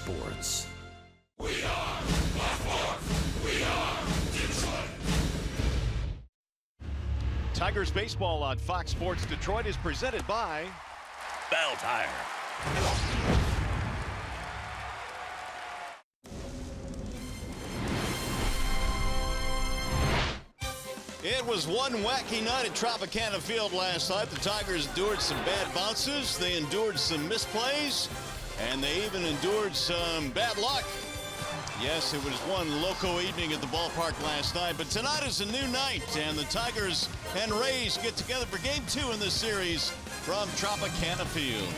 Sports. We are Blackmore. We are Detroit. Tigers baseball on Fox Sports Detroit is presented by Bell Tire. It was one wacky night at Tropicana Field last night. The Tigers endured some bad bounces. They endured some misplays. And they even endured some bad luck. Yes, it was one loco evening at the ballpark last night. But tonight is a new night. And the Tigers and Rays get together for Game 2 in this series from Tropicana Field.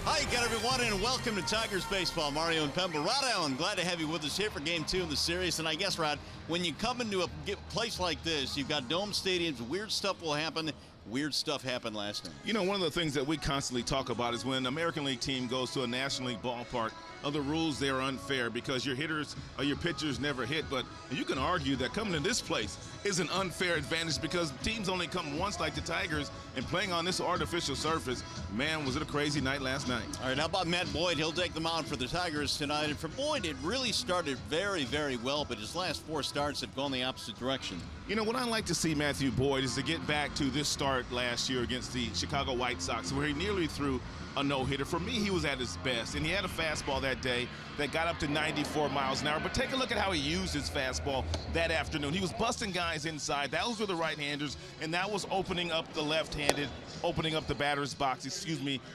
Hi again, everyone, and welcome to Tigers Baseball. Mario and Pemba. Rod Allen, glad to have you with us here for Game 2 in the series. And I guess, Rod, when you come into a place like this, you've got dome stadiums, weird stuff will happen. Weird stuff happened last night. You know, one of the things that we constantly talk about is when an American League team goes to a National League ballpark, the rules there are unfair because your hitters or your pitchers never hit. But you can argue that coming to this place is an unfair advantage because teams only come once like the Tigers, and playing on this artificial surface, man, was it a crazy night last night. All right, how about Matt Boyd? He'll take the mound for the Tigers tonight. And for Boyd, it really started very, very well, but his last 4 starts have gone the opposite direction. You know, what I like to see Matthew Boyd is to get back to this start last year against the Chicago White Sox, where he nearly threw a no-hitter. For me, he was at his best, and he had a fastball that day that got up to 94 miles an hour. But take a look at how he used his fastball that afternoon. He was busting guys inside. Those were the right-handers, and that was opening up the left-handed, opening up the batter's box,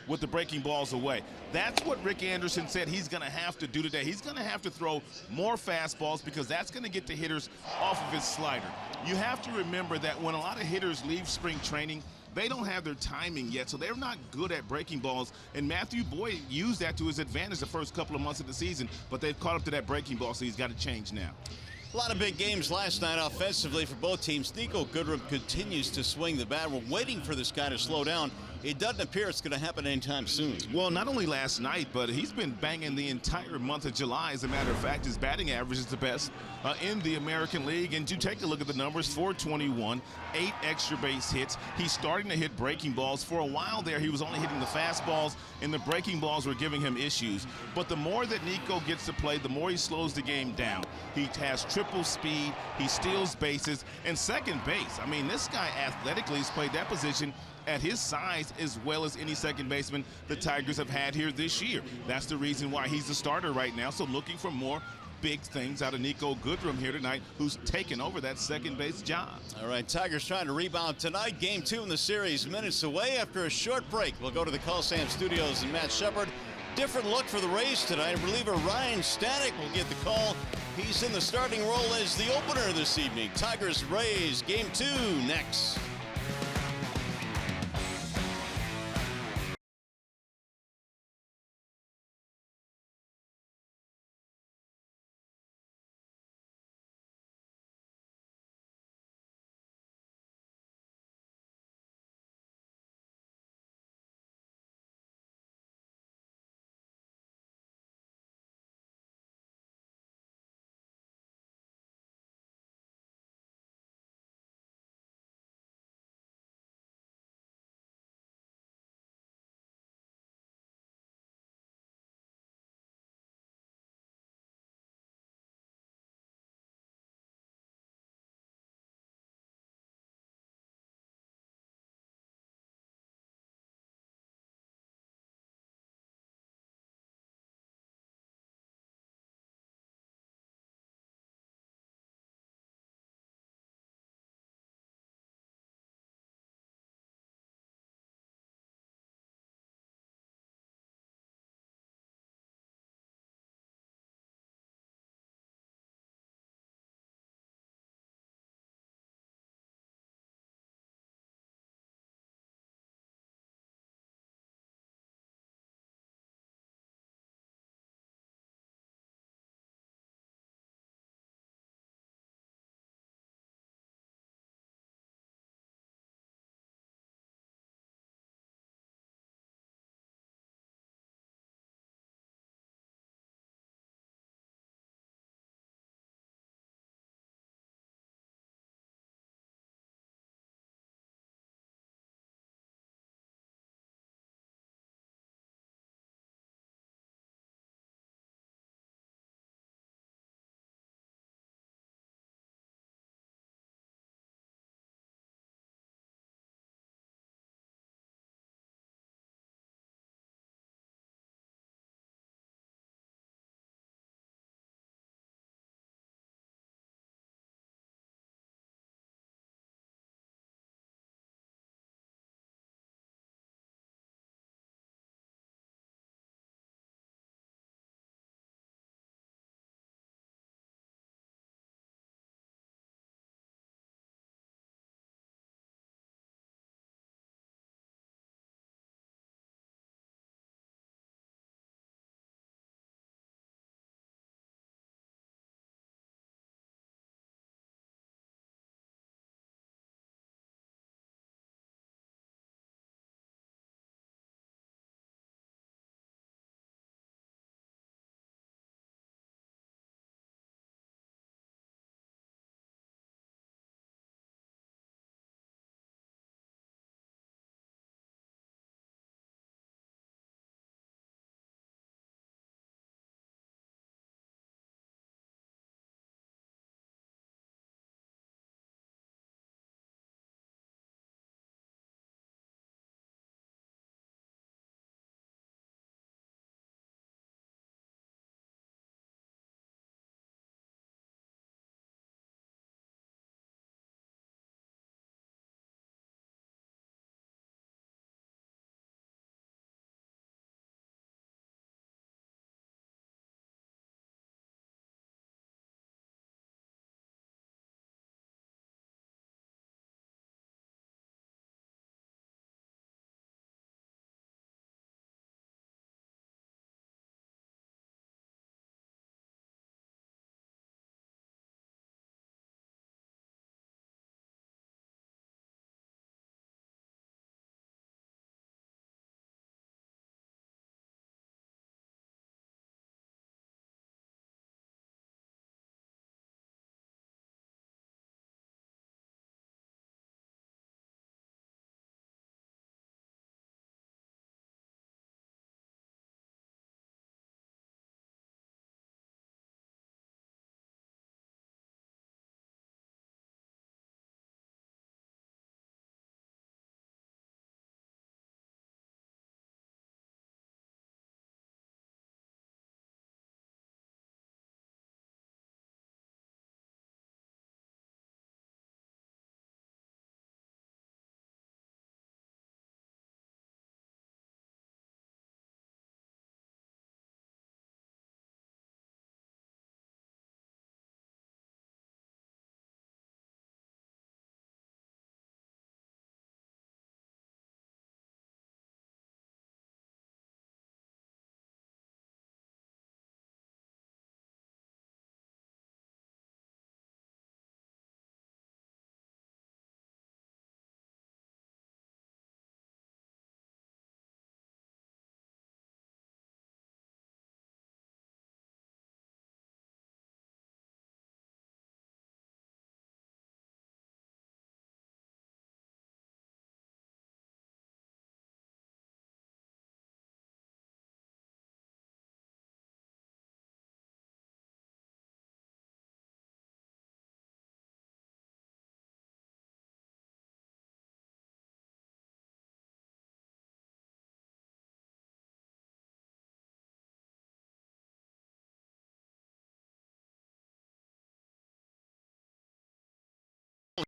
with the breaking balls away. That's what Rick Anderson said he's going to have to do today. He's going to have to throw more fastballs because that's going to get the hitters off of his slider. You have to remember that when a lot of hitters leave spring training, they don't have their timing yet, so they're not good at breaking balls. And Matthew Boyd used that to his advantage the first couple of months of the season, but they've caught up to that breaking ball, so he's got to change now. A lot of big games last night offensively for both teams. Nico Goodrum continues to swing the bat. We're waiting for this guy to slow down. It doesn't appear it's going to happen anytime soon. Well, not only last night, but he's been banging the entire month of July. As a matter of fact, his batting average is the best in the American League. And you take a look at the numbers, 421, 8 extra base hits. He's starting to hit breaking balls. For a while there, he was only hitting the fastballs, and the breaking balls were giving him issues. But the more that Nico gets to play, the more he slows the game down. He has triple speed, he steals bases, and second base. I mean, this guy athletically has played that position at his size as well as any second baseman the Tigers have had here this year. That's the reason why he's the starter right now. So looking for more big things out of Nico Goodrum here tonight, who's taken over that second base job. All right, Tigers trying to rebound tonight. Game 2 in the series, minutes away after a short break. We'll go to the Coliseum Studios and Matt Shepard. Different look for the Rays tonight. Reliever Ryan Stanek will get the call. He's in the starting role as the opener this evening. Tigers-Rays, Game 2 next.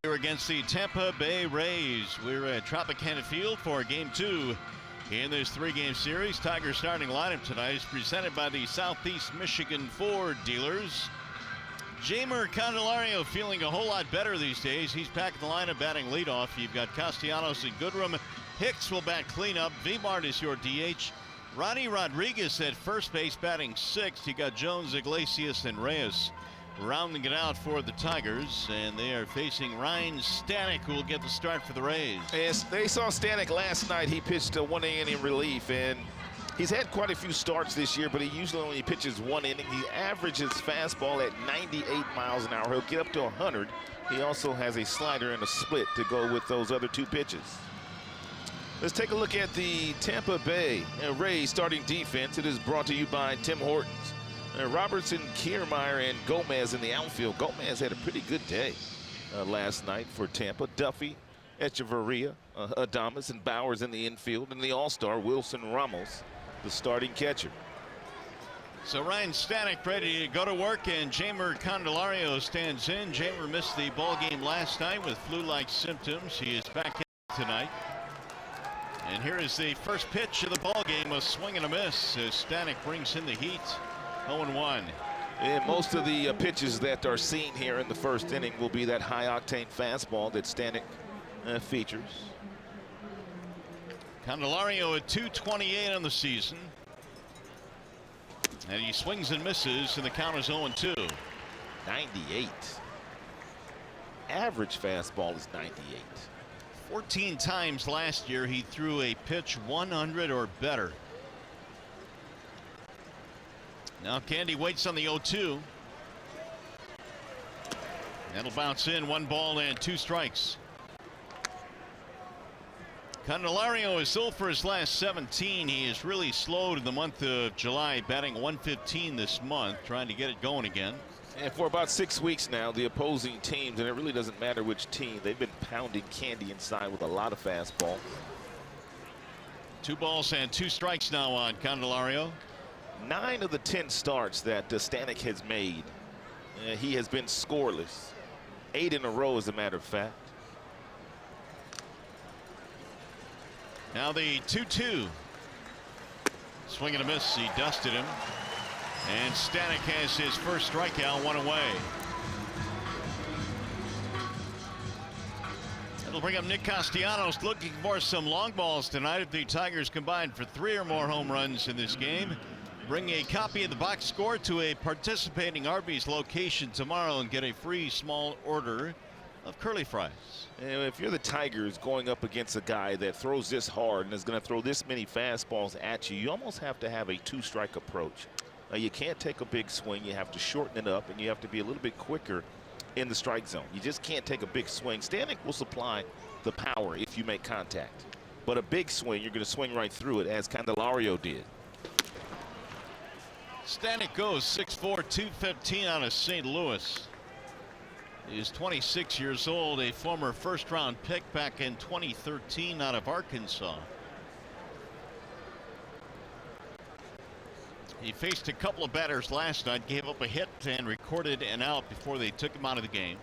here against the Tampa Bay Rays. We're at Tropicana Field for Game 2 in this 3-game series. Tigers starting lineup tonight is presented by the Southeast Michigan Ford dealers. Jeimer Candelario feeling a whole lot better these days. He's back in the lineup batting leadoff. You've got Castellanos and Goodrum. Hicks will bat cleanup. Vmart is your DH. Ronnie Rodriguez at first base batting 6th. You got Jones, Iglesias, and Reyes rounding it out for the Tigers, and they are facing Ryan Stanek, who will get the start for the Rays. Yes, they saw Stanek last night. He pitched a 1-inning relief, and he's had quite a few starts this year, but he usually only pitches 1 inning. He averages fastball at 98 miles an hour. He'll get up to 100. He also has a slider and a split to go with those other 2 pitches. Let's take a look at the Tampa Bay Rays starting defense. It is brought to you by Tim Hortons. Robertson, Kiermaier, and Gomez in the outfield. Gomez had a pretty good day last night for Tampa. Duffy, Echeverria, Adames, and Bowers in the infield. And the all-star, Wilson Ramos, the starting catcher. So Ryan Stanek ready to go to work, and Jeimer Candelario stands in. Jeimer missed the ball game last night with flu-like symptoms. He is back in tonight. And here is the first pitch of the ball game, a swing and a miss as Stanek brings in the heat. 0-1. And most of the pitches that are seen here in the first inning will be that high-octane fastball that Stanek features. Candelario at .228 on the season. And he swings and misses, and the count is 0-2. 98. Average fastball is 98. 14 times last year he threw a pitch 100 or better. Now Candy waits on the 0-2. That'll bounce in. 1 ball and 2 strikes. Candelario is 0 for his last 17. He is really slowed in the month of July, batting .115 this month, trying to get it going again. And for about 6 weeks now, the opposing teams, and it really doesn't matter which team, they've been pounding Candy inside with a lot of fastball. 2 balls and 2 strikes now on Candelario. 9 of the 10 starts that Stanek has made, he has been scoreless. 8 in a row, as a matter of fact. Now the 2-2. Swing and a miss. He dusted him. And Stanek has his first strikeout, 1 away. That'll bring up Nick Castellanos, looking for some long balls tonight. If the Tigers combine for 3 or more home runs in this game, bring a copy of the box score to a participating Arby's location tomorrow and get a free small order of curly fries. And if you're the Tigers going up against a guy that throws this hard and is going to throw this many fastballs at you, you almost have to have a 2-strike approach. You can't take a big swing. You have to shorten it up, and you have to be a little bit quicker in the strike zone. You just can't take a big swing. Stanek will supply the power if you make contact. But a big swing, you're going to swing right through it, as Candelario did. Stanek goes 6'4", 215 out of St. Louis. He is 26 years old, a former first-round pick back in 2013 out of Arkansas. He faced a couple of batters last night, gave up a hit and recorded an out before they took him out of the game.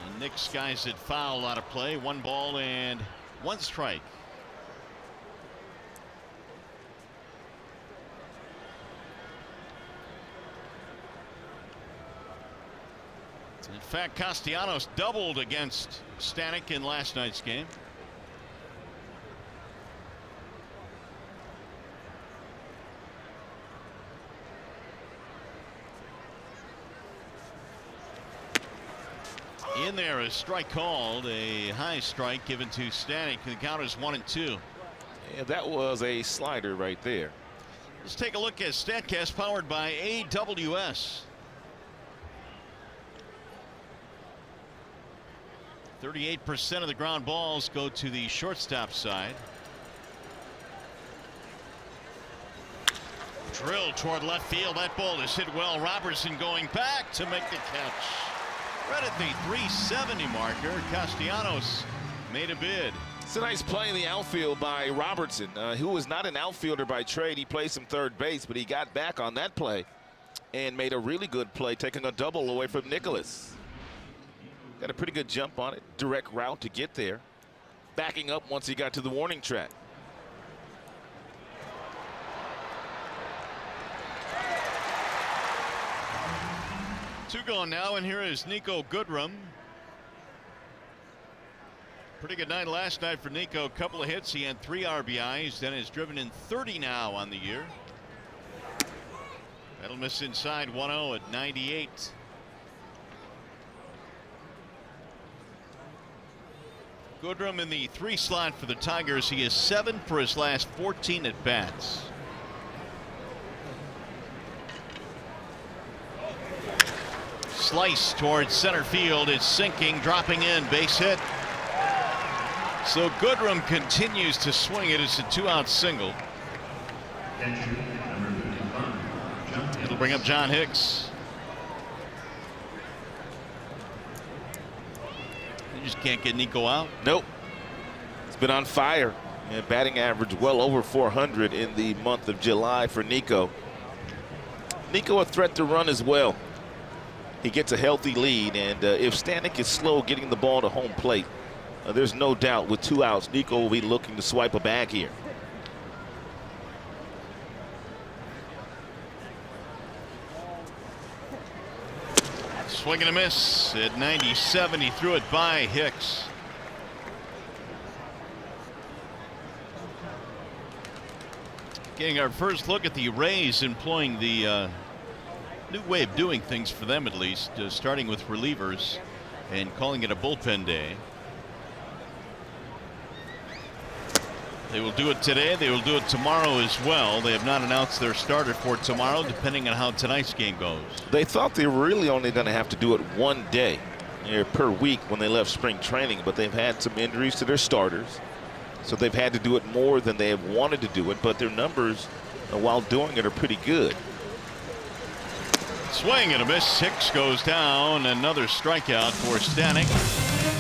And Nick skies it foul out of play. 1 ball and 1 strike. In fact, Castellanos doubled against Stanek in last night's game. In there, a strike called, a high strike given to Stanek. The count is 1-2. And that was a slider right there. Let's take a look at StatCast, powered by AWS. 38% of the ground balls go to the shortstop side. Drill toward left field. That ball is hit well. Robertson going back to make the catch. Right at the 370 marker. Castellanos made a bid. It's a nice play in the outfield by Robertson, who was not an outfielder by trade. He played some third base, but he got back on that play and made a really good play, taking a double away from Nicholas. Got a pretty good jump on it. Direct route to get there. Backing up once he got to the warning track. Two gone now, and here is Nico Goodrum. Pretty good night last night for Nico. A couple of hits. He had 3 RBIs, then has driven in 30 now on the year. That'll miss inside 1-0 at 98. Goodrum in the 3 slot for the Tigers. He is 7 for his last 14 at bats. Slice towards center field. It's sinking, dropping in, base hit. So Goodrum continues to swing it. It's a 2-out single. It'll bring up John Hicks. You just can't get Nico out. Nope. It's been on fire. And batting average well over 400 in the month of July for Nico. Nico a threat to run as well. He gets a healthy lead, and if Stanek is slow getting the ball to home plate, there's no doubt with 2 outs, Nico will be looking to swipe a bag here. Swing and a miss at 97. He threw it by Hicks. Getting our first look at the Rays employing the new way of doing things for them, at least, starting with relievers and calling it a bullpen day. They will do it today. They will do it tomorrow as well. They have not announced their starter for tomorrow, depending on how tonight's game goes. They thought they were really only going to have to do it 1 day per week when they left spring training, but they've had some injuries to their starters. So they've had to do it more than they have wanted to do it, but their numbers while doing it are pretty good. Swing and a miss. Hicks goes down. Another strikeout for Stanek.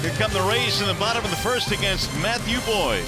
Here come the Rays in the bottom of the first against Matthew Boyd.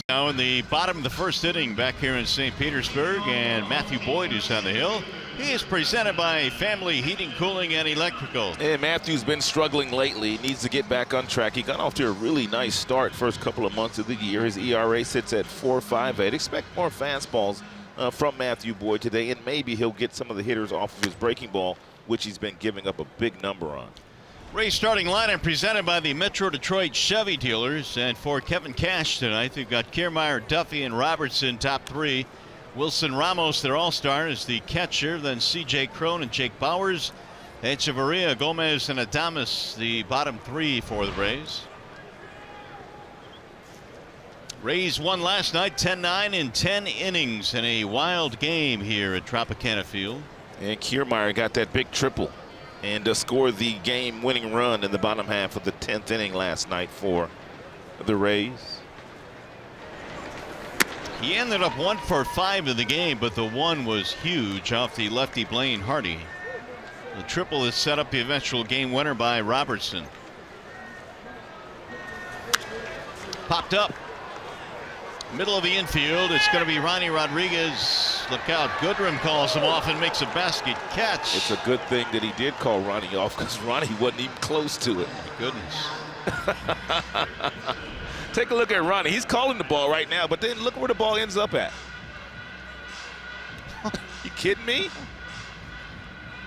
Now in the bottom of the first inning back here in St. Petersburg, and Matthew Boyd is on the hill. He is presented by Family Heating, Cooling, and Electrical. And Matthew's been struggling lately. He needs to get back on track. He got off to a really nice start first couple of months of the year. His ERA sits at 4.58. Expect more fastballs from Matthew Boyd today, and maybe he'll get some of the hitters off of his breaking ball, which he's been giving up a big number on. Rays starting lineup presented by the Metro Detroit Chevy dealers. And for Kevin Cash tonight, they've got Kiermaier, Duffy, and Robertson top 3. Wilson Ramos, their all-star, is the catcher. Then C.J. Cron and Jake Bowers. Echeverria, Gomez, and Adames, the bottom 3 for the Rays. Rays won last night 10-9 in 10 innings in a wild game here at Tropicana Field. And Kiermaier got that big triple and scored the game-winning run in the bottom half of the 10th inning last night for the Rays. He ended up 1 for 5 in the game, but the one was huge off the lefty Blaine Hardy. The triple has set up the eventual game winner by Robertson. Popped up. Middle of the infield. It's going to be Ronnie Rodriguez. Look out. Goodrum calls him off and makes a basket catch. It's a good thing that he did call Ronnie off, because Ronnie wasn't even close to it. My goodness. Take a look at Ronnie. He's calling the ball right now, but then look where the ball ends up at. You kidding me?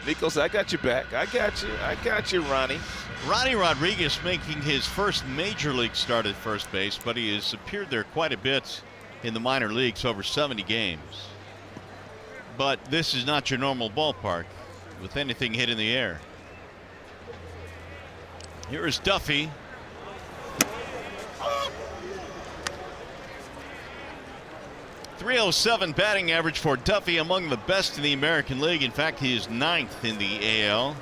Nico said, I got your back. I got you. I got you, Ronnie. Ronnie Rodriguez making his first major league start at first base, but he has appeared there quite a bit in the minor leagues, over 70 games. But this is not your normal ballpark with anything hit in the air. Here is Duffy. .307 batting average for Duffy, among the best in the American League. In fact, he is 9th in the AL.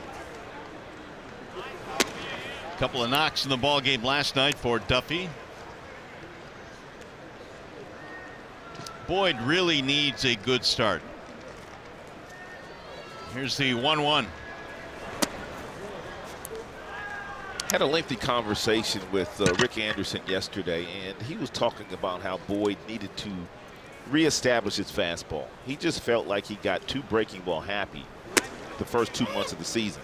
A couple of knocks in the ball game last night for Duffy. Boyd really needs a good start. Here's the 1-1. Had a lengthy conversation with Rick Anderson yesterday, and he was talking about how Boyd needed to reestablish his fastball. He just felt like he got too breaking ball happy the first 2 months of the season.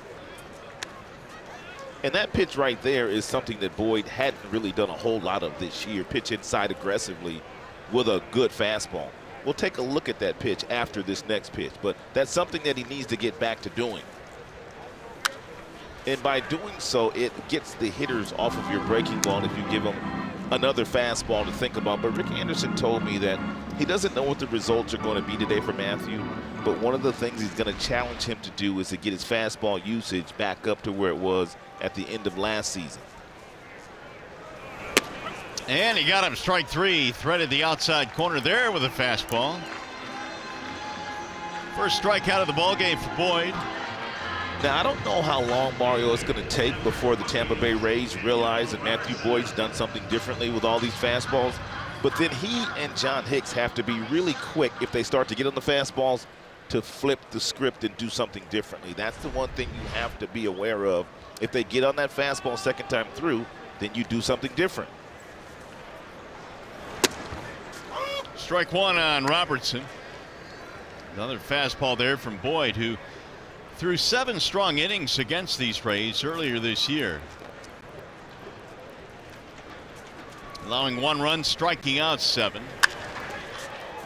And that pitch right there is something that Boyd hadn't really done a whole lot of this year. Pitch inside aggressively with a good fastball. We'll take a look at that pitch after this next pitch, but that's something that he needs to get back to doing. And by doing so, it gets the hitters off of your breaking ball if you give them another fastball to think about. But Rick Anderson told me that he doesn't know what the results are going to be today for Matthew, but one of the things he's going to challenge him to do is to get his fastball usage back up to where it was at the end of last season. And he got him, strike 3. Threaded the outside corner there with a fastball. First strikeout of the ball game for Boyd. Now, I don't know how long, Mario, it's going to take before the Tampa Bay Rays realize that Matthew Boyd's done something differently with all these fastballs. But then he and John Hicks have to be really quick if they start to get on the fastballs to flip the script and do something differently. That's the one thing you have to be aware of. If they get on that fastball second time through, then you do something different. Strike 1 on Robertson. Another fastball there from Boyd, who threw 7 strong innings against these Rays earlier this year. Allowing 1 run, striking out 7.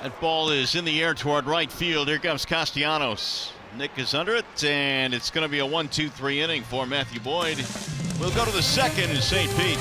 That ball is in the air toward right field. Here comes Castellanos. Nick is under it, and it's going to be a 1-2-3 inning for Matthew Boyd. We'll go to the second in St. Pete.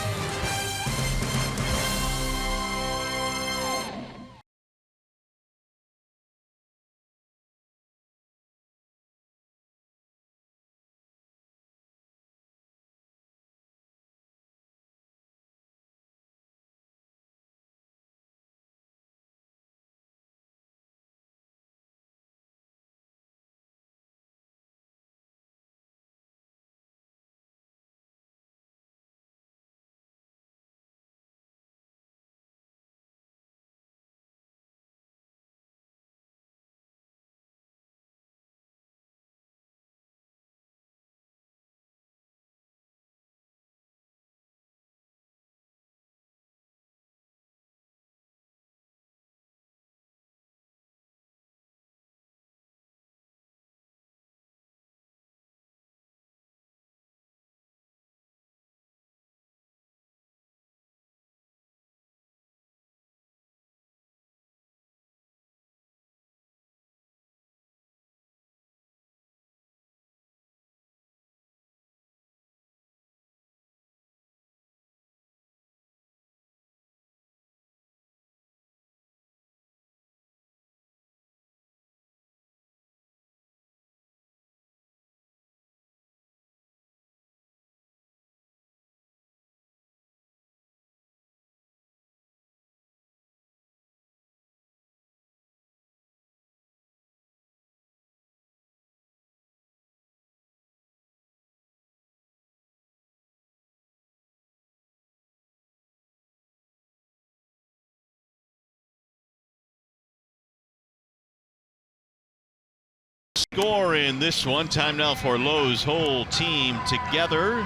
score in this one. Time now for Lowe's whole team together.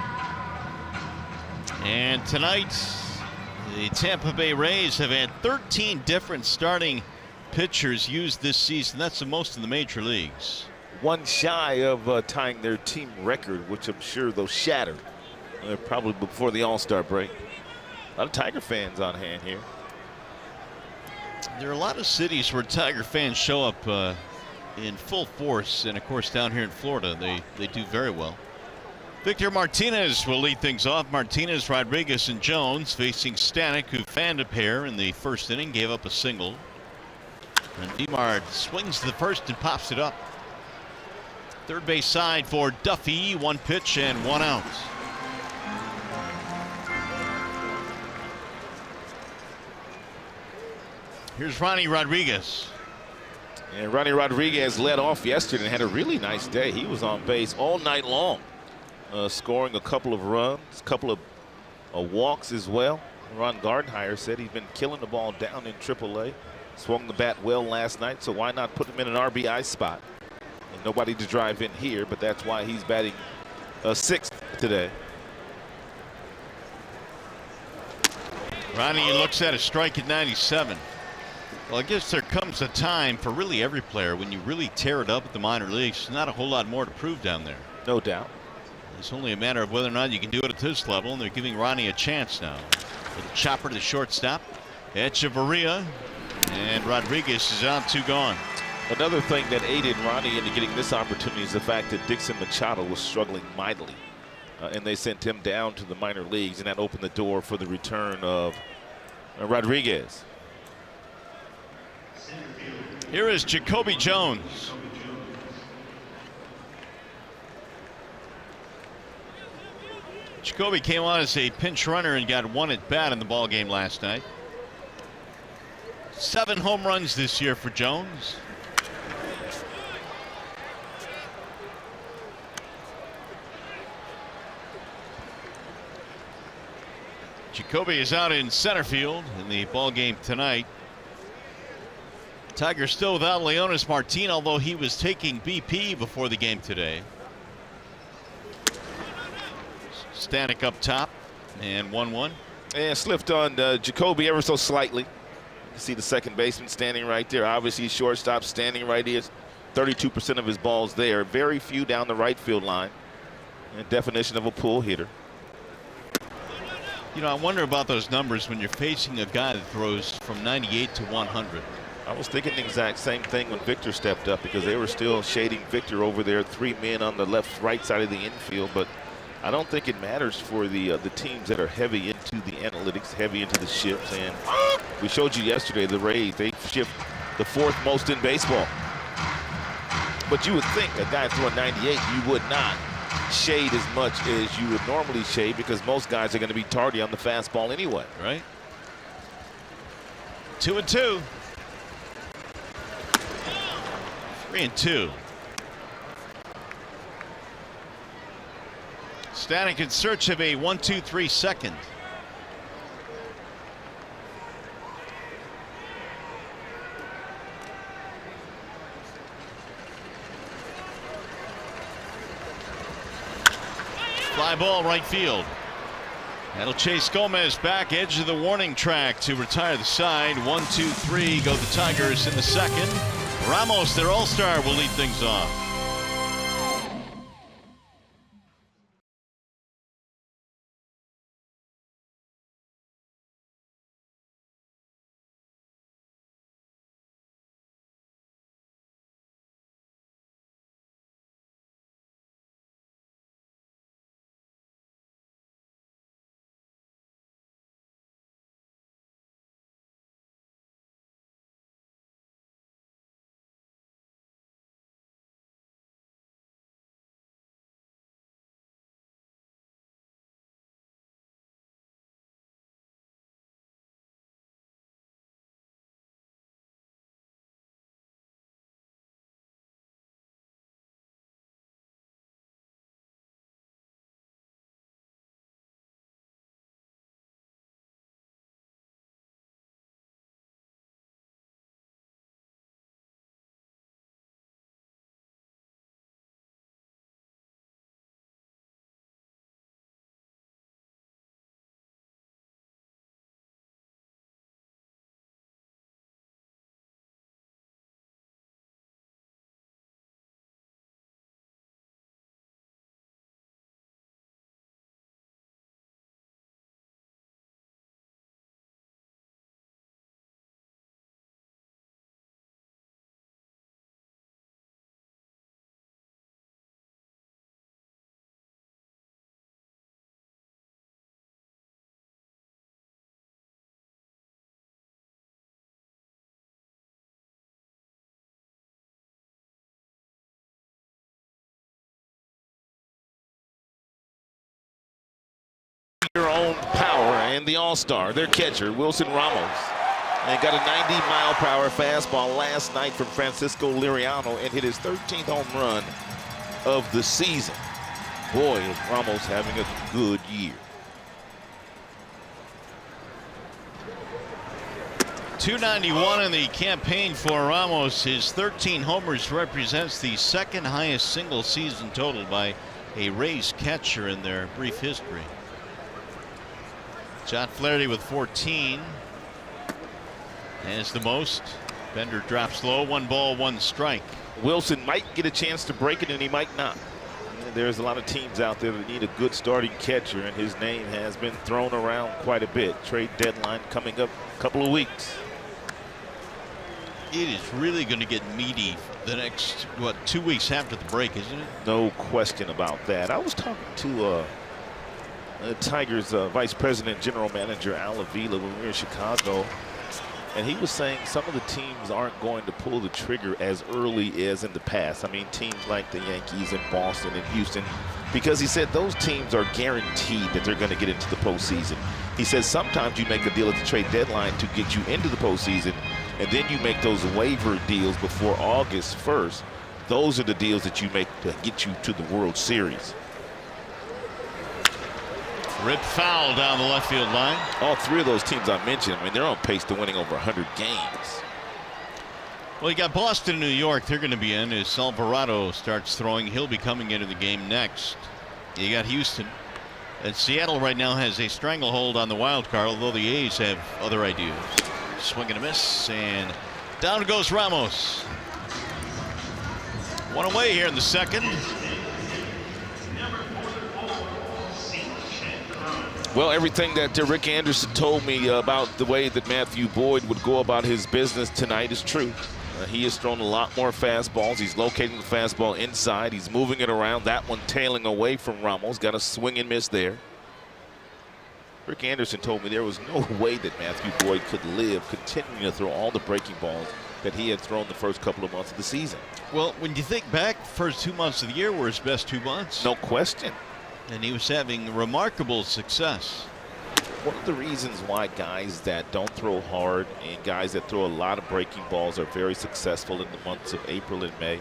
And tonight, the Tampa Bay Rays have had 13 different starting pitchers used this season. That's the most in the major leagues. One shy of tying their team record, which I'm sure they'll shatter probably before the All-Star break. A lot of Tiger fans on hand here. There are a lot of cities where Tiger fans show up in full force, and of course down here in Florida they do very well. Victor Martinez will lead things off. Martinez, Rodriguez, and Jones facing Stanek, who fanned a pair in the first inning, gave up a single. And DeMar swings to the first and pops it up. Third base side for Duffy. One pitch and 1 out. Here's Ronnie Rodriguez. And Ronnie Rodriguez led off yesterday and had a really nice day. He was on base all night long, scoring a couple of runs, a couple of walks as well. Ron Gardenhire said he's been killing the ball down in AAA. Swung the bat well last night, so why not put him in an RBI spot? And nobody to drive in here, but that's why he's batting sixth today. Ronnie looks at a strike at 97. Well, I guess there comes a time for really every player when you really tear it up at the minor leagues. There's not a whole lot more to prove down there. No doubt. It's only a matter of whether or not you can do it at this level, and they're giving Ronnie a chance now. With a chopper to the shortstop. Echeverria, and Rodriguez is out, 2 gone. Another thing that aided Ronnie into getting this opportunity is the fact that Dixon Machado was struggling mightily. And they sent him down to the minor leagues, and that opened the door for the return of Rodriguez. Here is Jacoby Jones. Jacoby came on as a pinch runner and got 1 at bat in the ball game last night. 7 home runs this year for Jones. Jacoby is out in center field in the ball game tonight. Tigers still without Leonis Martin, although he was taking BP before the game today. Stanek up top, and 1-1. And slipped on Jacoby ever so slightly. You can see the second baseman standing right there. Obviously, shortstop standing right here. 32% of his balls there. Very few down the right field line. And definition of a pull hitter. You know, I wonder about those numbers when you're facing a guy that throws from 98 to 100. I was thinking the exact same thing when Victor stepped up, because they were still shading Victor over there, 3 men on the right side of the infield. But I don't think it matters for the teams that are heavy into the analytics, heavy into the shifts. And we showed you yesterday the Rays, they shift the 4th most in baseball. But you would think a guy throwing 98, you would not shade as much as you would normally shade, because most guys are going to be tardy on the fastball anyway. Right. 2-2. 3-2. Stanek in search of a 1-2-3 second. Fly ball right field. That'll chase Gomez back edge of the warning track to retire the side. 1-2-3 go the Tigers in the second. Ramos, their all-star, will lead things off. their own power and the all-star, their catcher, Wilson Ramos. And got a 90-mile-per-hour fastball last night from Francisco Liriano and hit his 13th home run of the season. Boy, is Ramos having a good year. .291 in the campaign for Ramos. His 13 homers represents the second highest single season total by a Rays catcher in their brief history. John Flaherty with 14 has the most. Bender drops low, 1 ball, 1 strike. Wilson might get a chance to break it and he might not. There's a lot of teams out there that need a good starting catcher, and his name has been thrown around quite a bit. Trade deadline coming up a couple of weeks. It is really going to get meaty the next, 2 weeks after the break, isn't it? No question about that. I was talking to Tigers Vice President General Manager Al Avila when we were in Chicago, and he was saying some of the teams aren't going to pull the trigger as early as in the past. I mean, teams like the Yankees and Boston and Houston, because he said those teams are guaranteed that they're going to get into the postseason. He says sometimes you make a deal at the trade deadline to get you into the postseason, and then you make those waiver deals before August 1st. Those are the deals that you make to get you to the World Series. Rip foul down the left field line. All three of those teams I mentioned, I mean, they're on pace to winning over 100 games. Well, you got Boston and New York. They're going to be in as Alvarado starts throwing. He'll be coming into the game next. You got Houston. And Seattle right now has a stranglehold on the wild card, although the A's have other ideas. Swing and a miss, and down goes Ramos. 1 away here in the second. Well, everything that Rick Anderson told me about the way that Matthew Boyd would go about his business tonight is true. He has thrown a lot more fastballs. He's locating the fastball inside. He's moving it around. That one tailing away from Ramos. Got a swing and miss there. Rick Anderson told me there was no way that Matthew Boyd could live continuing to throw all the breaking balls that he had thrown the first couple of months of the season. Well, when you think back, first 2 months of the year were his best 2 months. No question. And he was having remarkable success. One of the reasons why guys that don't throw hard and guys that throw a lot of breaking balls are very successful in the months of April and May,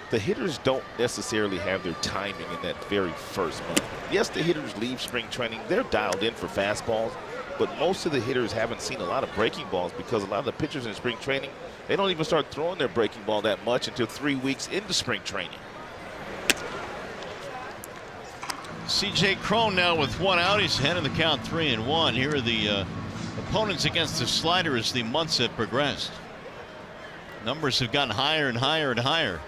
the hitters don't necessarily have their timing in that very first month. Yes, the hitters leave spring training. They're dialed in for fastballs, but most of the hitters haven't seen a lot of breaking balls because a lot of the pitchers in spring training, they don't even start throwing their breaking ball that much until 3 weeks into spring training. C.J. Cron now with 1 out. He's ahead in the count 3-1. Here are the opponents against the slider as the months have progressed. Numbers have gotten higher and higher and higher.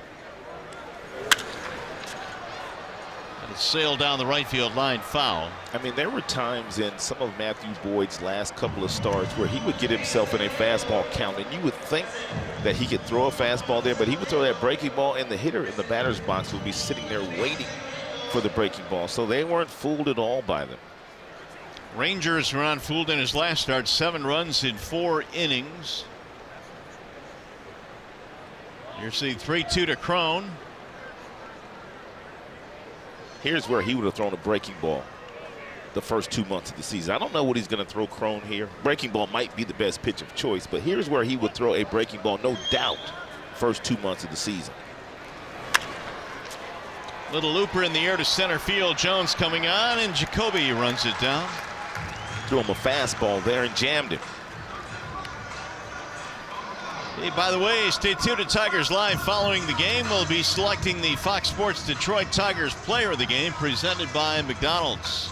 And it's sailed down the right field line, foul. I mean, there were times in some of Matthew Boyd's last couple of starts where he would get himself in a fastball count, and you would think that he could throw a fastball there, but he would throw that breaking ball, and the hitter in the batter's box would be sitting there waiting for the breaking ball. So they weren't fooled at all by them. Rangers were not fooled in his last start. 7 runs in 4 innings. Here's the 3-2 to Cron. Here's where he would have thrown a breaking ball the first 2 months of the season. I don't know what he's going to throw Cron here. Breaking ball might be the best pitch of choice, but here's where he would throw a breaking ball, no doubt, first 2 months of the season. Little looper in the air to center field. Jones coming on, and Jacoby runs it down. Threw him a fastball there and jammed him. Hey, by the way, stay tuned to Tigers Live. Following the game, we'll be selecting the Fox Sports Detroit Tigers player of the game, presented by McDonald's.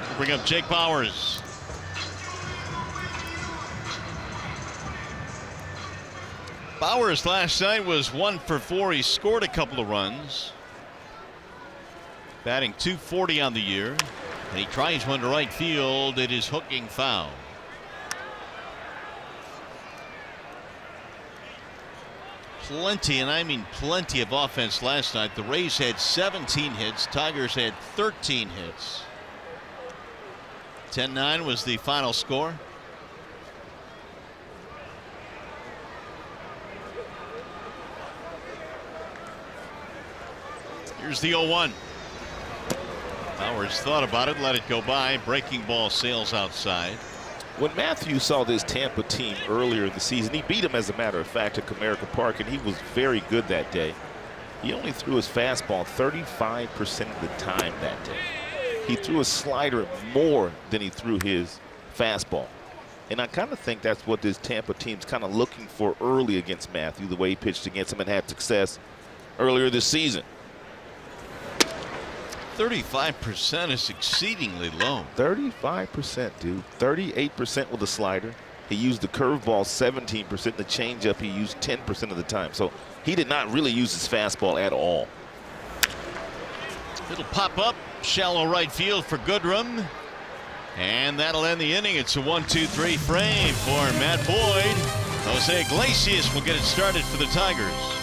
We'll bring up Jake Bauers. Bauers last night was 1 for 4. He scored a couple of runs. Batting .240 on the year. And he tries one to right field. It is hooking foul. Plenty, and I mean plenty of offense last night. The Rays had 17 hits. Tigers had 13 hits. 10-9 was the final score. Here's the 0-1. Powers thought about it, let it go by. Breaking ball sails outside. When Matthew saw this Tampa team earlier in the season, he beat them, as a matter of fact, at Comerica Park, and he was very good that day. He only threw his fastball 35% of the time that day. He threw a slider more than he threw his fastball. And I kind of think that's what this Tampa team's kind of looking for early against Matthew, the way he pitched against him and had success earlier this season. 35% is exceedingly low. 35%, dude. 38% with the slider. He used the curveball 17%. The changeup he used 10% of the time. So he did not really use his fastball at all. It'll pop up shallow right field for Goodrum. And that'll end the inning. It's a 1-2-3 frame for Matt Boyd. Jose Iglesias will get it started for the Tigers.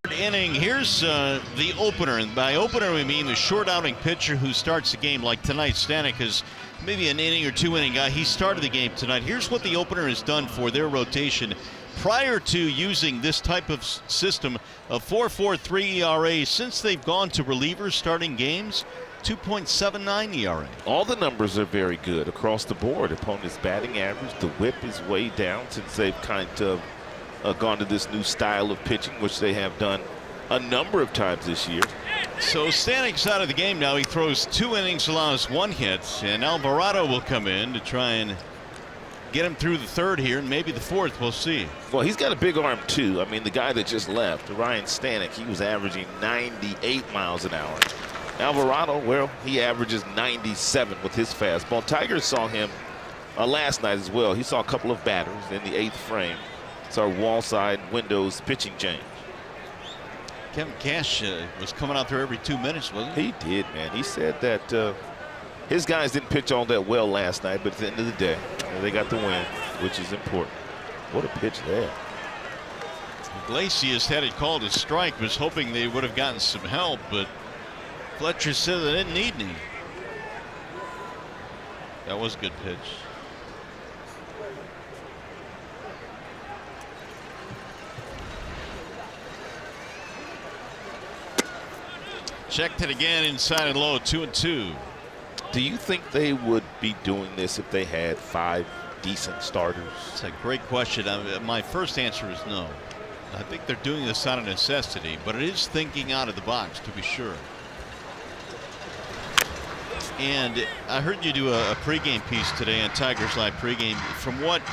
Third inning. Here's the opener, and by opener we mean the short outing pitcher who starts the game. Like tonight, Stanek is maybe an inning or 2 inning guy. He started the game tonight. Here's what the opener has done for their rotation prior to using this type of system of 4.43 ERA. Since they've gone to relievers starting games, 2.79 ERA. All the numbers are very good across the board. Opponent's batting average, the whip is way down since they've kind of gone to this new style of pitching, which they have done a number of times this year. So Stanek's out of the game now. He throws 2 innings, allows 1 hit, and Alvarado will come in to try and get him through the third here, and maybe the fourth. We'll see. Well, he's got a big arm too. I mean, the guy that just left, Ryan Stanek, he was averaging 98 miles an hour. Alvarado, well, he averages 97 with his fastball. Tigers saw him last night as well. He saw a couple of batters in the 8th frame. It's our wall side windows pitching change. Kevin Cash was coming out there every 2 minutes, wasn't he? He did, man. He said that his guys didn't pitch all that well last night, but at the end of the day, they got the win, which is important. What a pitch there. Iglesias had it called a strike, was hoping they would have gotten some help, but Fletcher said they didn't need any. That was a good pitch. Checked it again inside and low, 2-2. Do you think they would be doing this if they had 5 decent starters? It's a great question. My first answer is no. I think they're doing this out of necessity, but it is thinking out of the box, to be sure. And I heard you do a pregame piece today on Tigers Live pregame. From what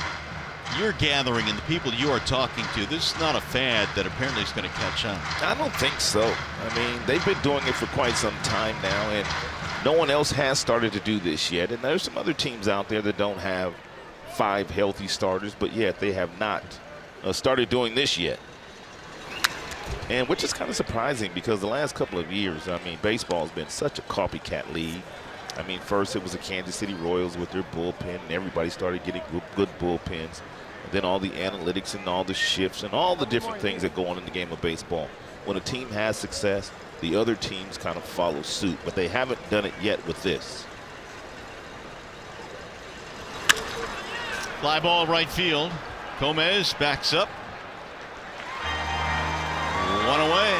you're gathering and the people you are talking to, this is not a fad that apparently is going to catch on. I don't think so. I mean, they've been doing it for quite some time now, and no one else has started to do this yet. And there's some other teams out there that don't have 5 healthy starters, but yet they have not started doing this yet. And which is kind of surprising because the last couple of years, I mean, baseball's been such a copycat league. I mean, first it was the Kansas City Royals with their bullpen, and everybody started getting good bullpens. And then all the analytics and all the shifts and all the different things that go on in the game of baseball. When a team has success, the other teams kind of follow suit, but they haven't done it yet with this. Fly ball right field. Gomez backs up. One away.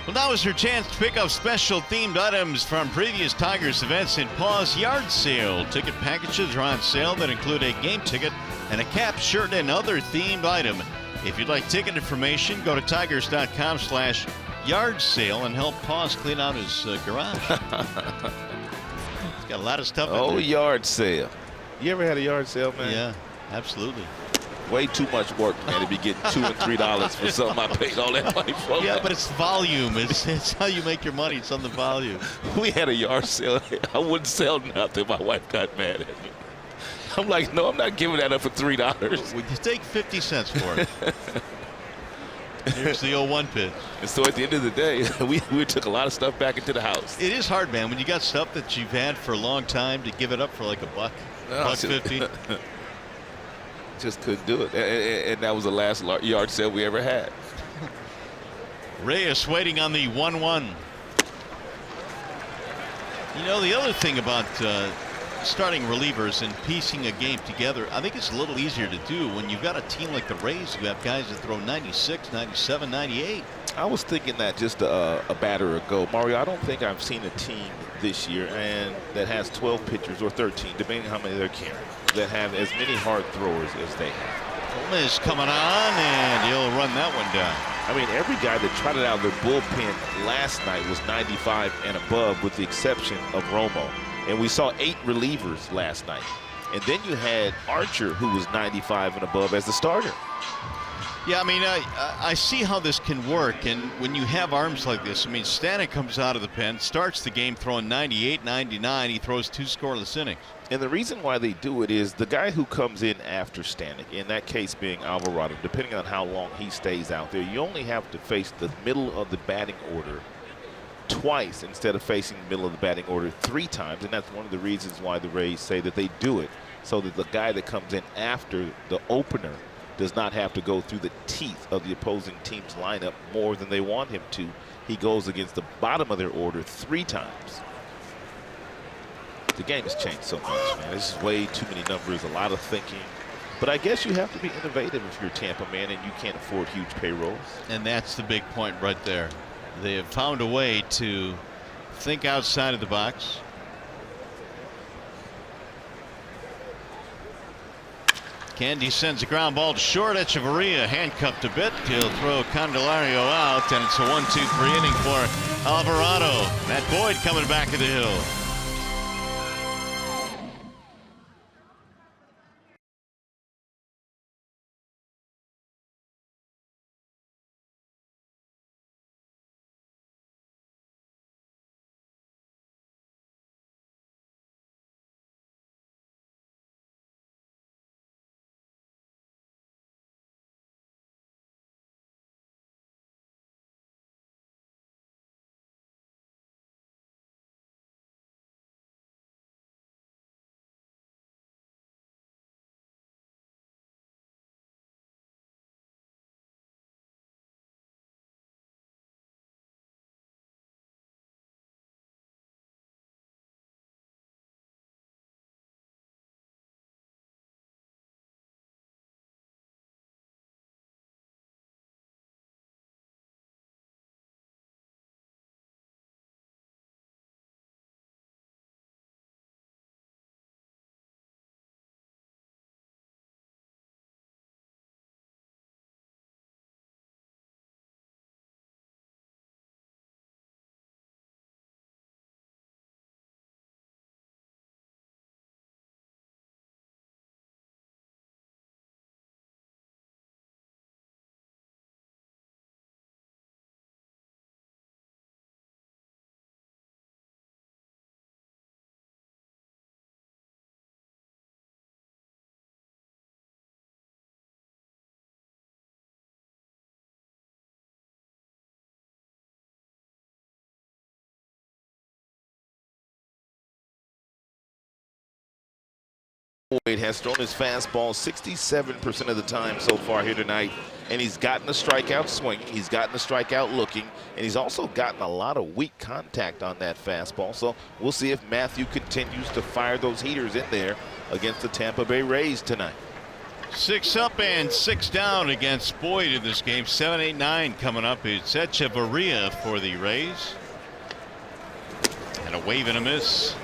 Well, now is your chance to pick up special themed items from previous Tigers events in Paw's Yard Sale. Ticket packages are on sale that include a game ticket and a cap, shirt, and other themed item. If you'd like ticket information, go to tigers.com/yard sale and help Paw's clean out his garage. He's got a lot of stuff in there. Yard sale. You ever had a yard sale, man? Yeah, absolutely. Way too much work, man, to be getting $2 and $3 for something I paid all that money for. Yeah, but it's volume. It's how you make your money. It's on the volume. We had a yard sale. I wouldn't sell nothing. My wife got mad at me. I'm like, no, I'm not giving that up for $3. Would you take 50 cents for it? Here's the 0-1 pitch. And so at the end of the day, we took a lot of stuff back into the house. It is hard, man, when you got stuff that you've had for a long time to give it up for like $1.50. Just couldn't do it. And that was the last yard sale we ever had. Reyes waiting on the 1-1. You know, the other thing about starting relievers and piecing a game together, I think it's a little easier to do when you've got a team like the Rays who have guys that throw 96, 97, 98. I was thinking that just a batter ago. Mario, I don't think I've seen a team this year and that has 12 pitchers or 13, depending on how many they're carrying, that have as many hard throwers as they have. Gomez coming on, and he'll run that one down. I mean, every guy that trotted out their bullpen last night was 95 and above, with the exception of Romo. And we saw 8 relievers last night. And then you had Archer, who was 95 and above as the starter. Yeah, I mean, I see how this can work. And when you have arms like this, I mean, Stanek comes out of the pen, starts the game throwing 98, 99. He throws 2 scoreless innings. And the reason why they do it is the guy who comes in after Stanek, in that case being Alvarado, depending on how long he stays out there, you only have to face the middle of the batting order twice instead of facing the middle of the batting order 3 times. And that's one of the reasons why the Rays say that they do it, so that the guy that comes in after the opener does not have to go through the teeth of the opposing team's lineup more than they want him to. He goes against the bottom of their order 3 times. The game has changed so much, man. This is way too many numbers, a lot of thinking. But I guess you have to be innovative if you're Tampa, man, and you can't afford huge payrolls. And that's the big point right there. They have found a way to think outside of the box. Candy sends a ground ball to short. Echeverria handcuffed a bit. He'll throw Candelario out, and it's a 1-2-3 inning for Alvarado. Matt Boyd coming back of the hill. Boyd has thrown his fastball 67% of the time so far here tonight, and he's gotten a strikeout swinging, he's gotten a strikeout looking, and he's also gotten a lot of weak contact on that fastball. So we'll see if Matthew continues to fire those heaters in there against the Tampa Bay Rays tonight. 6 up and 6 down against Boyd in this game. 7, 8, 9 coming up. It's Echeverria for the Rays. And a wave and a miss.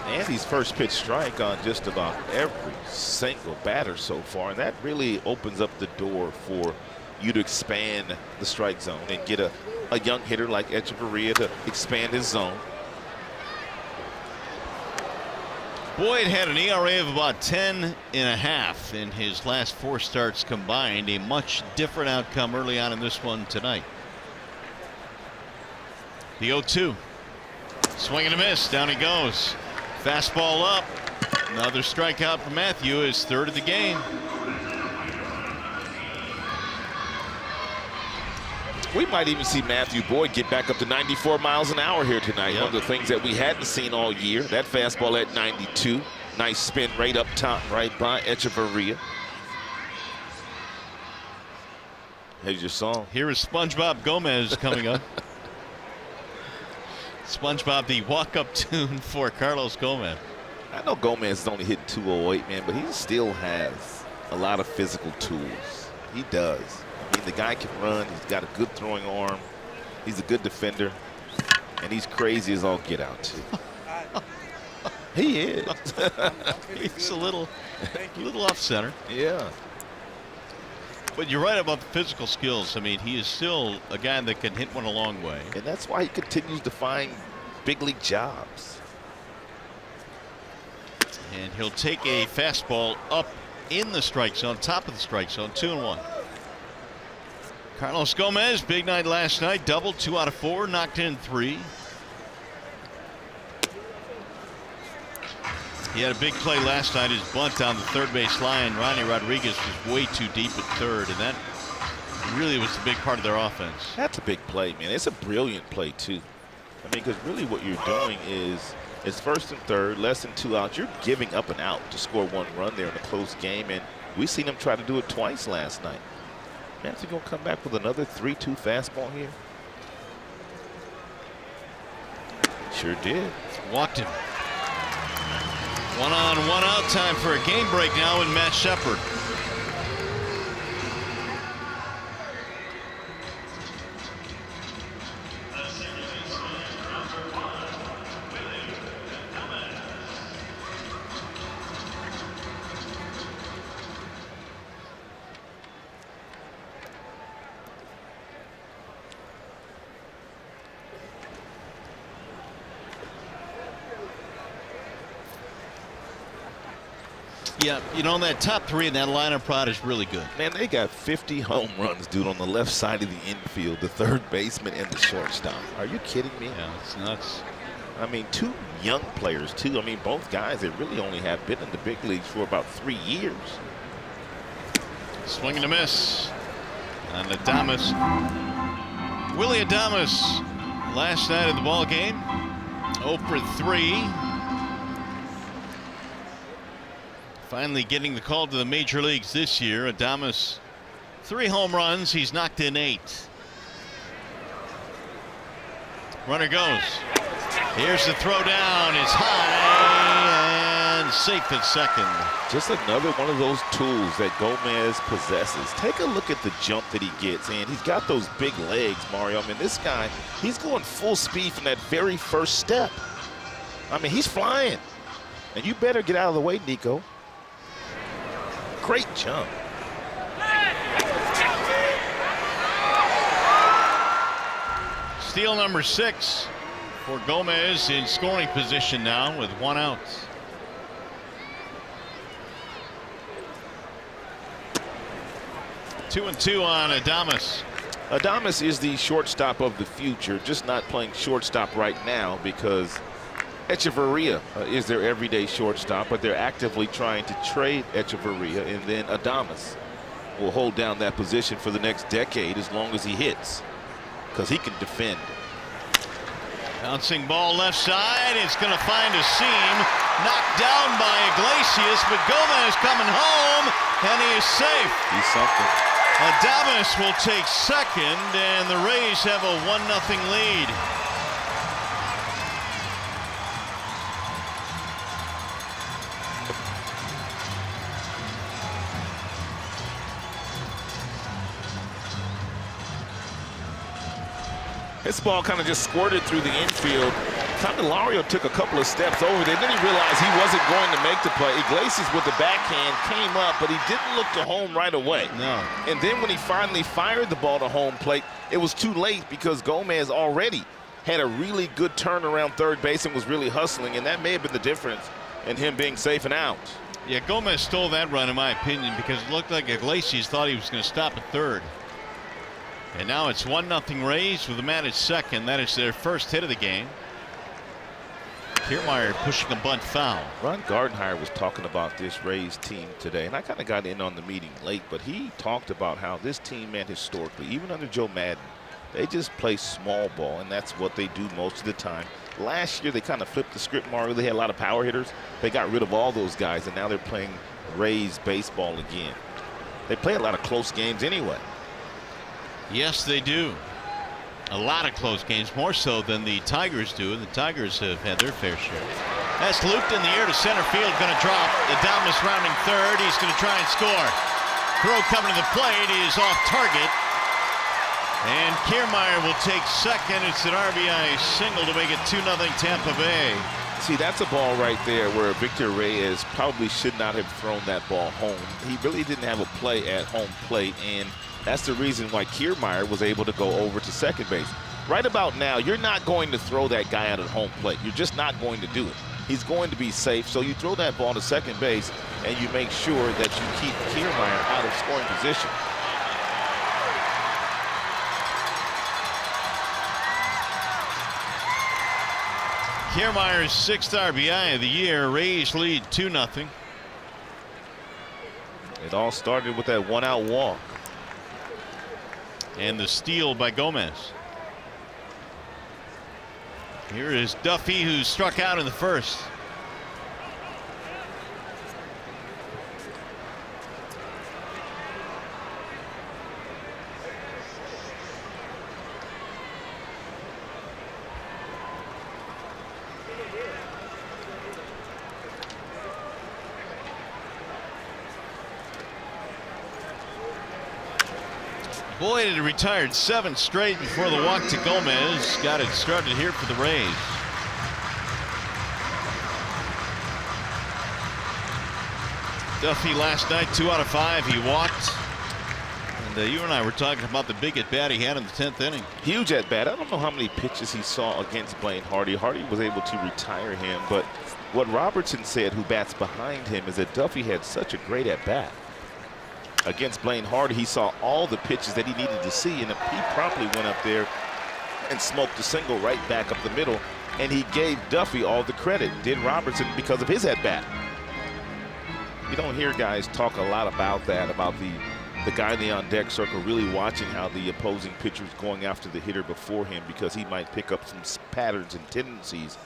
And he's first pitch strike on just about every single batter so far, and that really opens up the door for you to expand the strike zone and get a young hitter like Echeverria to expand his zone. Boyd had an ERA of about 10.5 in his last 4 starts combined. A much different outcome early on in this one tonight. The 0-2. Swing and a miss. Down he goes. Fastball up. Another strikeout for Matthew, his 3rd of the game. We might even see Matthew Boyd get back up to 94 miles an hour here tonight. Yep. One of the things that we hadn't seen all year. That fastball at 92. Nice spin right up top, right by Echeverria. Here's your song. Here is SpongeBob Gomez coming up. SpongeBob, the walk-up tune for Carlos Gomez. I know Gomez is only hitting 208, man, but he still has a lot of physical tools. He does. I mean, the guy can run. He's got a good throwing arm. He's a good defender. And he's crazy as all get out, too. He is. He's a little off center. Yeah. But you're right about the physical skills. I mean, he is still a guy that can hit one a long way. And that's why he continues to find big league jobs. And he'll take a fastball up in the strike zone, top of the strike zone, 2-1. Carlos Gomez, big night last night, doubled 2 out of 4, knocked in 3. He had a big play last night, his bunt down the third base line. Ronnie Rodriguez was way too deep at third, and that really was the big part of their offense. That's a big play, man. It's a brilliant play, too. I mean, because really what you're doing is it's 1st and 3rd, less than 2 outs. You're giving up an out to score 1 run there in a close game, and we've seen him try to do it twice last night. Matthew going to come back with another 3-2 fastball here. Sure did. Walked him. 1 on, 1 out, time for a game break now in Matt Shepard. Yeah, you know, that top 3 in that lineup prod is really good. Man, they got 50 home runs, dude, on the left side of the infield, the third baseman and the shortstop. Are you kidding me? Yeah, it's nuts. I mean, 2 young players, too. I mean, both guys that really only have been in the big leagues for about 3 years. Swing and a miss. And Adames. Willie Adames, last night of the ball game, 0 for 3. Finally getting the call to the major leagues this year. Adames, 3 home runs. He's knocked in 8. Runner goes. Here's the throw down. It's high and safe at second. Just another one of those tools that Gomez possesses. Take a look at the jump that he gets, and he's got those big legs, Mario. I mean, this guy, he's going full speed from that very first step. I mean, he's flying. And you better get out of the way, Nico. Great jump. Steal number 6 for Gomez in scoring position now with 1 out. Two and 2 on Adames. Adames is the shortstop of the future, just not playing shortstop right now because Echeverria is their everyday shortstop, but they're actively trying to trade Echeverria, and then Adames will hold down that position for the next decade as long as he hits, because he can defend. Bouncing ball left side. It's going to find a seam. Knocked down by Iglesias, but Gomez coming home, and he is safe. He's something. Adames will take second, and the Rays have a 1-0 lead. This ball kind of just squirted through the infield. Candelario took a couple of steps over there. Then he realized he wasn't going to make the play. Iglesias with the backhand came up, but he didn't look to home right away. No. And then when he finally fired the ball to home plate, it was too late because Gomez already had a really good turn around third base and was really hustling, and that may have been the difference in him being safe and out. Yeah, Gomez stole that run, in my opinion, because it looked like Iglesias thought he was going to stop at third. And now it's 1-0 Rays with a man at second. That is their first hit of the game. Kiermaier pushing a bunt foul. Ron Gardenhire was talking about this Rays team today, and I kind of got in on the meeting late, but he talked about how this team, man, historically, even under Joe Madden, they just play small ball, and that's what they do most of the time. Last year, they kind of flipped the script, Mario. They had a lot of power hitters. They got rid of all those guys, and now they're playing Rays baseball again. They play a lot of close games anyway. Yes, they do. A lot of close games, more so than the Tigers do. The Tigers have had their fair share. That's looped in the air to center field, going to drop. Adames rounding third. He's going to try and score. Throw coming to the plate. He is off target. And Kiermaier will take second. It's an RBI single to make it 2-0 Tampa Bay. See, that's a ball right there where Victor Reyes probably should not have thrown that ball home. He really didn't have a play at home plate, and that's the reason why Kiermaier was able to go over to second base. Right about now, you're not going to throw that guy out at home plate. You're just not going to do it. He's going to be safe, so you throw that ball to second base, and you make sure that you keep Kiermaier out of scoring position. Kiermaier's 6th RBI of the year. Rays lead 2-0. It all started with that one-out walk. And the steal by Gomez. Here is Duffy, who struck out in the first. Boyd had retired 7 straight before the walk to Gomez. Got it started here for the Rays. Duffy last night, 2 out of 5. He walked. And you and I were talking about the big at bat he had in the 10th inning. Huge at bat. I don't know how many pitches he saw against Blaine Hardy. Hardy was able to retire him, but what Robertson said, who bats behind him, is that Duffy had such a great at bat. Against Blaine Hardy, he saw all the pitches that he needed to see, and he promptly went up there and smoked a single right back up the middle, and he gave Duffy all the credit, did Robertson, because of his at-bat. You don't hear guys talk a lot about that, about the guy in the on-deck circle really watching how the opposing pitcher is going after the hitter before him, because he might pick up some patterns and tendencies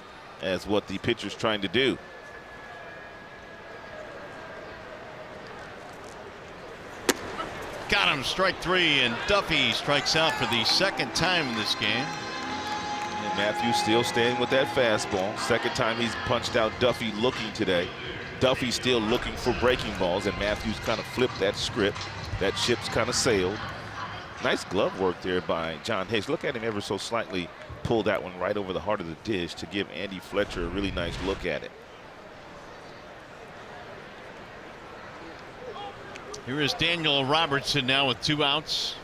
as what the pitcher's trying to do. Got him, strike 3, and Duffy strikes out for the 2nd time in this game. And Matthews still staying with that fastball. 2nd time he's punched out Duffy looking today. Duffy still looking for breaking balls, and Matthews kind of flipped that script. That ship's kind of sailed. Nice glove work there by John Hayes. Look at him ever so slightly pull that one right over the heart of the dish to give Andy Fletcher a really nice look at it. Here is Daniel Robertson now with 2 outs.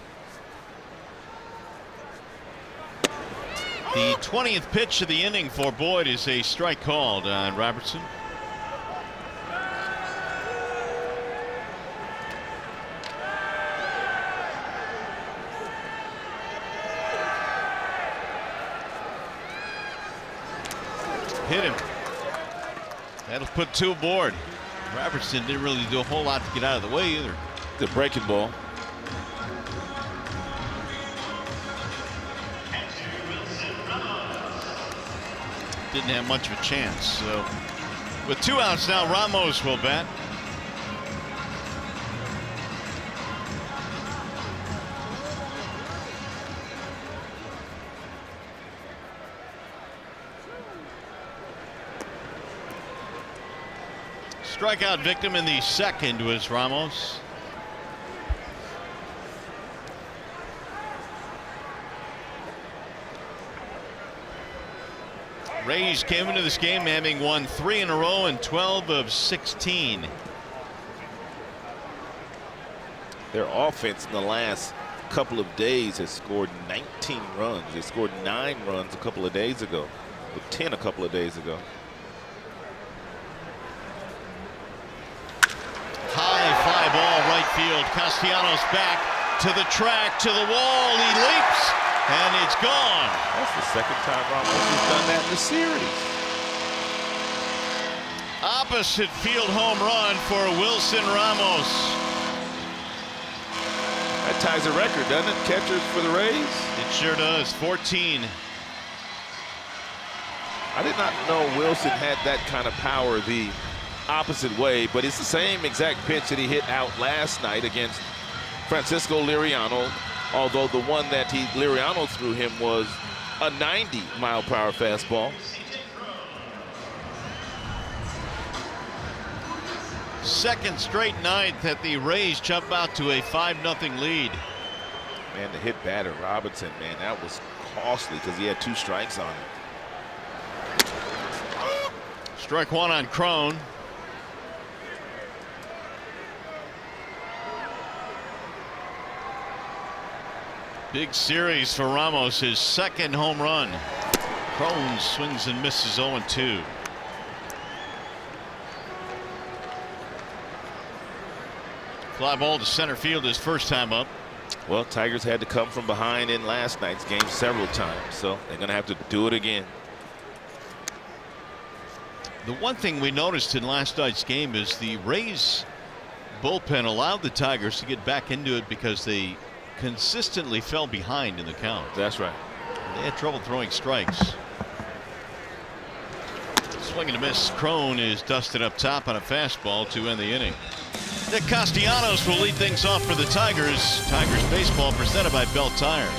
The 20th pitch of the inning for Boyd is a strike called on Robertson. Hit him. That'll put 2 aboard. Robertson didn't really do a whole lot to get out of the way either. The breaking ball. didn't have much of a chance. So with 2 outs now, Ramos will bat. Strikeout victim in the second was Ramos. Rays came into this game having won 3 in a row and 12 of 16. Their offense in the last couple of days has scored 19 runs. They scored 9 runs a couple of days ago, with 10 a couple of days ago. High fly ball right field. Castellanos back to the track, to the wall. He leaps and it's gone. That's the second time Ramos has done that in the series. Opposite field home run for Wilson Ramos. That ties a record, doesn't it? Catchers for the Rays. It sure does. 14. I did not know Wilson had that kind of power the opposite way, but it's the same exact pitch that he hit out last night against Francisco Liriano, although the one that Liriano threw him was a 90-mile-per-hour fastball. Second straight night that the Rays jump out to a 5-0 lead. Man, the hit batter, Robinson, man, that was costly because he had 2 strikes on him. Strike 1 on Crone. Big series for Ramos, his second home run. Crone swings and misses 0-2. Fly ball to center field his first time up. Well, Tigers had to come from behind in last night's game several times, so they're going to have to do it again. The one thing we noticed in last night's game is the Rays bullpen allowed the Tigers to get back into it because they consistently fell behind in the count. That's right. They had trouble throwing strikes. Swing and a miss. Crone is dusted up top on a fastball to end the inning. Nick Castellanos will lead things off for the Tigers. Tigers baseball presented by Belt Tire.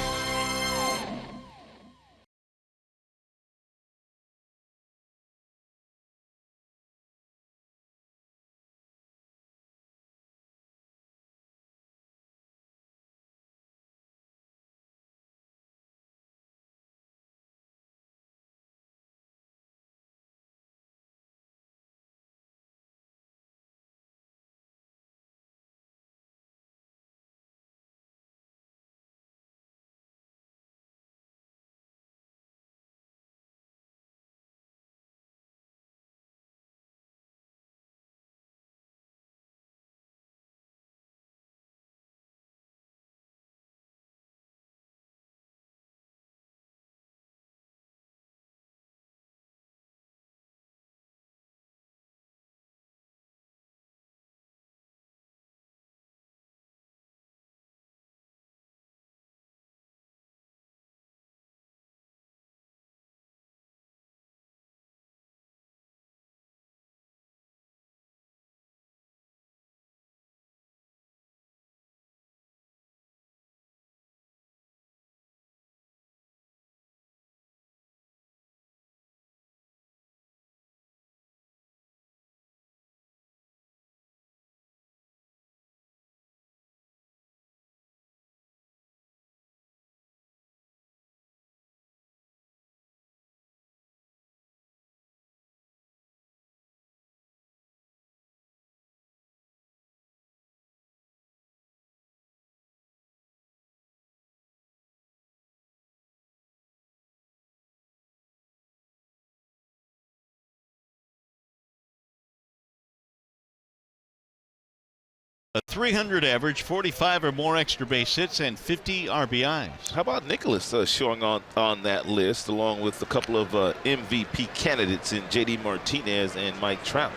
A .300 average, 45 or more extra base hits, and 50 RBIs. How about Nicholas showing on that list, along with a couple of MVP candidates in J.D. Martinez and Mike Trout?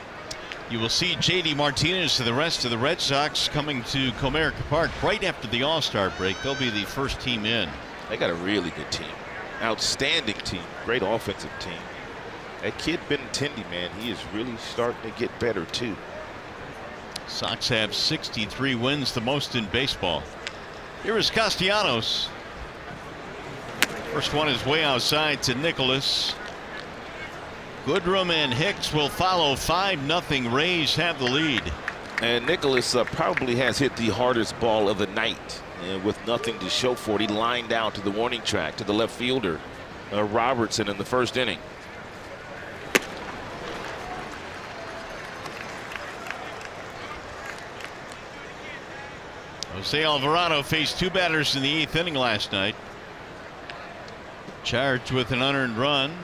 You will see J.D. Martinez to the rest of the Red Sox coming to Comerica Park right after the All-Star break. They'll be the first team in. They got a really good team. Outstanding team. Great offensive team. That kid Benintendi, man, he is really starting to get better too. Sox have 63 wins, the most in baseball. Here is Castellanos. First one is way outside to Nicholas. Goodrum and Hicks will follow. 5-0. Rays have the lead. And Nicholas probably has hit the hardest ball of the night. And with nothing to show for it, he lined out to the warning track to the left fielder, Robertson, in the first inning. Jose Alvarado faced 2 batters in the 8th inning last night. Charged with an unearned run.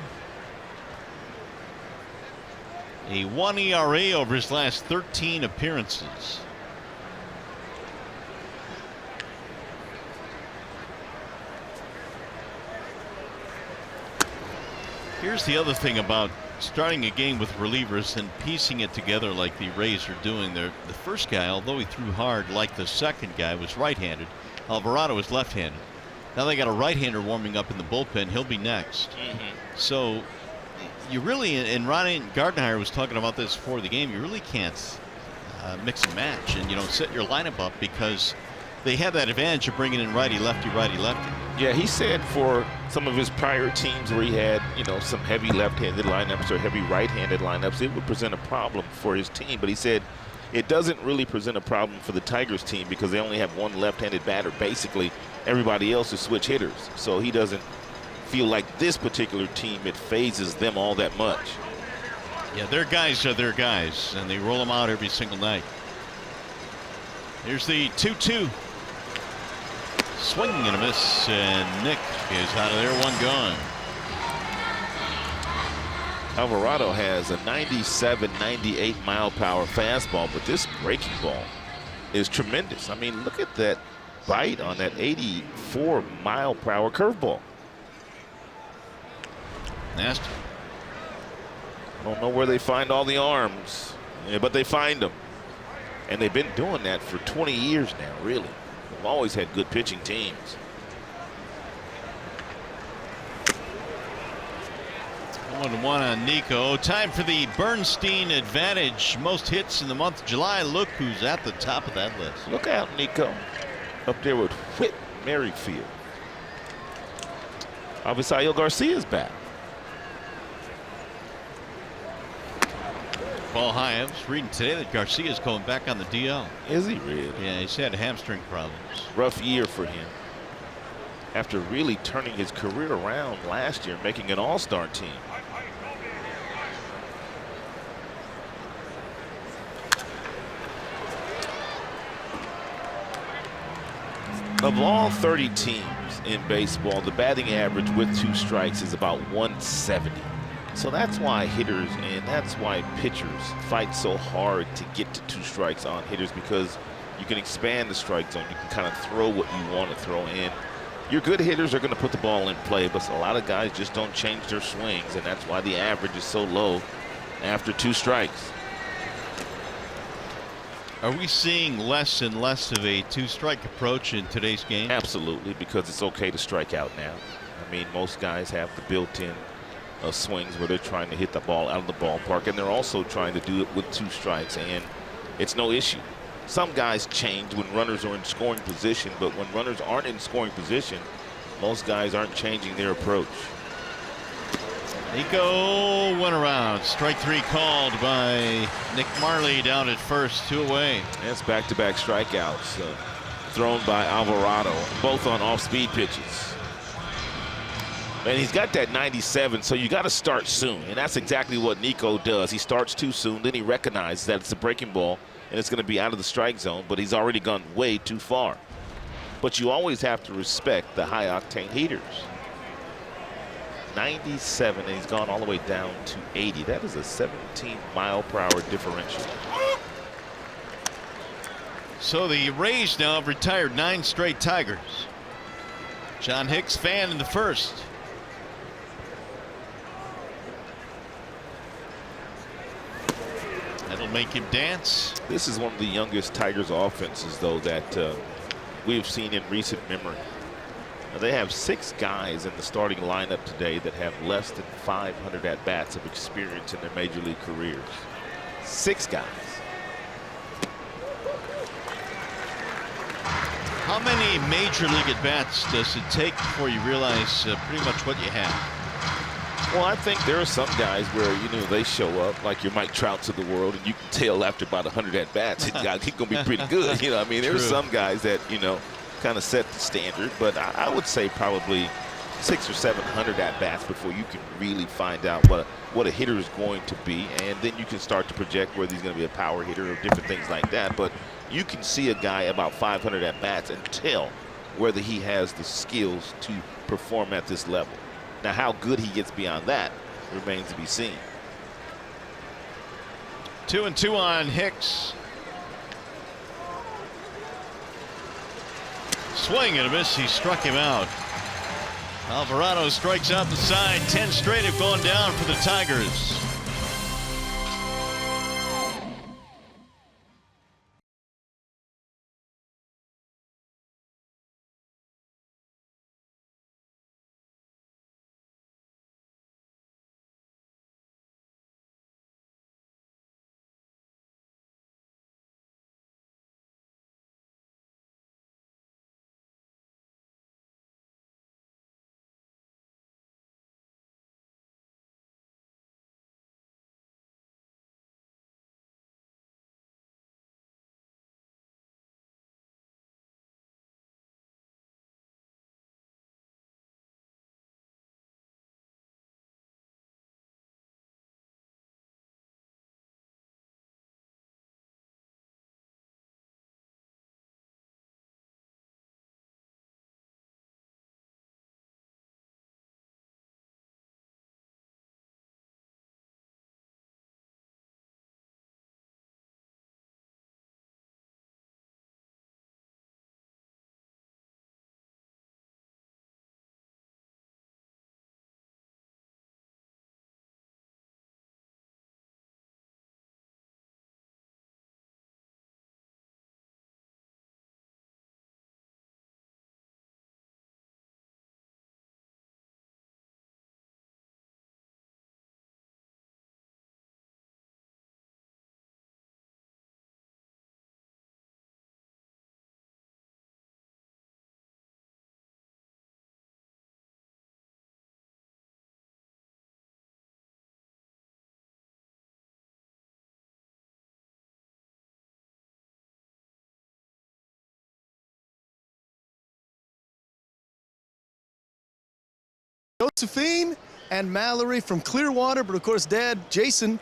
A 1 ERA over his last 13 appearances. Here's the other thing about starting a game with relievers and piecing it together like the Rays are doing. The first guy, although he threw hard like the second guy, was right-handed. Alvarado was left-handed. Now they got a right-hander warming up in the bullpen. He'll be next. So you really, and Ronnie Gardenhire was talking about this before the game, you really can't mix and match and, you know, set your lineup up because they have that advantage of bringing in righty, lefty, righty, lefty. Yeah, he said for some of his prior teams where he had, you know, some heavy left-handed lineups or heavy right-handed lineups, it would present a problem for his team. But he said it doesn't really present a problem for the Tigers team because they only have one left-handed batter. Basically, everybody else is switch hitters. So he doesn't feel like this particular team, it phases them all that much. Yeah, their guys are their guys, and they roll them out every single night. Here's the 2-2. Swing and a miss, and Nick is out of there, 1 gone. Alvarado has a 97, 98 mile per hour fastball, but this breaking ball is tremendous. I mean, look at that bite on that 84 mile per hour curveball. Nasty. I don't know where they find all the arms, but they find them. And they've been doing that for 20 years now, really. They've always had good pitching teams. One on Nico. Time for the Bernstein advantage. Most hits in the month of July. Look who's at the top of that list. Look out, Nico. Up there with Whit Merrifield. Avisaíl Garcia's back. Ball high. I was reading today that Garcia's going back on the DL. Is he really? Yeah, he's had hamstring problems. Rough year for him. After really turning his career around last year, making an all-star team. Of all 30 teams in baseball, the batting average with 2 strikes is about 170. So that's why hitters and that's why pitchers fight so hard to get to 2 strikes on hitters, because you can expand the strike zone. You can kind of throw what you want to throw in. Your good hitters are going to put the ball in play, but a lot of guys just don't change their swings, and that's why the average is so low after 2 strikes. Are we seeing less and less of a 2-strike approach in today's game? Absolutely, because it's okay to strike out now. I mean, most guys have the built-in swings where they're trying to hit the ball out of the ballpark, and they're also trying to do it with 2 strikes, and it's no issue. Some guys change when runners are in scoring position, but when runners aren't in scoring position, most guys aren't changing their approach. Nico went around. Strike 3 called by Nick Marley down at first, 2 away. That's back-to-back strikeouts thrown by Alvarado, both on off-speed pitches. And he's got that 97, so you got to start soon, and that's exactly what Nico does. He starts too soon, then he recognizes that it's a breaking ball and it's going to be out of the strike zone, but he's already gone way too far. But you always have to respect the high-octane heaters. 97, and he's gone all the way down to 80. That is a 17 mile per hour differential. So the Rays now have retired 9 straight Tigers. John Hicks fan in the first. That'll make him dance. This is one of the youngest Tigers offenses, though, that we've seen in recent memory. Now, they have 6 guys in the starting lineup today that have less than 500 at-bats of experience in their major league careers. 6 guys. How many major league at-bats does it take before you realize pretty much what you have? Well, I think there are some guys where, you know, they show up like your Mike Trouts of the world, and you can tell after about 100 at-bats, he's going to be pretty good. You know, I mean, there's some guys that, you know, kind of set the standard, but I would say probably 600 or 700 at-bats before you can really find out what a hitter is going to be, and then you can start to project whether he's going to be a power hitter or different things like that. But you can see a guy about 500 at-bats and tell whether he has the skills to perform at this level. Now, how good he gets beyond that remains to be seen. 2-2 on Hicks. Swing and a miss. He struck him out. Alvarado strikes out the side. 10 straight have gone down for the Tigers. Josephine and Mallory from Clearwater, but of course Dad, Jason,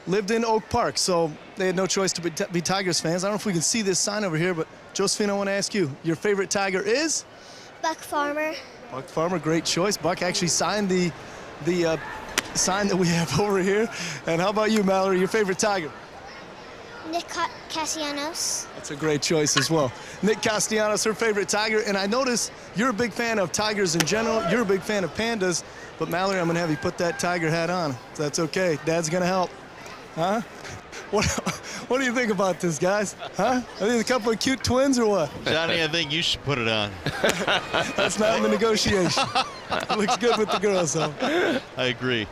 lived in Oak Park, so they had no choice to be Tigers fans. I don't know if we can see this sign over here, but Josephine, I want to ask you, your favorite Tiger is? Buck Farmer. Buck Farmer, great choice. Buck actually signed the sign that we have over here. And how about you, Mallory, your favorite Tiger? Nick Castellanos. That's a great choice as well. Nick Castellanos, her favorite Tiger. And I notice you're a big fan of Tigers in general. You're a big fan of pandas. But Mallory, I'm going to have you put that Tiger hat on. So that's okay. Dad's going to help. Huh? What do you think about this, guys? Huh? Are these a couple of cute twins or what? Johnny, I think you should put it on. That's not in the negotiation. Looks good with the girls, though. I agree.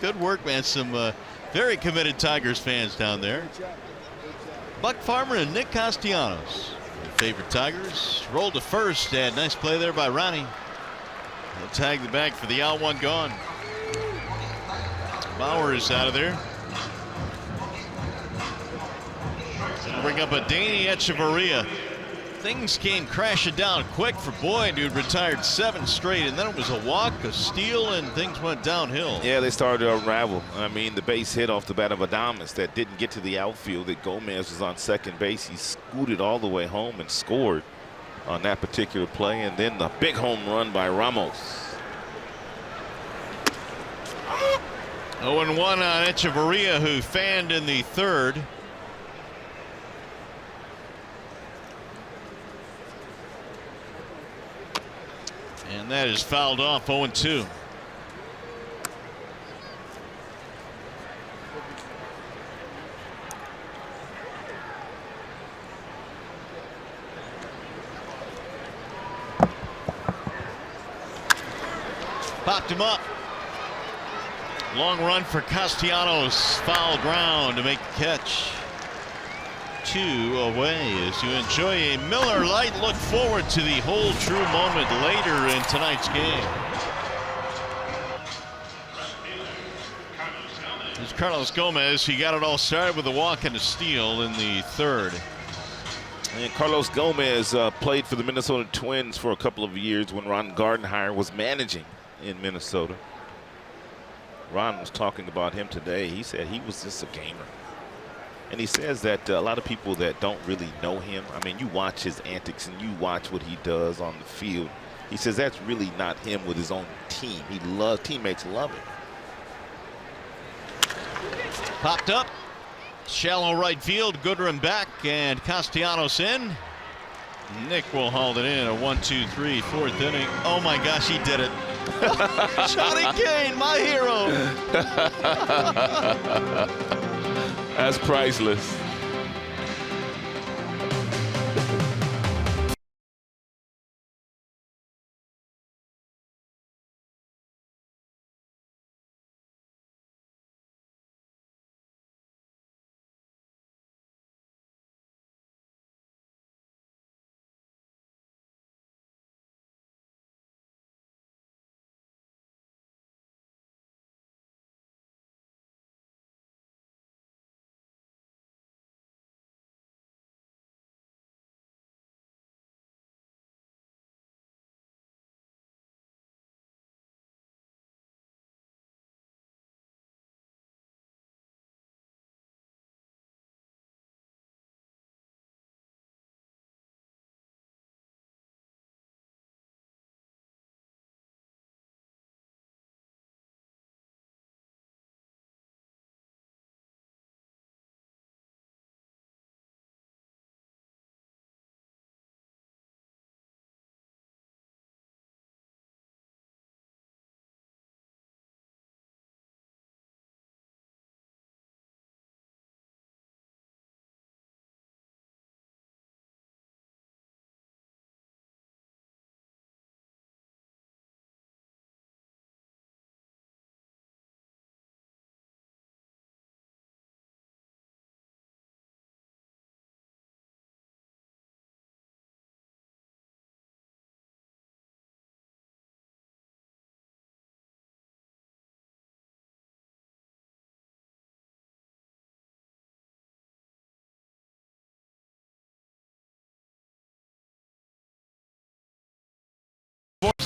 Good work, man. Some very committed Tigers fans down there. Buck Farmer and Nick Castellanos, your favorite Tigers. Rolled to first, and nice play there by Ronnie. He'll tag the bag for the out, one gone. Bauer is out of there. Gonna bring up a Danny Echeverria. Things came crashing down quick for Boyd, who'd retired 7 straight, and then it was a walk, a steal, and things went downhill. Yeah, they started to unravel. I mean, the base hit off the bat of Adames that didn't get to the outfield. That Gomez was on second base. He scooted all the way home and scored on that particular play, and then the big home run by Ramos. 0-1 on Echeverria, who fanned in the third. And that is fouled off. 0-2. Popped him up. Long run for Castellanos. Foul ground to make the catch. 2 away as you enjoy a Miller Lite. Look forward to the whole true moment later in tonight's game. There's Carlos Gomez. He got it all started with a walk and a steal in the third. And Carlos Gomez played for the Minnesota Twins for a couple of years when Ron Gardenhire was managing in Minnesota. Ron was talking about him today. He said he was just a gamer. And he says that a lot of people that don't really know him, I mean, you watch his antics and you watch what he does on the field. He says that's really not him with his own team. Teammates love him. Popped up. Shallow right field. Goodrum back and Castellanos in. Nick will hold it in. A 1-2-3 fourth inning. Oh my gosh, he did it. Johnny Kane, my hero. That's priceless.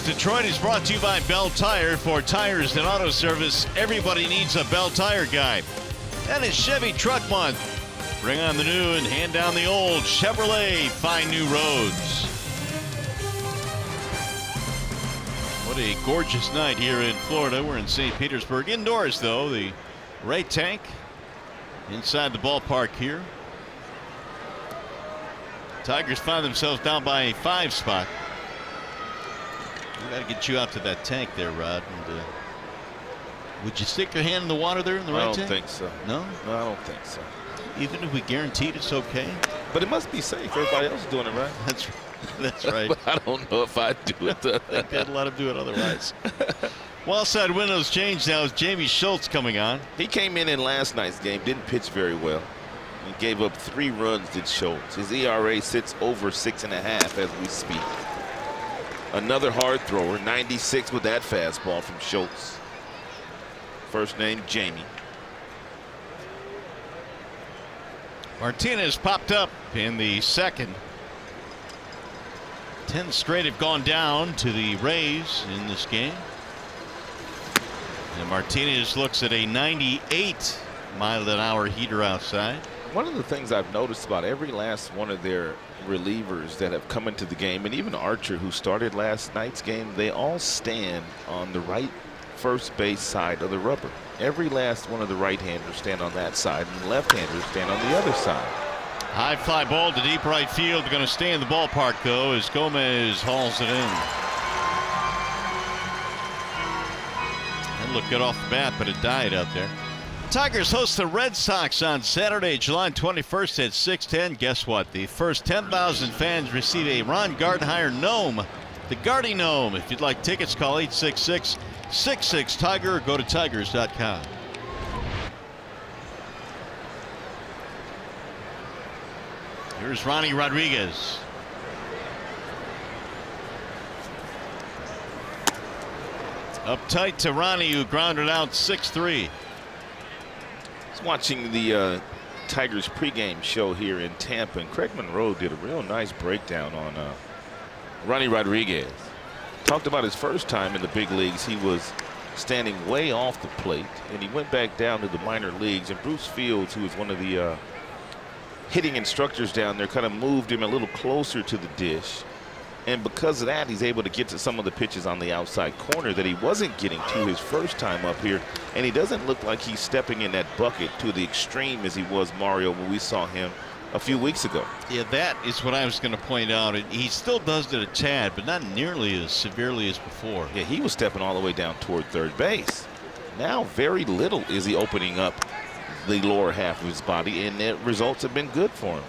Detroit is brought to you by Bell Tire. For tires and auto service, everybody needs a Bell Tire guy. And it's Chevy Truck Month. Bring on the new and hand down the old. Chevrolet, find new roads. What a gorgeous night here in Florida. We're in St. Petersburg. Indoors, though, the Ray Tank inside the ballpark here. Tigers find themselves down by a 5 spot. We got to get you out to that tank there, Rod. And, would you stick your hand in the water there in the right tank? I don't think so. No? No, I don't think so. Even if we guaranteed it's okay? But it must be safe. Everybody else is doing it, right? That's right. But I don't know if I'd do it. I think they'd let him do it otherwise. Well side windows changed now as Jamie Schultz coming on. He came in last night's game, didn't pitch very well. He gave up 3 runs, did Schultz. His ERA sits over 6.5 as we speak. Another hard thrower, 96 with that fastball from Schultz. First name Jamie. Martinez popped up in the second. 10 straight have gone down to the Rays in this game. And Martinez looks at a 98 mile-an-hour heater outside. One of the things I've noticed about every last one of their relievers that have come into the game, and even Archer, who started last night's game, they all stand on the right first base side of the rubber. Every last one of the right-handers stand on that side, and the left-handers stand on the other side. High fly ball to deep right field. Going to stay in the ballpark, though, as Gomez hauls it in. That looked good off the bat, but it died out there. Tigers host the Red Sox on Saturday, July 21st at 6:10. Guess what? The first 10,000 fans receive a Ron Gardenhire gnome, the Gardy Gnome. If you'd like tickets, call 888-666 Tiger or go to tigers.com. Here's Ronnie Rodriguez. Up tight to Ronnie, who grounded out 6-3. I was watching the Tigers pregame show here in Tampa, and Craig Monroe did a real nice breakdown on Ronnie Rodriguez. Talked about his first time in the big leagues. He was standing way off the plate, and he went back down to the minor leagues, and Bruce Fields, who was one of the hitting instructors down there, kind of moved him a little closer to the dish. And because of that, he's able to get to some of the pitches on the outside corner that he wasn't getting to his first time up here. And he doesn't look like he's stepping in that bucket to the extreme as he was, Mario, when we saw him a few weeks ago. Yeah, that is what I was going to point out. He still does it a tad, but not nearly as severely as before. Yeah, he was stepping all the way down toward third base. Now very little is he opening up the lower half of his body, and the results have been good for him.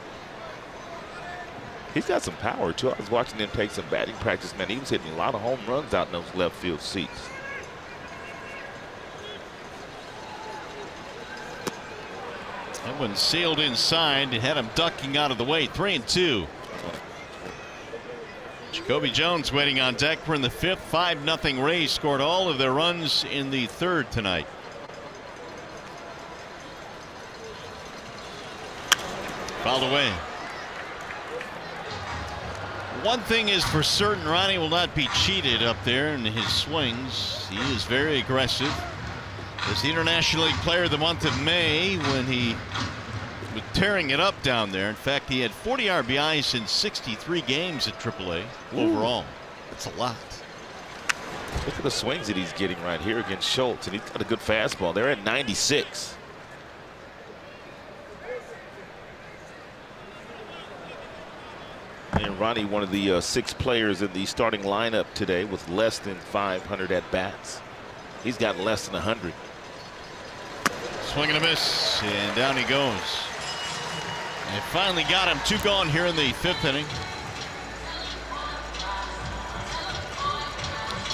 He's got some power, too. I was watching him take some batting practice, man. He was hitting a lot of home runs out in those left field seats. That one sailed inside and had him ducking out of the way. 3-2. Jacoby Jones waiting on deck for in the fifth. 5-0 Rays scored all of their runs in the third tonight. Fouled away. One thing is for certain, Ronnie will not be cheated up there in his swings. He is very aggressive. As the International League Player of the month of May when he was tearing it up down there. In fact, he had 40 RBIs in 63 games at AAA overall. That's a lot. Look at the swings that he's getting right here against Schultz, and he's got a good fastball. They're at 96. And Ronnie, one of the 6 players in the starting lineup today with less than 500 at bats. He's got less than 100. Swing and a miss, and down he goes. And finally got him. 2 gone here in the 5th inning.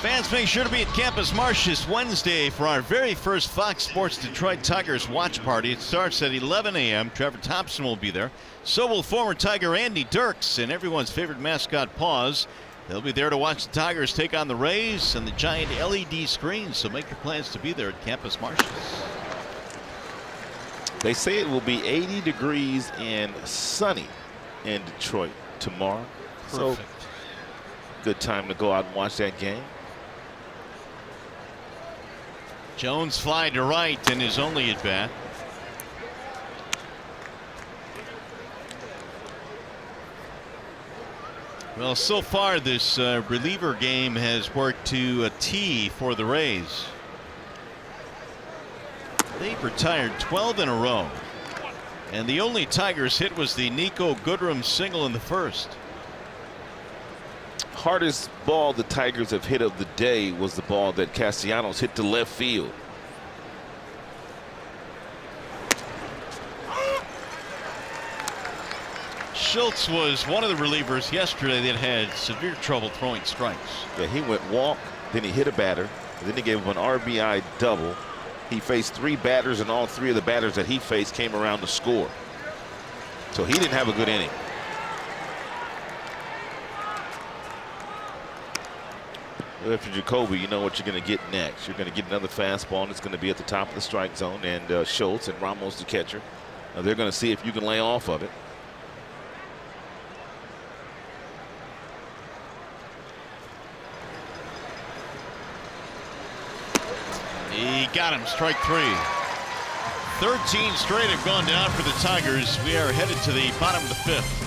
Fans, make sure to be at Campus Marsh this Wednesday for our very first Fox Sports Detroit Tigers watch party. It starts at 11 a.m. Trevor Thompson will be there. So will former Tiger Andy Dirks and everyone's favorite mascot Paws. They'll be there to watch the Tigers take on the Rays and the giant LED screens. So make your plans to be there at Campus Marsh. They say it will be 80 degrees and sunny in Detroit tomorrow. Perfect. So good time to go out and watch that game. Jones fly to right in his only at bat. Well, so far this reliever game has worked to a T for the Rays. They've retired 12 in a row, and the only Tigers hit was the Nico Goodrum single in the first. Hardest ball the Tigers have hit of the day was the ball that Castellanos hit to left field. Schultz was one of the relievers yesterday that had severe trouble throwing strikes. Yeah, he went walk, then he hit a batter, and then he gave him an RBI double. He faced 3 batters, and all 3 of the batters that he faced came around to score. So he didn't have a good inning. Well, if you're Jacoby, you know what you're going to get next. You're going to get another fastball, and it's going to be at the top of the strike zone. And Schultz and Ramos, the catcher, they're going to see if you can lay off of it. He got him, strike 3. 13 straight have gone down for the Tigers. We are headed to the bottom of the 5th.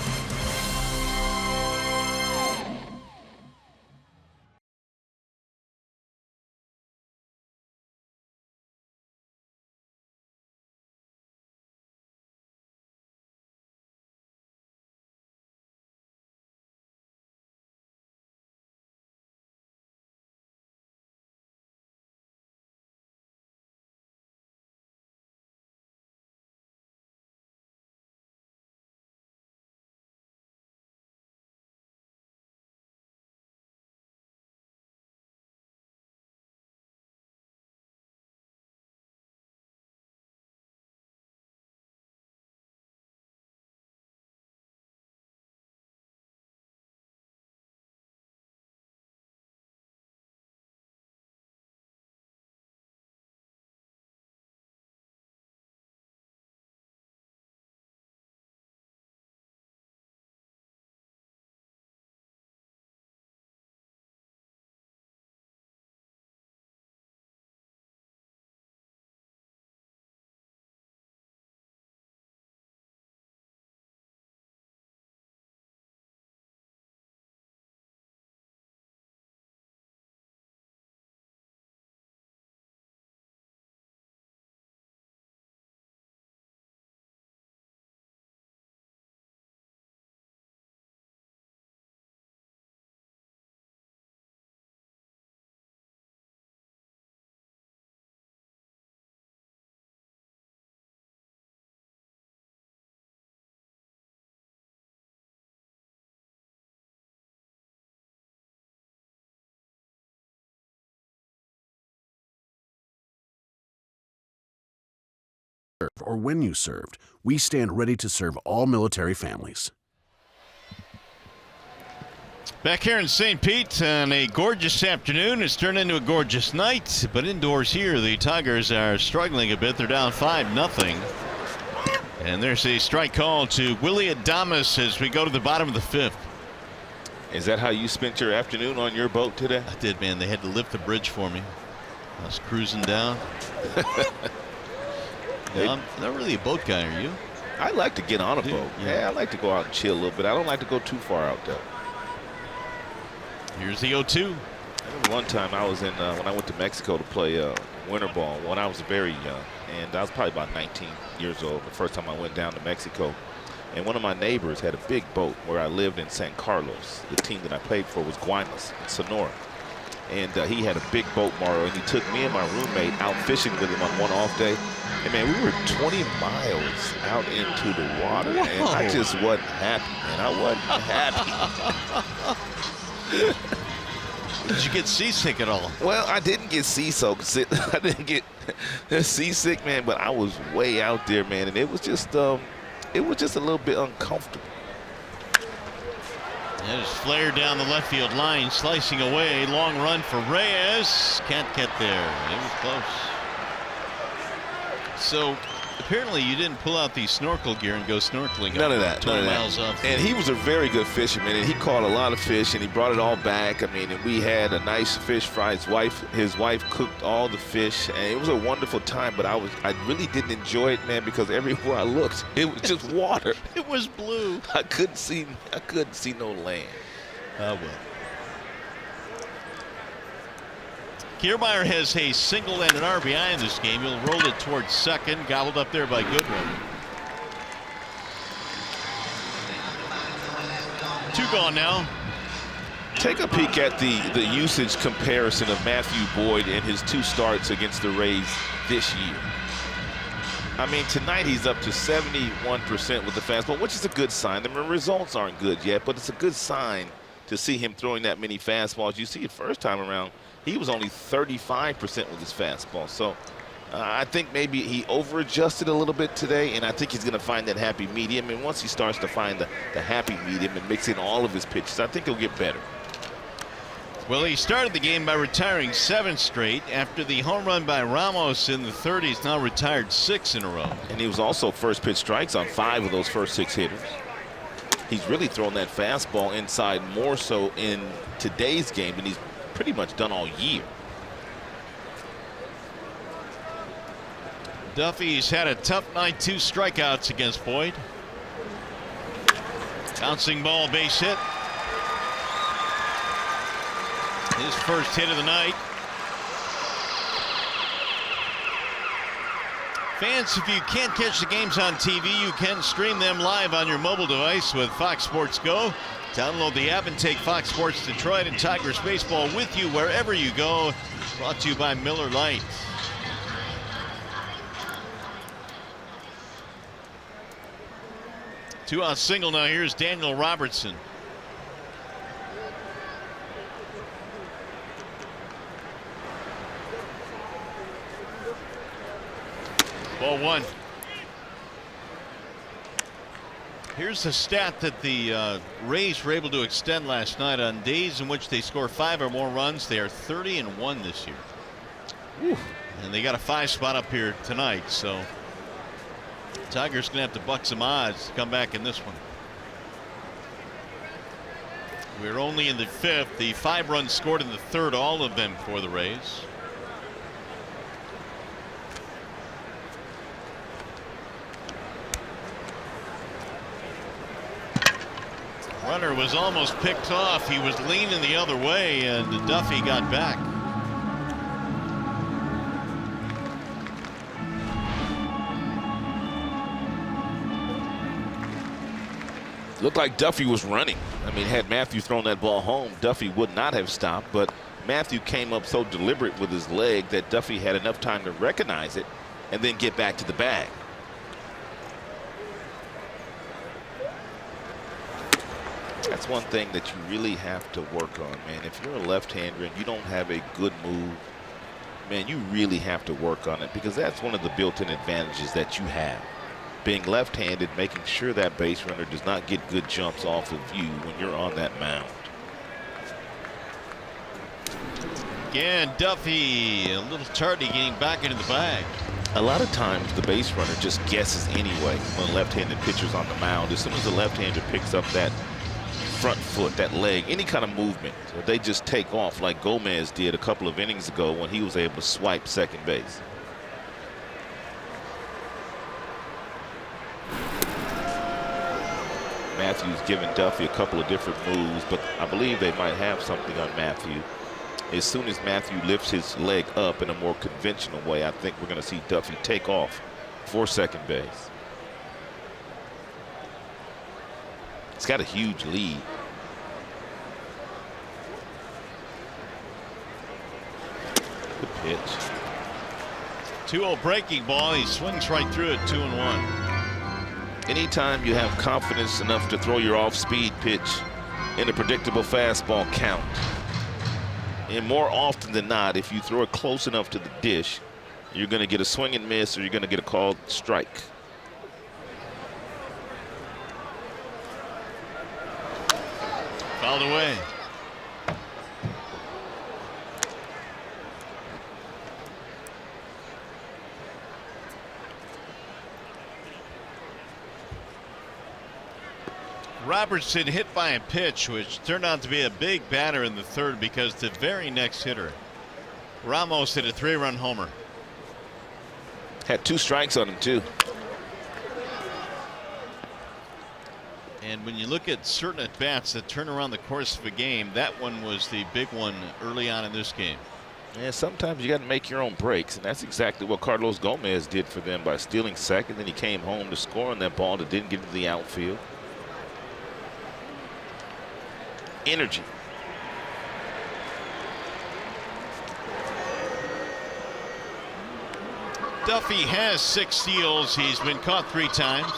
or when you served, we stand ready to serve all military families. Back here in St. Pete on a gorgeous afternoon. It's turned into a gorgeous night, but indoors here, the Tigers are struggling a bit. They're down 5-0. And there's a strike call to Willie Adames as we go to the bottom of the 5th. Is that how you spent your afternoon on your boat today? I did, man. They had to lift the bridge for me. I was cruising down. I'm not really a boat guy, are you? I like to get on a boat. Yeah. Yeah, I like to go out and chill a little bit. I don't like to go too far out though. Here's the 0-2. I remember one time I was in when I went to Mexico to play winter ball when I was very young, and I was probably about 19 years old the first time I went down to Mexico. And one of my neighbors had a big boat where I lived in San Carlos. The team that I played for was Guaymas in Sonora. And he had a big boat borrow, and he took me and my roommate out fishing with him on one off day. And man, we were 20 miles out into the water, and I just wasn't happy, man. I wasn't happy. Did you get seasick at all? Well, I didn't get seasick. I didn't get seasick, man, but I was way out there, man, and it was just a little bit uncomfortable. That is flared down the left field line, slicing away. Long run for Reyes. Can't get there. It was close. So apparently you didn't pull out the snorkel gear and go snorkeling. None of that. 20 miles off. And he was a very good fisherman, and he caught a lot of fish, and he brought it all back. I mean, and we had a nice fish fry. His wife cooked all the fish, and it was a wonderful time. But I really didn't enjoy it, man, because everywhere I looked, it was just water. It was blue. I couldn't see no land. Oh, well. Kiermaier has a single and an RBI in this game. He'll roll it towards second. Gobbled up there by Goodwin. 2 gone now. Take a peek at the usage comparison of Matthew Boyd in his 2 starts against the Rays this year. I mean, tonight he's up to 71% with the fastball, which is a good sign. I mean, results aren't good yet, but it's a good sign to see him throwing that many fastballs. You see it first time around, he was only 35% with his fastball. So I think maybe he over-adjusted a little bit today, and I think he's going to find that happy medium. And once he starts to find the happy medium and mix in all of his pitches, I think he'll get better. Well, he started the game by retiring 7 straight. After the home run by Ramos in the 30s, he's now retired 6 in a row. And he was also first pitch strikes on 5 of those first 6 hitters. He's really thrown that fastball inside more so in today's game than he's pretty much done all year. Duffy's had a tough night, 2 strikeouts against Boyd. Bouncing ball, base hit. His first hit of the night. Fans, if you can't catch the games on TV, you can stream them live on your mobile device with Fox Sports Go. Download the app and take Fox Sports Detroit and Tigers baseball with you wherever you go. Brought to you by Miller Lite. Two-out single now. Here's Daniel Robertson. Ball 1. Here's the stat that the Rays were able to extend last night. On days in which they score 5 or more runs, they are 30-1 this year. Whew. And they got a 5 spot up here tonight, so Tigers gonna have to buck some odds to come back in this one. We're only in the 5th. The 5 runs scored in the 3rd, all of them for the Rays. Runner was almost picked off. He was leaning the other way, and Duffy got back. Looked like Duffy was running. I mean, had Matthew thrown that ball home, Duffy would not have stopped, but Matthew came up so deliberate with his leg that Duffy had enough time to recognize it and then get back to the bag. That's one thing that you really have to work on, man. If you're a left-hander and you don't have a good move, man, you really have to work on it because that's one of the built-in advantages that you have. Being left-handed, making sure that base runner does not get good jumps off of you when you're on that mound. Again, Duffy a little tardy getting back into the bag. A lot of times the base runner just guesses anyway when left-handed pitcher's on the mound. As soon as the left-hander picks up that front foot, that leg, any kind of movement, they just take off like Gomez did a couple of innings ago when he was able to swipe second base. Matthew's given Duffy a couple of different moves, but I believe they might have something on Matthew. As soon as Matthew lifts his leg up in a more conventional way, I think we're going to see Duffy take off for second base. He's got a huge lead. Good pitch. 2-0 breaking ball. He swings right through it, 2-1. Anytime you have confidence enough to throw your off-speed pitch in a predictable fastball count, and more often than not, if you throw it close enough to the dish, you're going to get a swing and miss or you're going to get a called strike. Fouled away. Robertson hit by a pitch which turned out to be a big batter in the third because the very next hitter, Ramos, hit a 3-run homer. Had 2 strikes on him too. And when you look at certain at-bats that turn around the course of a game, that one was the big one early on in this game. Yeah, sometimes you got to make your own breaks, and that's exactly what Carlos Gomez did for them by stealing second. Then he came home to score on that ball that didn't get into the outfield. Energy. Duffy has 6 steals. He's been caught 3 times.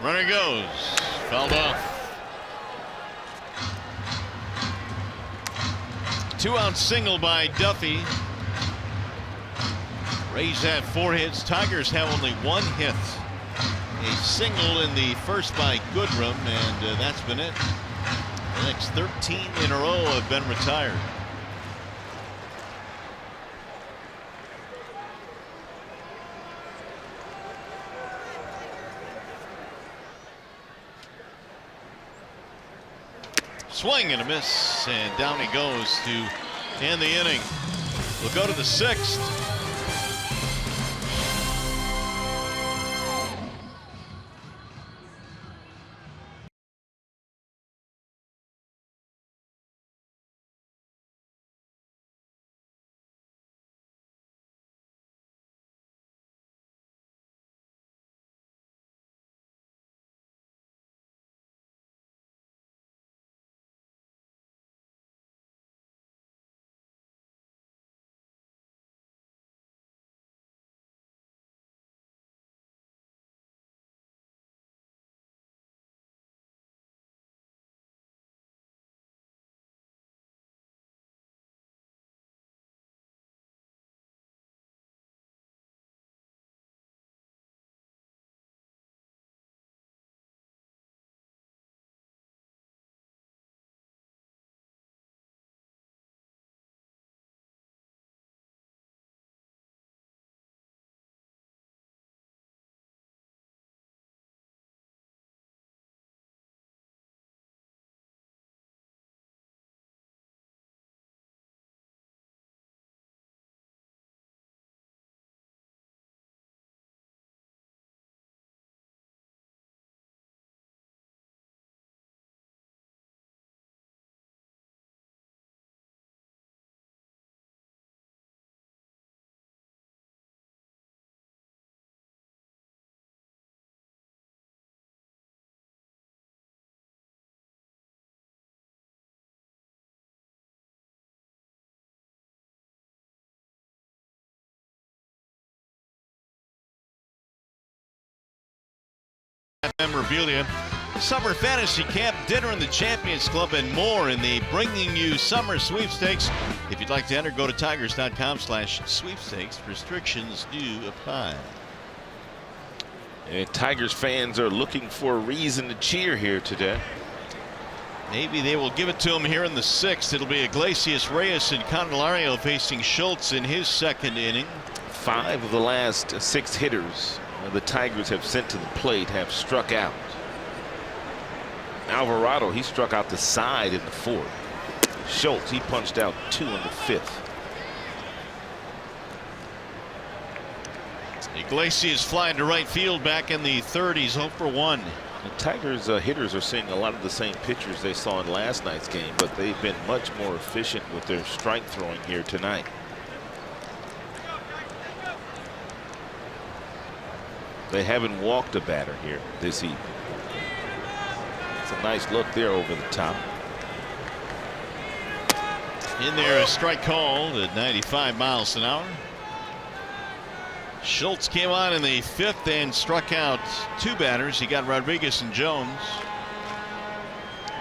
Runner goes. Fouled off. 2-out single by Duffy. Rays have 4 hits. Tigers have only 1 hit. A single in the first by Goodrum, and that's been it. The next 13 in a row have been retired. Swing and a miss, and down he goes to end the inning. We'll go to the 6th. memorabilia, summer fantasy camp, dinner in the Champions Club, and more in the Bringing You Summer Sweepstakes. If you'd like to enter, go to tigers.com/sweepstakes. Restrictions do apply. And Tigers fans are looking for a reason to cheer here today. Maybe they will give it to him here in the 6th. It'll be Iglesias, Reyes, and Candelario facing Schultz in his 2nd inning. 5 of the last 6 hitters the Tigers have sent to the plate have struck out. Alvarado, he struck out the side in the 4th. Schultz, he punched out 2 in the 5th. Iglesias flying to right field back in the 3rd. He's 0 for 1. The Tigers hitters are seeing a lot of the same pitchers they saw in last night's game, but they've been much more efficient with their strike throwing here tonight. They haven't walked a batter here this evening. It's a nice look there over the top. In there, a strike called at 95 miles an hour. Schultz came on in the 5th and struck out 2 batters. He got Rodriguez and Jones.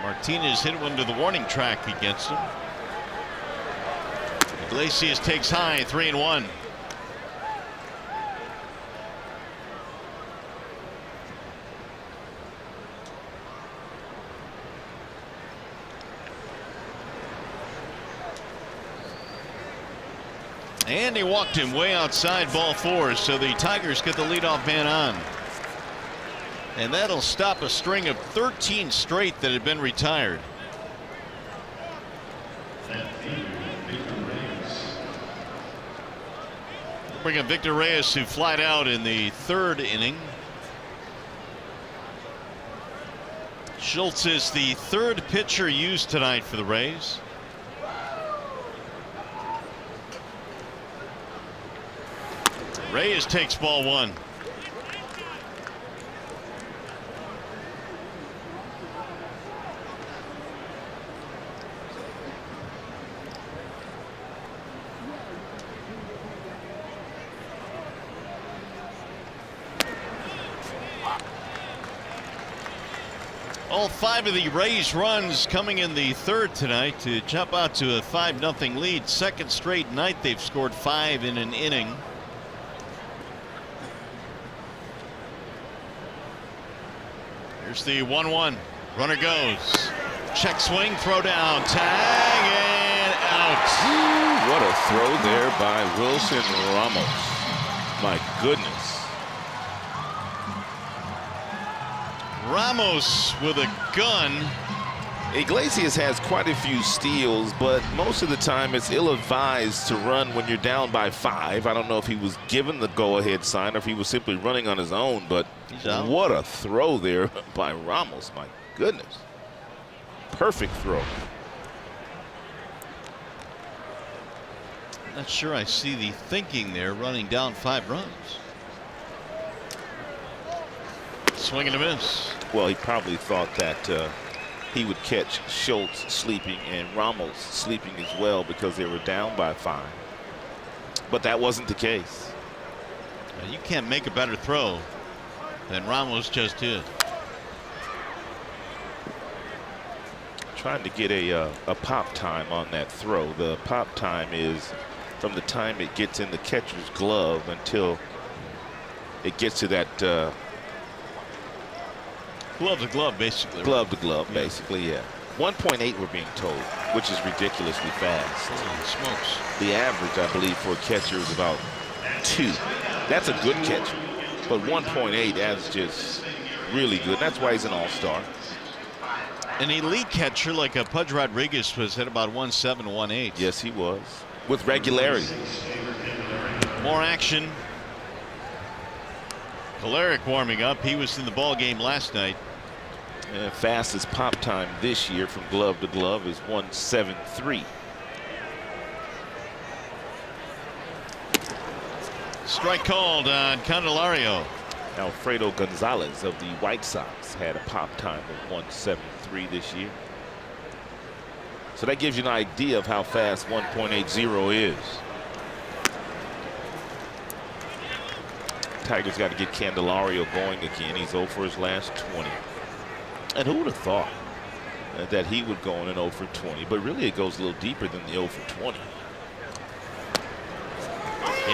Martinez hit one to the warning track against him. Iglesias takes high, 3-1. And he walked him way outside, ball 4, so the Tigers get the leadoff man on. And that'll stop a string of 13 straight that had been retired. Bring up Victor Reyes, who flied out in the 3rd inning. Schultz is the 3rd pitcher used tonight for the Rays. Reyes takes ball 1. All 5 of the Rays runs coming in the 3rd tonight to jump out to a 5-0 lead. 2nd straight night they've scored 5 in an inning. Here's the 1-1. Runner goes. Check swing, throw down, tag, and out. Ooh, what a throw there by Wilson Ramos. My goodness. Ramos with a gun. Iglesias has quite a few steals, but most of the time it's ill-advised to run when you're down by 5. I don't know if he was given the go-ahead sign or if he was simply running on his own, but what a throw there by Ramos. My goodness. Perfect throw. Not sure I see the thinking there, running down 5 runs. Swing and a miss. Well, he probably thought that he would catch Schultz sleeping and Ramos sleeping as well because they were down by 5. But that wasn't the case. You can't make a better throw than Ramos just did. Trying to get a pop time on that throw. The pop time is from the time it gets in the catcher's glove until it gets to that glove to glove, basically. Glove to glove, basically, yeah. 1.8 we're being told, which is ridiculously fast. Holy smokes. The average, I believe, for a catcher is about 2. That's a good catcher. But 1.8, that's just really good. That's why he's an all-star. An elite catcher like a Pudge Rodriguez was at about 1.7, 1.8. Yes, he was. With regularity. More action. Kolarek warming up. He was in the ball game last night. Fastest pop time this year from glove to glove is 1.73. Strike called on Candelario. Alfredo Gonzalez of the White Sox had a pop time of 1.73 this year. So that gives you an idea of how fast 1.80 is. Tigers got to get Candelario going again. He's 0 for his last 20. And who would have thought that he would go on an 0 for 20? But really, it goes a little deeper than the 0 for 20.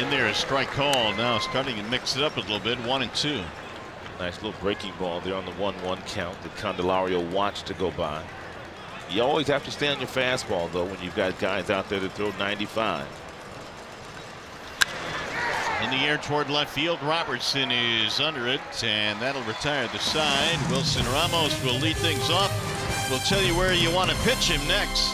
In there, a strike call. Now starting to mix it up a little bit. 1-2. Nice little breaking ball there on the 1-1 count that Candelario watched to go by. You always have to stay on your fastball, though, when you've got guys out there that throw 95. In the air toward left field, Robertson is under it, and that'll retire the side. Wilson Ramos will lead things off. We'll tell you where you want to pitch him next.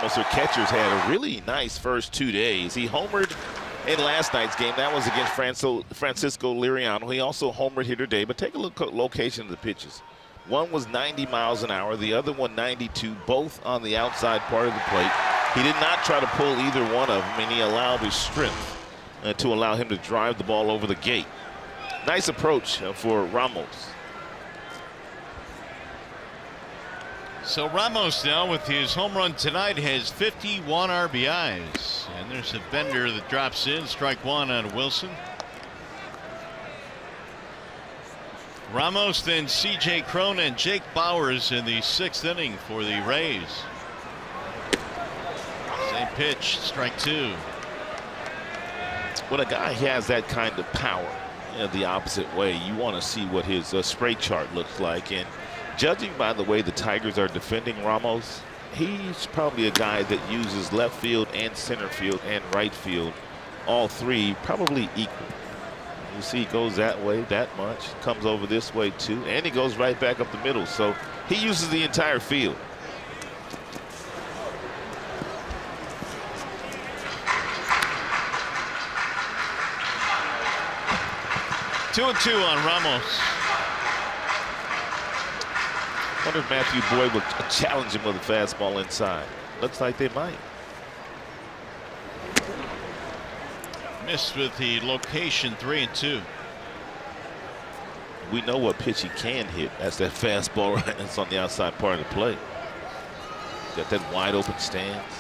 So catchers had a really nice first 2 days. He homered in last night's game. That was against Francisco Liriano. He also homered here today. But take a look at location of the pitches. One was 90 miles an hour. The other one 92, both on the outside part of the plate. He did not try to pull either one of them, and he allowed his strength to allow him to drive the ball over the gate. Nice approach for Ramos. So Ramos now with his home run tonight has 51 RBIs. And there's a Bender that drops in. Strike one on Wilson. Ramos, then C.J. Cron and Jake Bowers in the 6th inning for the Rays. Same pitch, strike two. When a guy has that kind of power the opposite way, you want to see what his spray chart looks like. And judging by the way the Tigers are defending Ramos, he's probably a guy that uses left field and center field and right field, all three probably equal. You see he goes that way that much, comes over this way too, and he goes right back up the middle. So he uses the entire field. Two and two on Ramos. Wonder if Matthew Boyd would challenge him with a fastball inside. Looks like they might. Missed with the location, 3-2. We know what pitch he can hit. That's that fastball right that's on the outside part of the plate. Got that wide open stance.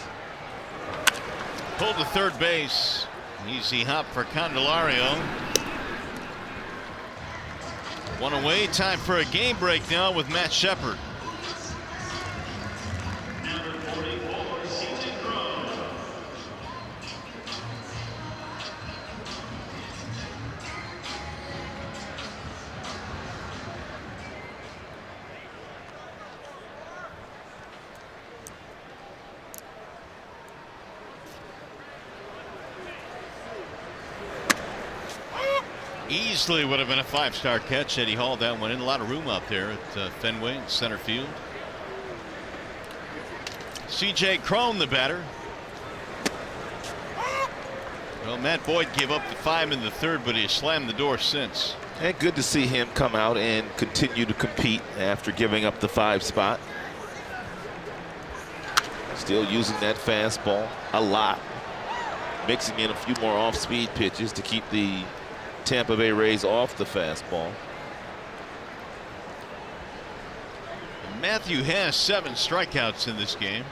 Pulled to third base. Easy hop for Candelario. One away. Time for a game break now with Matt Shepard. Easily would have been a 5-star catch had he hauled that one in. A lot of room out there at Fenway in center field. C.J. Crone, the batter. Well, Matt Boyd gave up the 5 in the third, but he slammed the door since. And good to see him come out and continue to compete after giving up the 5 spot. Still using that fastball a lot. Mixing in a few more off-speed pitches to keep the Tampa Bay Rays off the fastball. Matthew has 7 strikeouts in this game.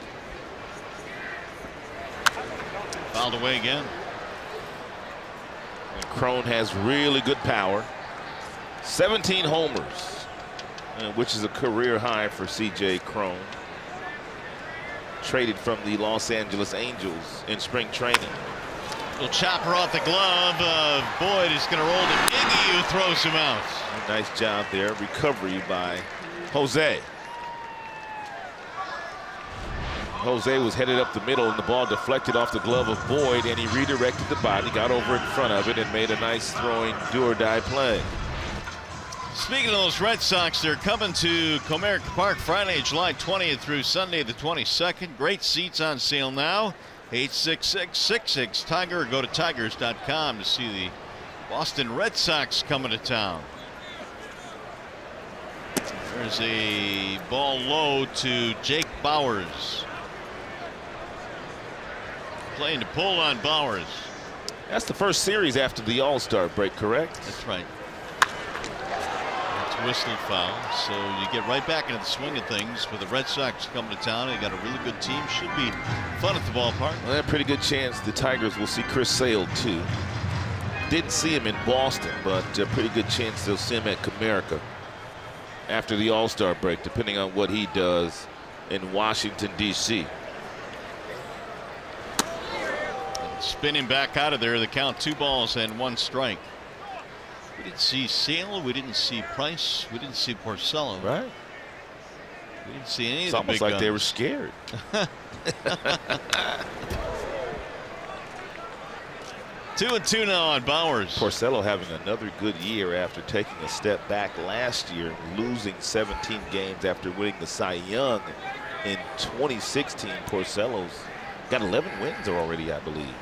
Fouled away again. And Crone has really good power. 17 homers, which is a career high for C.J. Crone. Traded from the Los Angeles Angels in spring training. Little chopper off the glove of Boyd is going to roll to Iggy, who throws him out. Nice job there. Recovery by Jose. Jose was headed up the middle and the ball deflected off the glove of Boyd, and he redirected the body, got over in front of it, and made a nice throwing do-or-die play. Speaking of those Red Sox, they're coming to Comerica Park Friday, July 20th through Sunday the 22nd. Great seats on sale now. 866-66-TIGER. Go to tigers.com to see the Boston Red Sox coming to town. There's a ball low to Jake Bowers. Playing to pull on Bowers. That's the first series after the All-Star break, correct? That's right. That's whistled foul. So you get right back into the swing of things with the Red Sox coming to town. They got a really good team. Should be fun at the ballpark. Well, a pretty good chance the Tigers will see Chris Sale too. Didn't see him in Boston, but a pretty good chance they'll see him at Comerica after the All-Star break, depending on what he does in Washington, D.C. Spinning back out of there, the count 2 balls and 1 strike. We didn't see Sale, we didn't see Price, we didn't see Porcello. Right. We didn't see any It's of the almost big like guns. they were scared. 2-2 now on Bowers. Porcello having another good year after taking a step back last year, losing 17 games after winning the Cy Young in 2016. Porcello's got 11 wins already, I believe.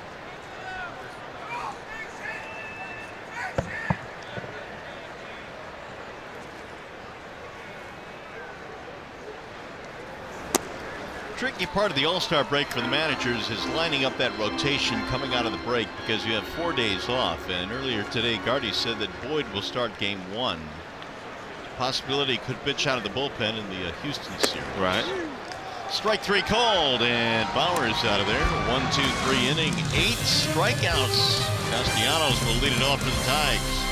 Tricky part of the All-Star break for the managers is lining up that rotation coming out of the break, because you have 4 days off. And earlier today, Gardy said that Boyd will start game 1. Possibility could pitch out of the bullpen in the Houston series. Right. Strike 3 called, and Bowers out of there. 1, 2, 3 inning, 8 strikeouts. Castellanos will lead it off for the Tigers.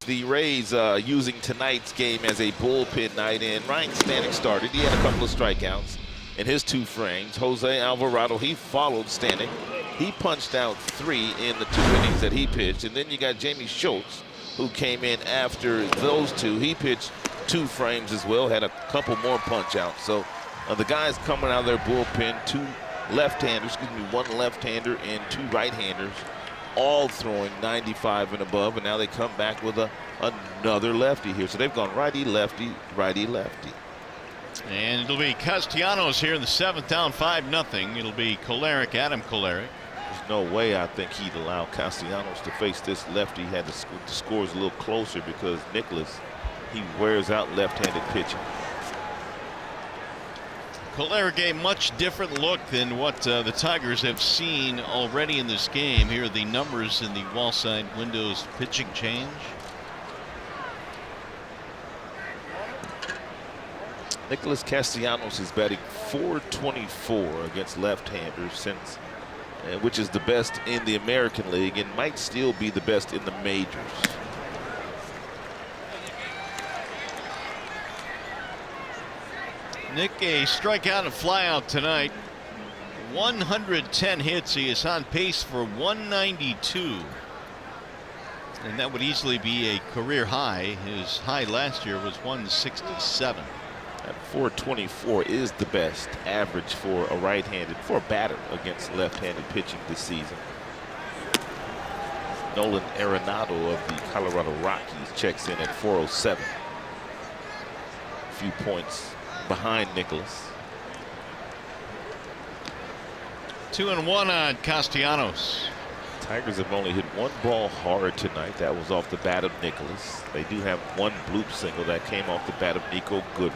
The Rays using tonight's game as a bullpen night, and Ryan Stanek started. He had a couple of strikeouts in his 2 frames. Jose Alvarado, he followed Stanek. He punched out 3 in the 2 innings that he pitched. And then you got Jamie Schultz, who came in after those 2. He pitched 2 frames as well, had a couple more punch outs. So the guys coming out of their bullpen, 2 left-handers, 1 left-hander and 2 right-handers, all throwing 95 and above, and now they come back with another lefty here. So they've gone righty, lefty, righty, lefty. And it'll be Castellanos here in the 7th, down 5-0. It'll be Kolarek, Adam Kolarek. There's no way I think he'd allow Castellanos to face this lefty. He had the scores a little closer because Nicholas, he wears out left-handed pitching. Kolarek, a much different look than what the Tigers have seen already in this game. Here are the numbers in the wall-side windows pitching change. Nicholas Castellanos is batting .424 against left-handers, since, which is the best in the American League and might still be the best in the majors. Nick, a strikeout and flyout tonight. 110 hits. He is on pace for 192. And that would easily be a career high. His high last year was 167. That .424 is the best average for a right-handed, for a batter against left-handed pitching this season. Nolan Arenado of the Colorado Rockies checks in at .407. A few points behind Nicholas. 2-1 on Castellanos. Tigers have only hit 1 ball hard tonight. That was off the bat of Nicholas. They do have 1 bloop single that came off the bat of Nico Goodwin.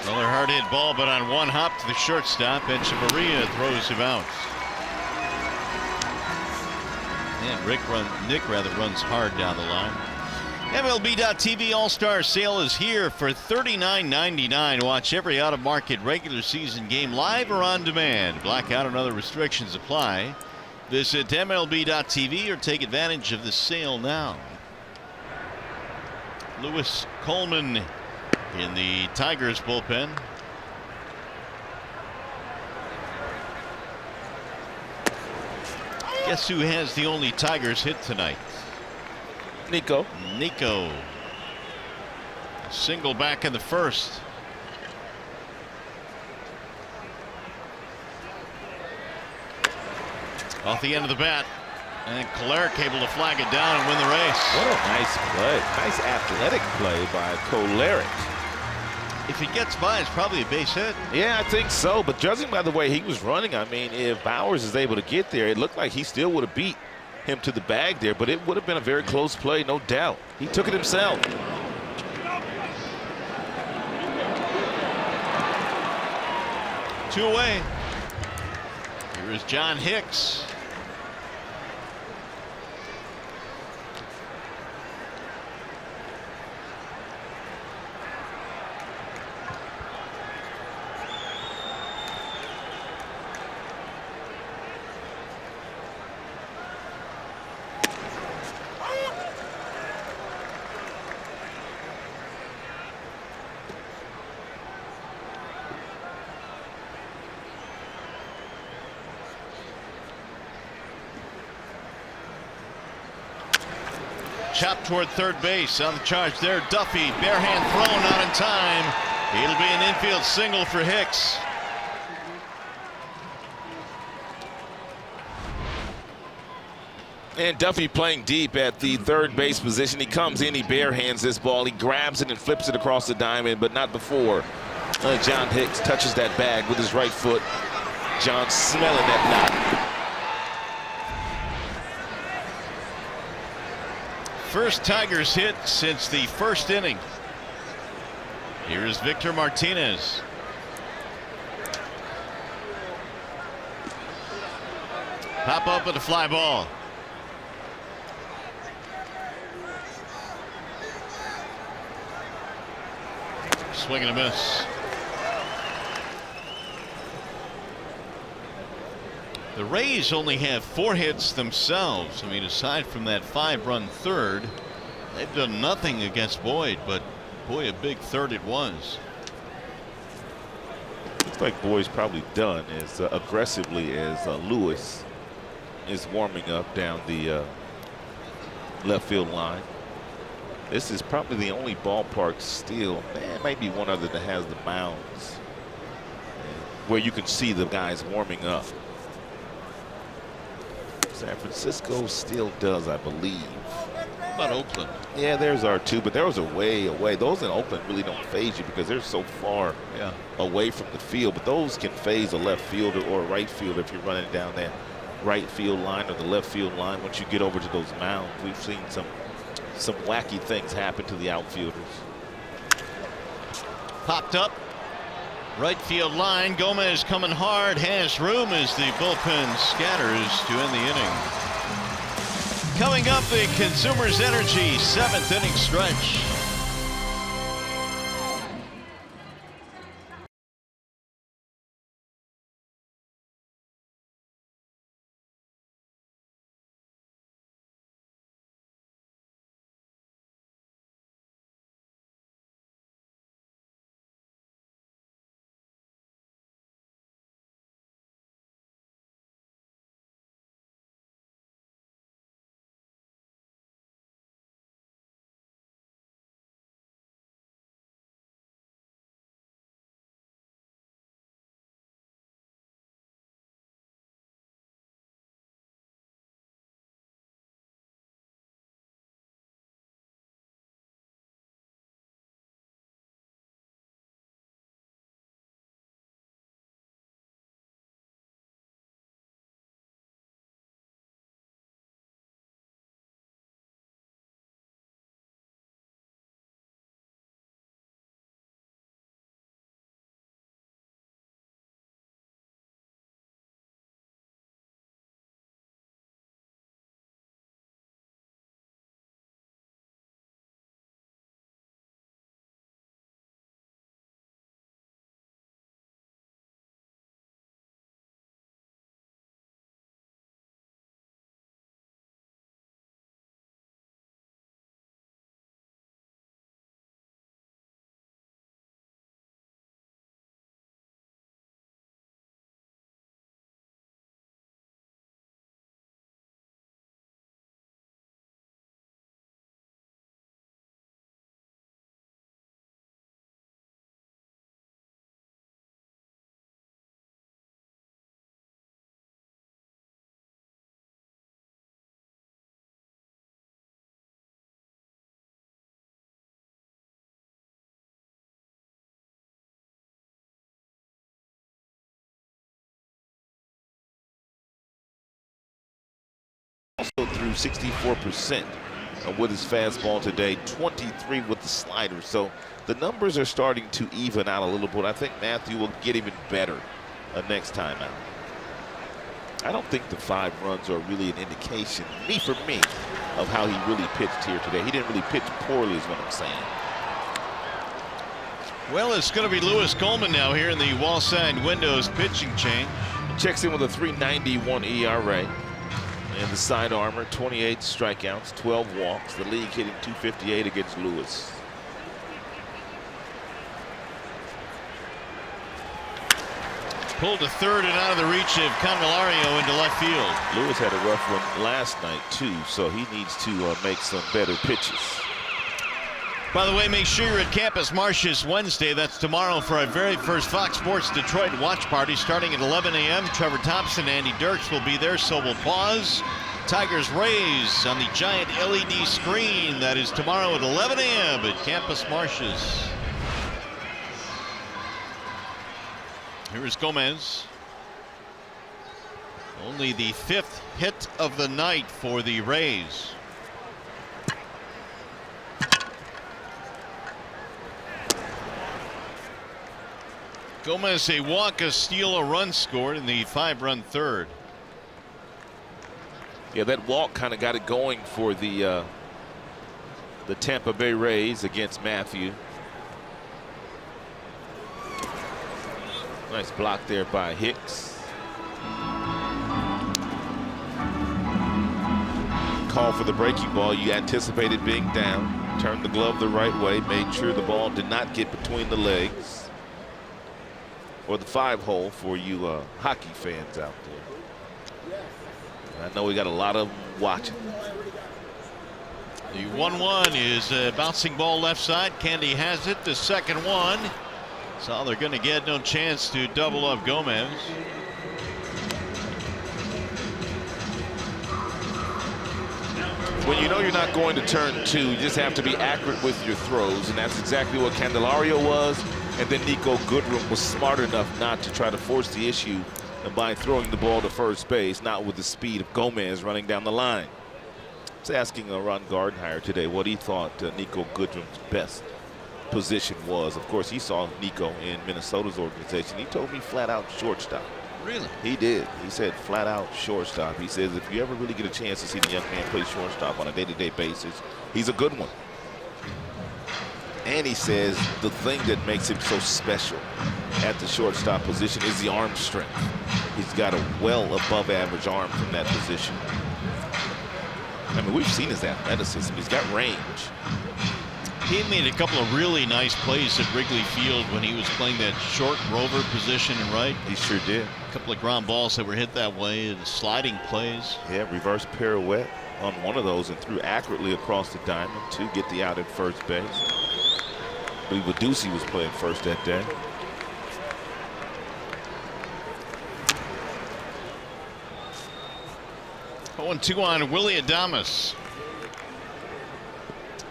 Another hard hit ball, but on 1 hop to the shortstop. Echeverria throws him out. And Nick runs hard down the line. MLB.TV All-Star Sale is here for $39.99. Watch every out-of-market regular season game live or on demand. Blackout and other restrictions apply. Visit MLB.TV or take advantage of the sale now. Lewis Coleman in the Tigers bullpen. Guess who has the only Tigers hit tonight? Nico. Single back in the 1st. Off the end of the bat. And Kolarek able to flag it down and win the race. What a nice play. Nice athletic play by Kolarek. If he gets by, it's probably a base hit. Yeah, I think so. But judging by the way he was running, I mean, if Bowers is able to get there, it looked like he still would have beat him to the bag there, but it would have been a very close play, no doubt. He took it himself. Two away. Here is John Hicks. Chopped toward third base. On the charge there, Duffy, bare hand thrown, not in time. It'll be an infield single for Hicks. And Duffy playing deep at the third base position. He comes in, he bare hands this ball, he grabs it and flips it across the diamond, but not before John Hicks touches that bag with his right foot. John smelling that knot. First Tigers hit since the 1st inning. Here is Victor Martinez. Pop up with a fly ball. Swing and a miss. The Rays only have 4 hits themselves. I mean, aside from that 5-run third, They've done nothing against Boyd, but boy, a big third it was. Looks like Boyd's probably done as aggressively as Lewis is warming up down the left field line. This is probably the only ballpark still, maybe one other that has the mounds where you can see the guys warming up. San Francisco still does, I believe. About Oakland. Yeah, there's our two, but those are way away. Those in Oakland really don't phase you because they're so far away from the field. But those can phase a left fielder or a right fielder if you're running down that right field line or the left field line. Once you get over to those mounds, we've seen some wacky things happen to the outfielders. Popped up. Right field line. Gomez coming hard. Has room as the bullpen scatters to end the inning. Coming up, the Consumers Energy 7th inning stretch. Also threw 64% with his fastball today, 23 with the slider. So the numbers are starting to even out a little bit. I think Matthew will get even better next time out. I don't think the 5 runs are really an indication, for me, of how he really pitched here today. He didn't really pitch poorly is what I'm saying. Well, it's going to be Lewis Coleman now here in the Wallside Windows pitching change. Checks in with a 3.91 ERA. And the side armor, 28 strikeouts, 12 walks. The league hitting .258 against Lewis. Pulled to third and out of the reach of Candelario into left field. Lewis had a rough one last night too, so he needs to make some better pitches. By the way, make sure you're at Campus Martius Wednesday. That's tomorrow for our very first Fox Sports Detroit watch party starting at 11 a.m. Trevor Thompson and Andy Dirks will be there, so we'll pause. Tigers Rays on the giant LED screen. That is tomorrow at 11 a.m. at Campus Martius. Here is Gomez. Only the 5th hit of the night for the Rays. Gomez, a walk, a steal, a run scored in the 5-run third. Yeah, that walk kind of got it going for the Tampa Bay Rays against Matthew. Nice block there by Hicks. call for the breaking ball. You anticipated being down, turned the glove the right way, made sure the ball did not get between the legs. Or the 5-hole for you hockey fans out there. I know we got a lot of them watching. The 1-1 is a bouncing ball left side. Candy has it. The second one. So they're going to get no chance to double up Gomez. When you know you're not going to turn 2, you just have to be accurate with your throws, and that's exactly what Candelario was. And then Nico Goodrum was smart enough not to try to force the issue by throwing the ball to first base, not with the speed of Gomez running down the line. I was asking Ron Gardenhire today what he thought Nico Goodrum's best position was. Of course, he saw Nico in Minnesota's organization. He told me flat out shortstop. Really? He did. He said flat out shortstop. He says if you ever really get a chance to see the young man play shortstop on a day-to-day basis, he's a good one. And he says the thing that makes him so special at the shortstop position is the arm strength. He's got a well above average arm from that position. I mean, we've seen his athleticism. He's got range. He made a couple of really nice plays at Wrigley Field when he was playing that short rover position and right. He sure did. A couple of ground balls that were hit that way and sliding plays. Yeah, reverse pirouette on one of those and threw accurately across the diamond to get the out at first base. I believe Ducey was playing first that day. Oh, 1-2 on Willie Adames.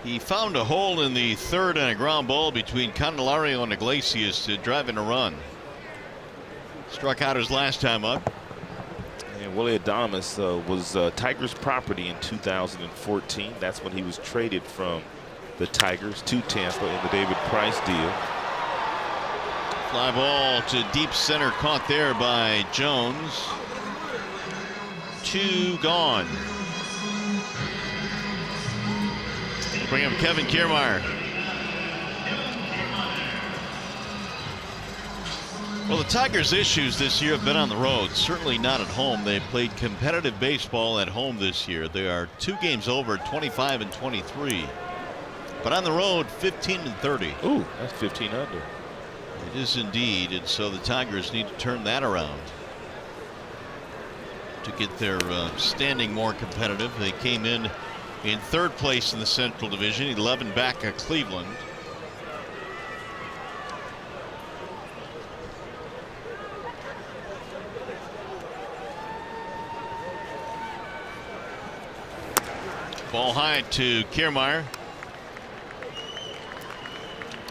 He found a hole in the third and a ground ball between Candelario and Iglesias to drive in a run. Struck out his last time up. And Willie Adames was Tigers property in 2014. That's when he was traded from the Tigers to Tampa in the David Price deal. Fly ball to deep center, caught there by Jones. 2 gone. Bring up Kevin Kiermaier. Well, the Tigers' issues this year have been on the road, certainly not at home. They played competitive baseball at home this year. They are 2 games over, 25 and 23. But on the road, 15 and 30. Ooh, that's 15 under. It is indeed, and so the Tigers need to turn that around to get their standing more competitive. They came in 3rd place in the Central Division, 11 back of Cleveland. Ball high to Kiermaier.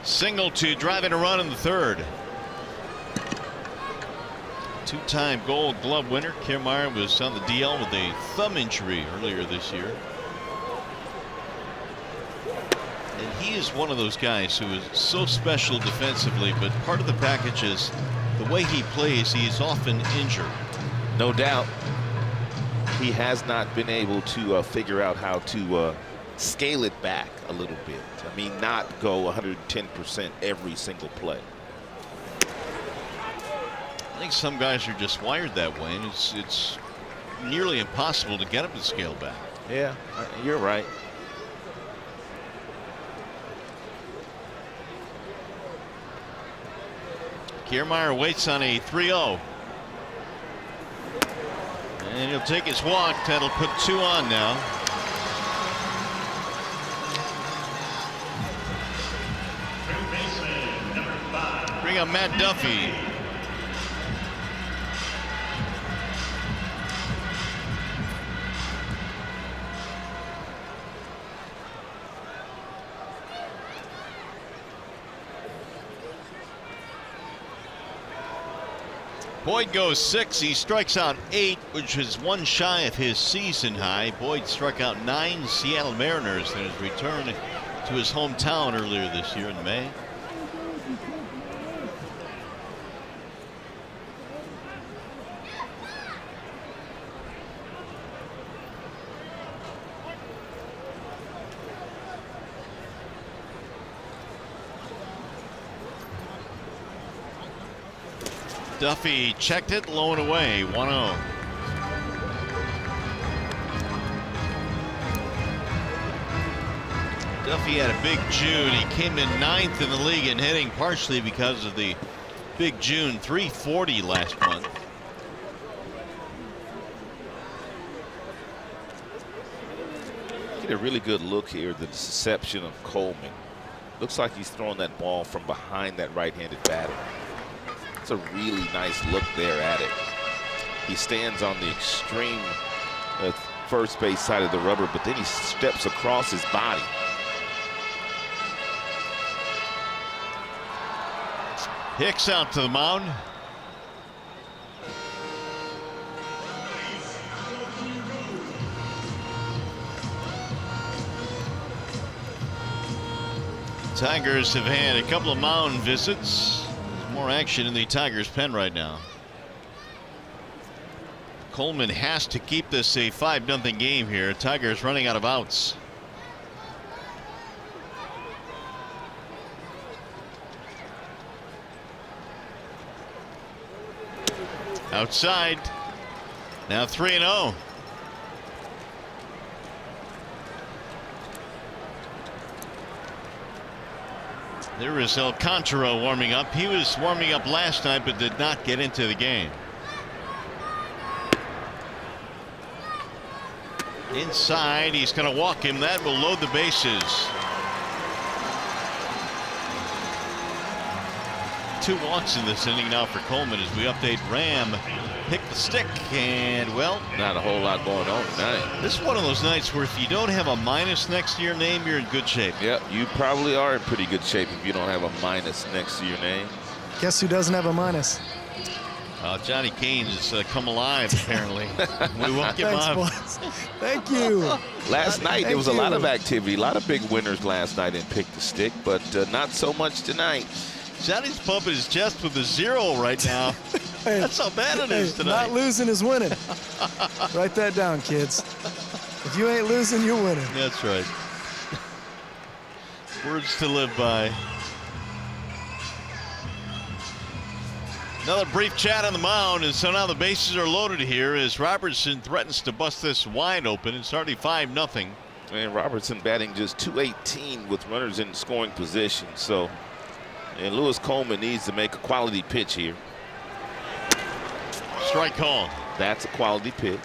Single to drive in a run in the 3rd. 2-time Gold Glove winner. Kiermaier was on the DL with a thumb injury earlier this year. And he is one of those guys who is so special defensively, but part of the package is the way he plays. He's often injured. No doubt. He has not been able to figure out how to scale it back a little bit. I mean, not go 110% every single play. I think some guys are just wired that way, and it's nearly impossible to get him to scale back. Yeah, you're right. Kiermaier waits on a 3-0. And he'll take his walk. That'll put 2 on now. Bring up Matt Duffy. Boyd goes 6. He strikes out 8, which is 1 shy of his season high. Boyd struck out 9 Seattle Mariners in his return to his hometown earlier this year in May. Duffy checked it, low and away, 1-0. Duffy had a big June. He came in 9th in the league in hitting, partially because of the big June. 340 last month. Get a really good look here, the deception of Coleman. Looks like he's throwing that ball from behind that right-handed batter. It's a really nice look there at it. He stands on the extreme first base side of the rubber, but then he steps across his body. Hicks out to the mound. Tigers have had a couple of mound visits. There's more action in the Tigers pen right now. Coleman has to keep this a 5-0 game here. Tigers running out of outs. Outside. Now 3-0. There is Alcantara warming up. He was warming up last night but did not get into the game. Inside, he's going to walk him. That will load the bases. 2 walks in this inning now for Coleman as we update. Ram picked the stick, and well, not a whole lot going on tonight. This is one of those nights where if you don't have a minus next to your name, you're in good shape. Yep, you probably are in pretty good shape if you don't have a minus next to your name. Guess who doesn't have a minus? Johnny Canes has come alive, apparently. We won't give Thanks, up. boys. Thank you. Last night, there was a Thank lot you. of activity, a lot of big winners last night in Pick the Stick, but not so much tonight. Johnny's pumping his chest with a 0 right now. Hey, That's how bad it is tonight. Not losing is winning. Write that down, kids. If you ain't losing, you're winning. That's right. Words to live by. Another brief chat on the mound, and so now the bases are loaded here as Robertson threatens to bust this wide open. It's already 5-0. And Robertson batting just .218 with runners in scoring position. So, and Lewis Coleman needs to make a quality pitch here. Strike call. That's a quality pitch.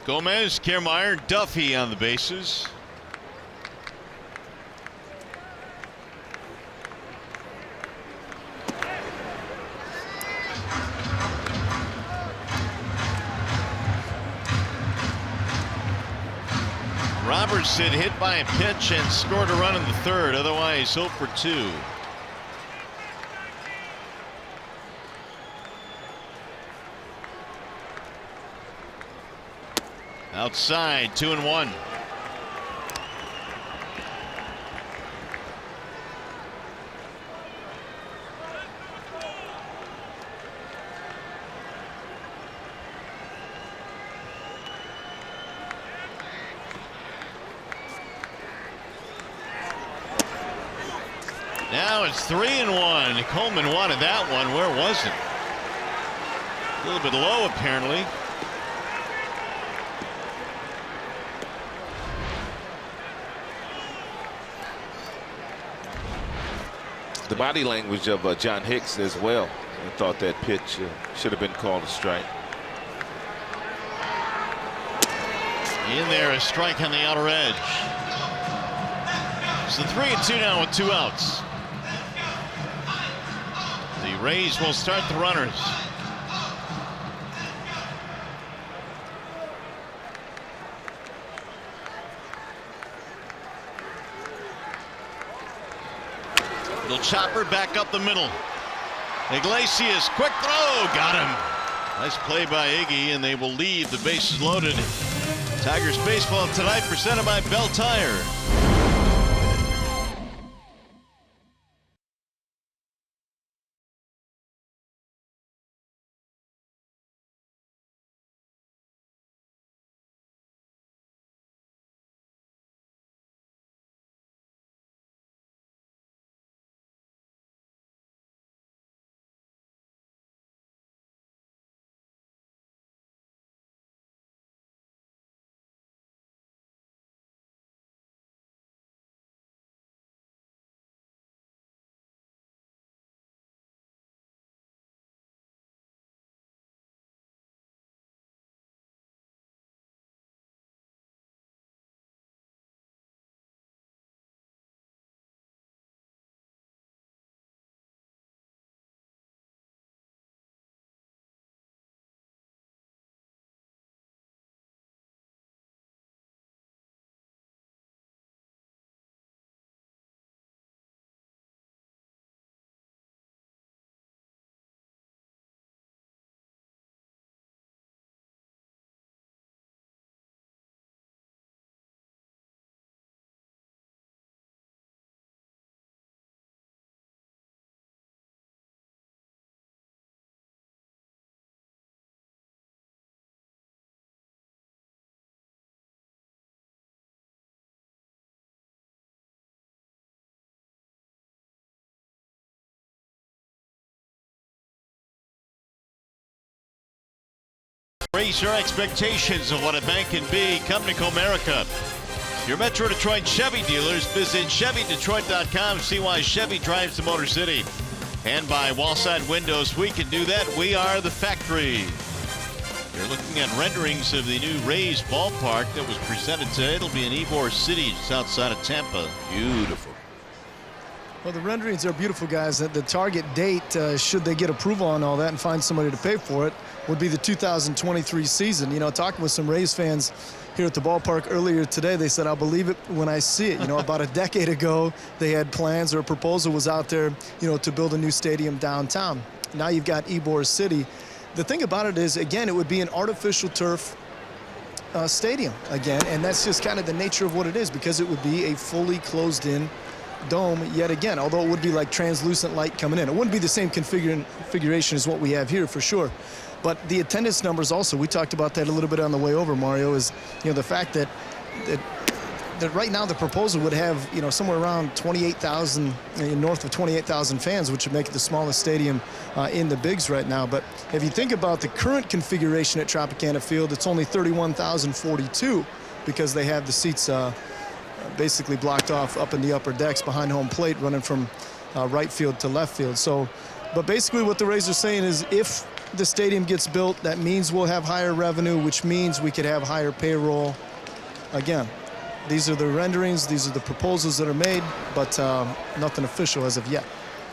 Gomez, Kiermaier, Duffy on the bases. Robertson hit by a pitch and scored a run in the 3rd. Otherwise, 0 for 2. Outside, 2-1. Now it's 3-1. Coleman wanted that one. Where was it? A little bit low, apparently. The body language of John Hicks as well. I thought that pitch should have been called a strike. In there, a strike on the outer edge. So 3-2 now with 2 outs. The Rays will start the runners. Little chopper back up the middle. Iglesias, quick throw, got him. Nice play by Iggy, and they will leave the bases loaded. Tigers baseball tonight presented by Bell Tire. raise your expectations of what a bank can be. Come to Comerica. Your Metro Detroit Chevy dealers. Visit ChevyDetroit.com to see why Chevy drives the Motor City. And by Wallside Windows, we can do that. We are the factory. You're looking at renderings of the new Rays ballpark that was presented today. It'll be in Ybor City, just outside of Tampa. Beautiful. Well, the renderings are beautiful, guys. The target date, should they get approval on all that and find somebody to pay for it, would be the 2023 season. You know, talking with some Rays fans here at the ballpark earlier today, they said, I'll believe it when I see it. You know, about a decade ago, they had plans or a proposal was out there, you know, to build a new stadium downtown. Now you've got Ybor City. The thing about it is, again, it would be an artificial turf stadium again, and that's just kind of the nature of what it is, because it would be a fully closed-in dome yet again, although it would be like translucent light coming in. It wouldn't be the same configuration as what we have here for sure. But the attendance numbers also, we talked about that a little bit on the way over, Mario, is, you know, the fact that right now the proposal would have, you know, somewhere around 28,000, north of 28,000 fans, which would make it the smallest stadium in the Bigs right now. But if you think about the current configuration at Tropicana Field, it's only 31,042 because they have the seats basically blocked off up in the upper decks behind home plate, running from right field to left field. So, but basically what the Rays are saying is, if the stadium gets built, that means we'll have higher revenue, which means we could have higher payroll. Again, these are the renderings, these are the proposals that are made, but nothing official as of yet.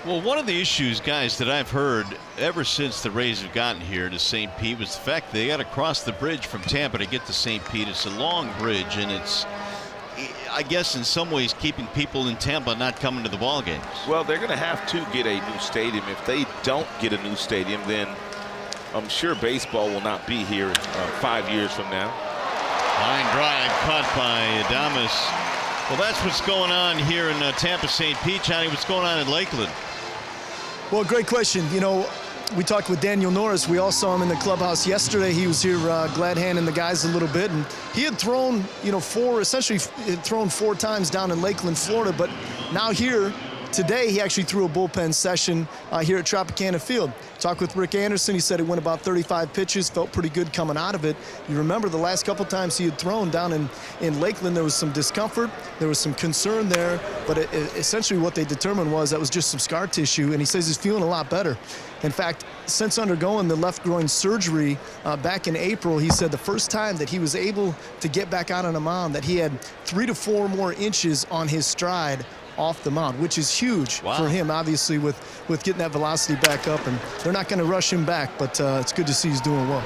Well, one of the issues, guys, that I've heard ever since the Rays have gotten here to St. Pete was the fact they got to cross the bridge from Tampa to get to St. Pete. It's a long bridge, and it's, I guess, in some ways keeping people in Tampa not coming to the ball games. Well, they're going to have to get a new stadium. If they don't get a new stadium, then I'm sure baseball will not be here 5 years from now. Line drive caught by Adames. Well, that's what's going on here in Tampa, St. Pete. Johnny, what's going on in Lakeland? Well, great question. You know, we talked with Daniel Norris. We all saw him in the clubhouse yesterday. He was here glad handing the guys a little bit, and he had thrown, you know, thrown 4 times down in Lakeland, Florida, but now here today he actually threw a bullpen session here at Tropicana Field. Talked with Rick Anderson. He said he went about 35 pitches, felt pretty good coming out of it. You remember the last couple times he had thrown down in Lakeland, there was some discomfort, there was some concern there, but essentially what they determined was that was just some scar tissue, and he says he's feeling a lot better. In fact, since undergoing the left groin surgery back in April, he said the first time that he was able to get back out on a mound, that he had 3 to 4 more inches on his stride off the mound, which is huge for him, obviously, with getting that velocity back up. And they're not going to rush him back, but it's good to see he's doing well.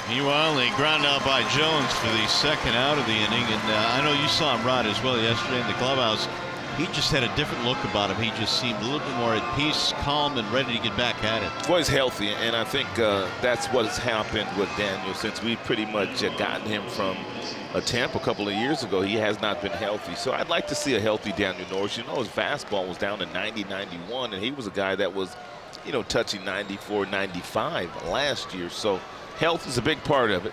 Meanwhile, a ground out by Jones for the second out of the inning. And I know you saw him, Rod, as well yesterday in the clubhouse. He just had a different look about him. He just seemed a little bit more at peace, calm, and ready to get back at it. Well, he's healthy, and I think that's what's happened with Daniel since we've pretty much gotten him from Tampa a couple of years ago. He has not been healthy. So I'd like to see a healthy Daniel Norris. You know, his fastball was down to 90, 91, and he was a guy that was, you know, touching 94, 95 last year. So health is a big part of it.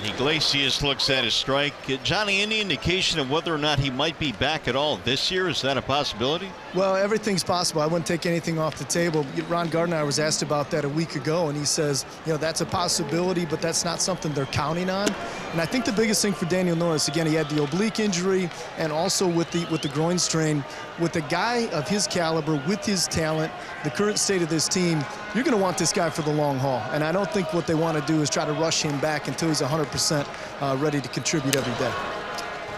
Iglesias looks at his strike. Johnny, any indication of whether or not he might be back at all this year? Is that a possibility? Well, everything's possible. I wouldn't take anything off the table. Ron Gardner was asked about that a week ago, and he says, you know, that's a possibility, but that's not something they're counting on. And I think the biggest thing for Daniel Norris, again, he had the oblique injury, and also with the groin strain. With a guy of his caliber, with his talent, the current state of this team, you're going to want this guy for the long haul. And I don't think what they want to do is try to rush him back until he's 100% ready to contribute every day.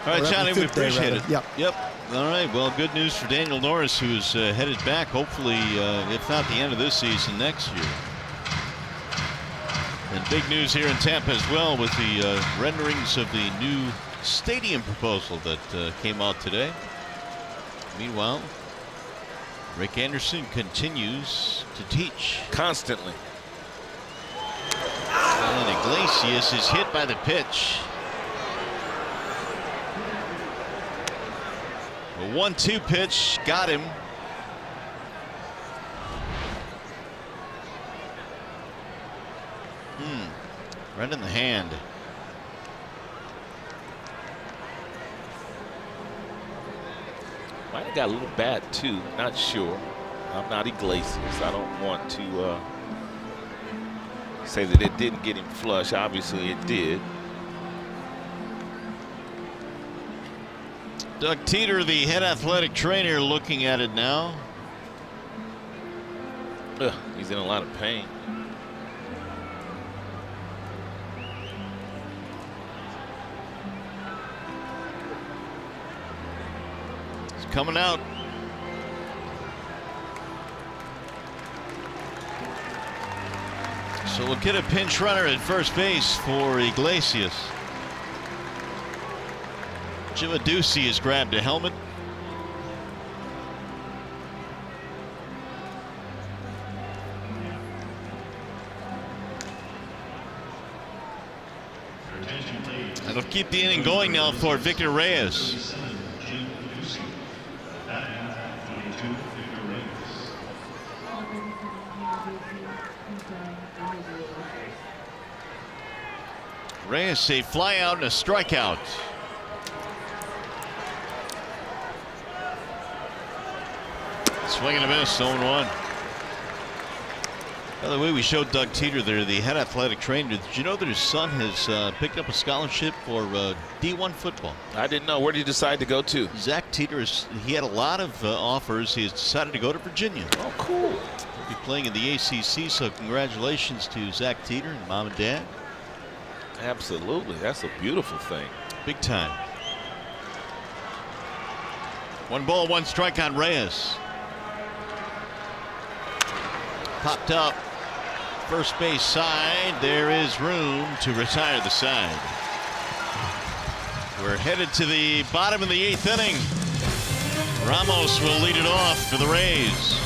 All right, Johnny, we appreciate it. Yep. All right, well, good news for Daniel Norris, who's headed back, hopefully, if not the end of this season, next year. And big news here in Tampa as well with the renderings of the new stadium proposal that came out today. Meanwhile, Rick Anderson continues to teach. Constantly. And Iglesias is hit by the pitch. A 1-2 pitch got him. Right in the hand. Might have got a little bad too, not sure. I'm not Iglesias. I don't want to say that it didn't get him flush. Obviously it did. Doug Teeter, the head athletic trainer, looking at it now. Ugh, he's in a lot of pain. It's coming out. So we'll get a pinch runner at first base for Iglesias. Givadusi has grabbed a helmet. That'll keep the inning going now for Victor Reyes. Reyes, a fly out and a strikeout. Swing and a miss, 0-1. By the way, we showed Doug Teeter there, the head athletic trainer. Did you know that his son has picked up a scholarship for D1 football? I didn't know. Where did he decide to go to? Zach Teeter, he had a lot of offers. He has decided to go to Virginia. Oh, cool. He'll be playing in the ACC, so congratulations to Zach Teeter and mom and dad. Absolutely. That's a beautiful thing. Big time. 1 ball, 1 strike on Reyes. Popped up. First base side. There is room to retire the side. We're headed to the bottom of the 8th inning. Ramos will lead it off for the Rays.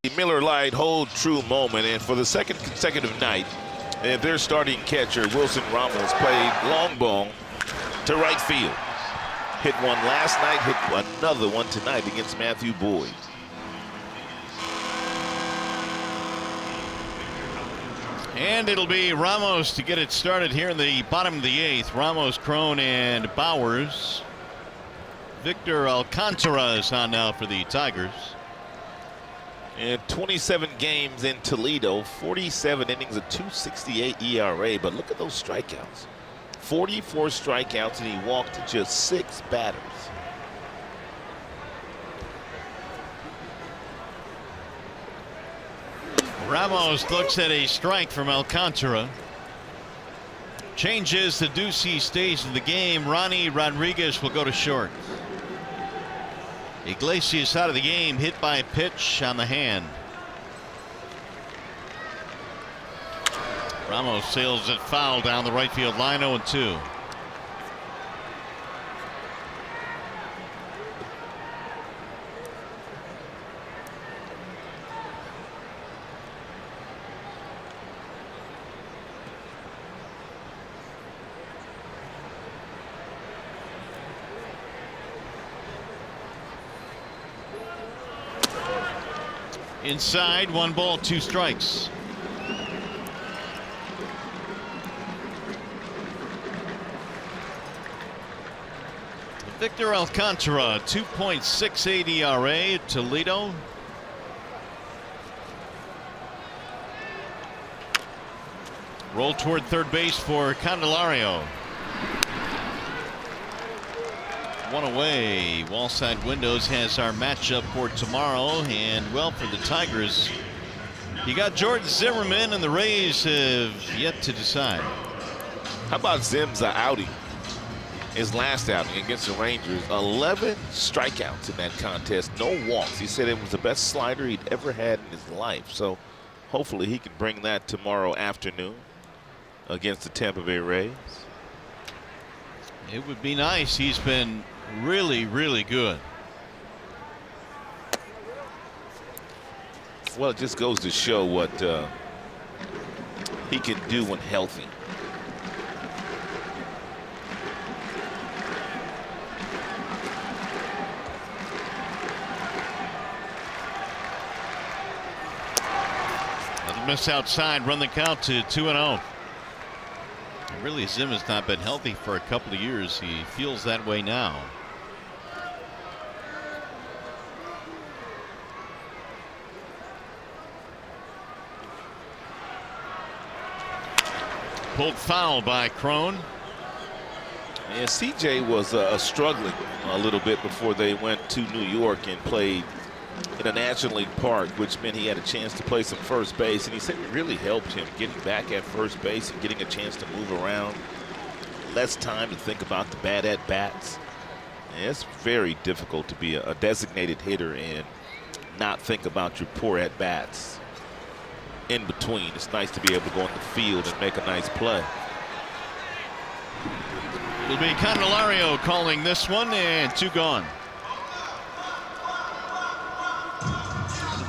The Miller Lite hold true moment, and for the second consecutive night, their starting catcher Wilson Ramos played long ball to right field. Hit one last night, hit another one tonight against Matthew Boyd. And it'll be Ramos to get it started here in the bottom of the 8th. Ramos, Crone, and Bowers. Victor Alcantara is on now for the Tigers. In 27 games in Toledo, 47 innings, a 2.68 ERA. But look at those strikeouts. 44 strikeouts, and he walked just 6 batters. Ramos looks at a strike from Alcantara. Changes the Ducey stage of the game. Ronnie Rodriguez will go to short. Iglesias out of the game, hit by a pitch on the hand. Ramos sails it foul down the right field line, 0-2. Inside, 1 ball, 2 strikes. Victor Alcantara, 2.68 ERA at Toledo. Roll toward third base for Candelario. 1 away. Wallside Windows has our matchup for tomorrow. And, well, for the Tigers, you got Jordan Zimmerman, and the Rays have yet to decide. How about Zim's outing? His last outing against the Rangers, 11 strikeouts in that contest, no walks. He said it was the best slider he'd ever had in his life. So hopefully he can bring that tomorrow afternoon against the Tampa Bay Rays. It would be nice. He's been really, really good. Well, it just goes to show what he can do when healthy. Miss outside, run the count to 2-0. Really, Zim has not been healthy for a couple of years. He feels that way now. Pulled foul by Crone. Yeah, CJ was struggling a little bit before they went to New York and played in a National League park, which meant he had a chance to play some first base, and he said it really helped him getting back at first base and getting a chance to move around. Less time to think about the bad at bats. And it's very difficult to be a designated hitter and not think about your poor at bats in between. It's nice to be able to go on the field and make a nice play. It'll be Candelario calling this one, and 2 gone.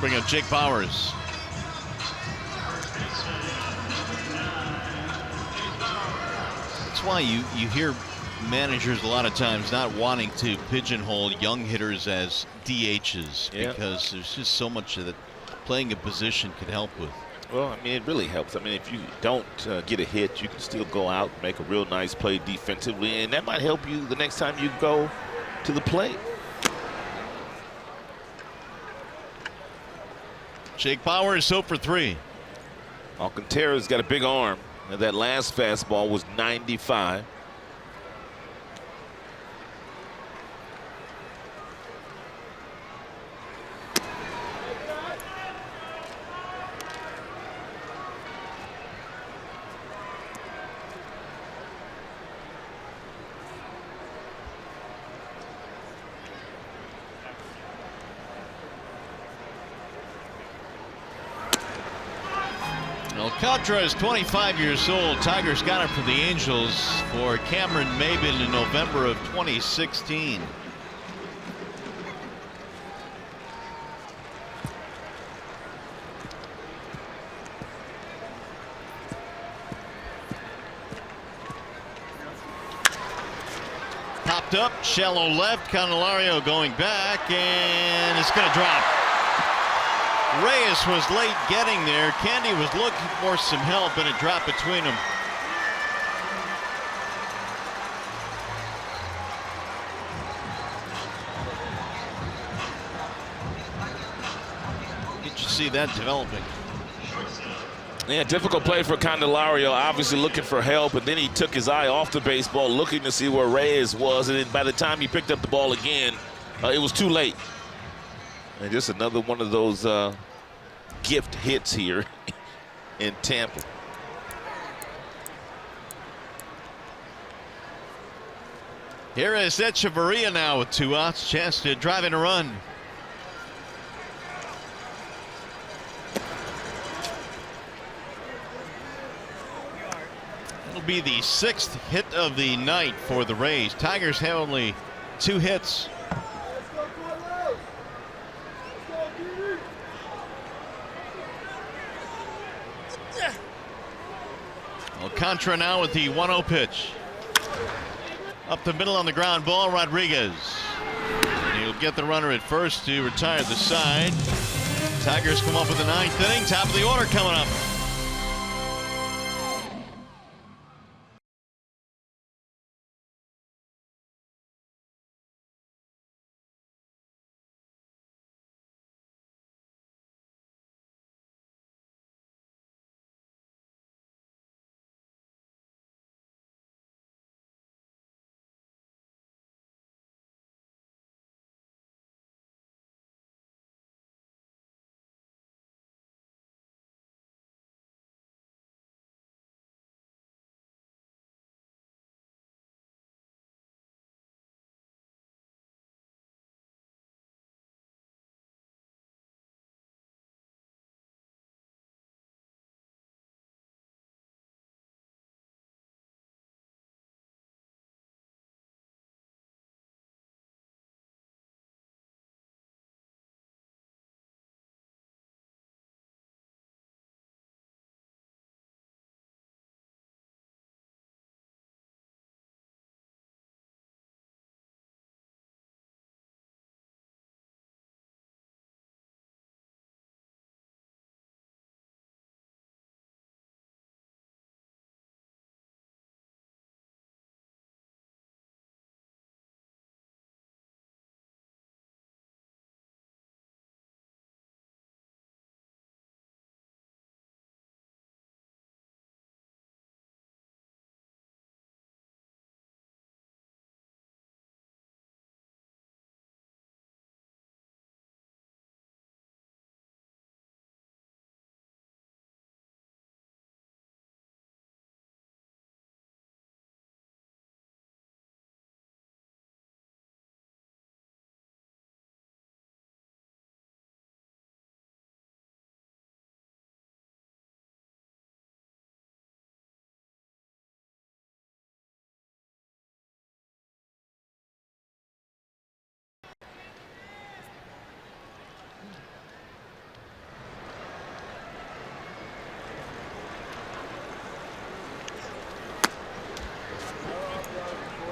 Bring up Jake Bowers. That's why you hear managers a lot of times not wanting to pigeonhole young hitters as DHs, because there's just so much that playing a position could help with. Well, I mean, it really helps. I mean, if you don't get a hit, you can still go out and make a real nice play defensively, and that might help you the next time you go to the plate. Jake Bauers 0 for 3. Alcantara's got a big arm, and that last fastball was 95. Alcantara is 25 years old. Tigers got him from the Angels for Cameron Maben in November of 2016. Popped up, shallow left. Candelario going back, and it's going to drop. Reyes was late getting there. Candy was looking for some help, and it dropped between them. Did you see that developing? Yeah, difficult play for Candelario, obviously looking for help, and then he took his eye off the baseball, looking to see where Reyes was, and then by the time he picked up the ball again, it was too late. And just another one of those gift hits here in Tampa. Here is Echeverria now with 2 outs. Chance to drive in a run. It'll be the 6th hit of the night for the Rays. Tigers have only 2 hits. Alcantara now with the 1-0 pitch. Up the middle on the ground ball, Rodriguez. And he'll get the runner at first to retire the side. Tigers come up with the 9th inning. Top of the order coming up.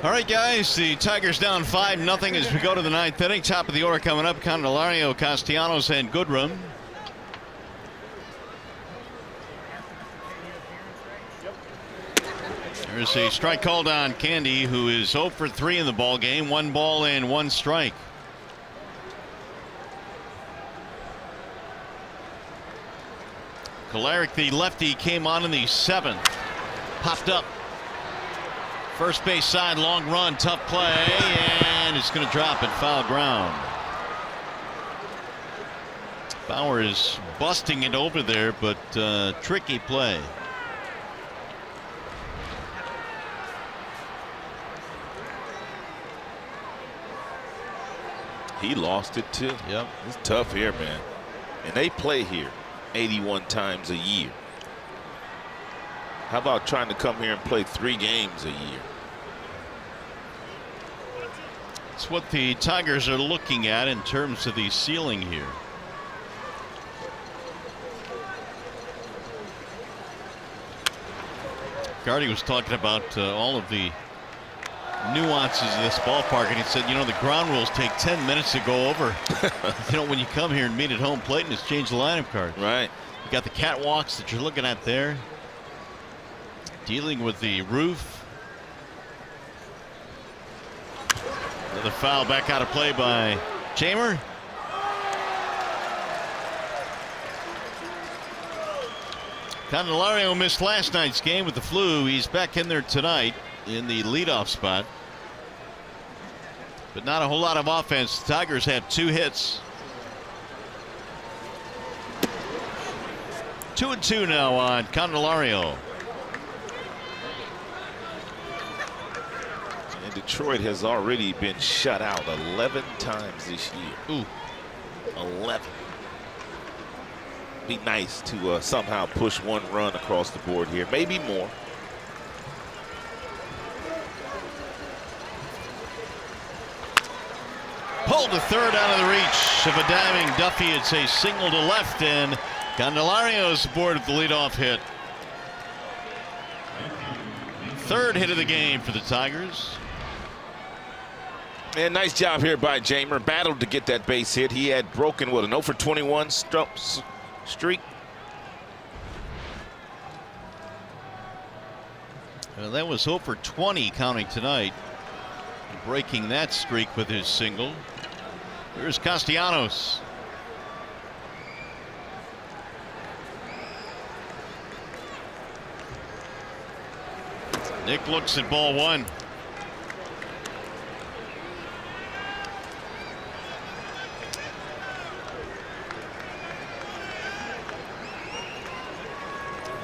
All right, guys, the Tigers down 5-0 as we go to the 9th inning. Top of the order coming up, Candelario, Castellanos, and Goodrum. There's a strike called on Candy, who is 0 for 3 in the ball game. 1 ball and 1 strike. Kolarek, the lefty, came on in the 7th. Popped up. First base side, long run, tough play, and it's going to drop at foul ground. Bauer is busting it over there, but tricky play. He lost it too. Yep. It's tough here, man. And they play here 81 times a year. How about trying to come here and play 3 games a year? It's what the Tigers are looking at in terms of the ceiling here. Gardy was talking about all of the nuances of this ballpark, and he said, you know, the ground rules take 10 minutes to go over. You know, when you come here and meet at home plate and just change the lineup card. Right. You got the catwalks that you're looking at there. Dealing with the roof. Another foul back out of play by Chamber. Candelario missed last night's game with the flu. He's back in there tonight in the leadoff spot. But not a whole lot of offense. The Tigers had 2 hits. 2-2 now on Candelario. And Detroit has already been shut out 11 times this year. Ooh. 11. Be nice to somehow push 1 run across the board here, maybe more. Pulled to third out of the reach of a diving Duffy. It's a single to left, and Candelario is aboard with the leadoff hit. 3rd hit of the game for the Tigers. And nice job here by Jamer. Battled to get that base hit. He had broken, what, an 0 for 21 streak? Well, that was 0 for 20 counting tonight. Breaking that streak with his single. Here's Castellanos. Nick looks at ball one.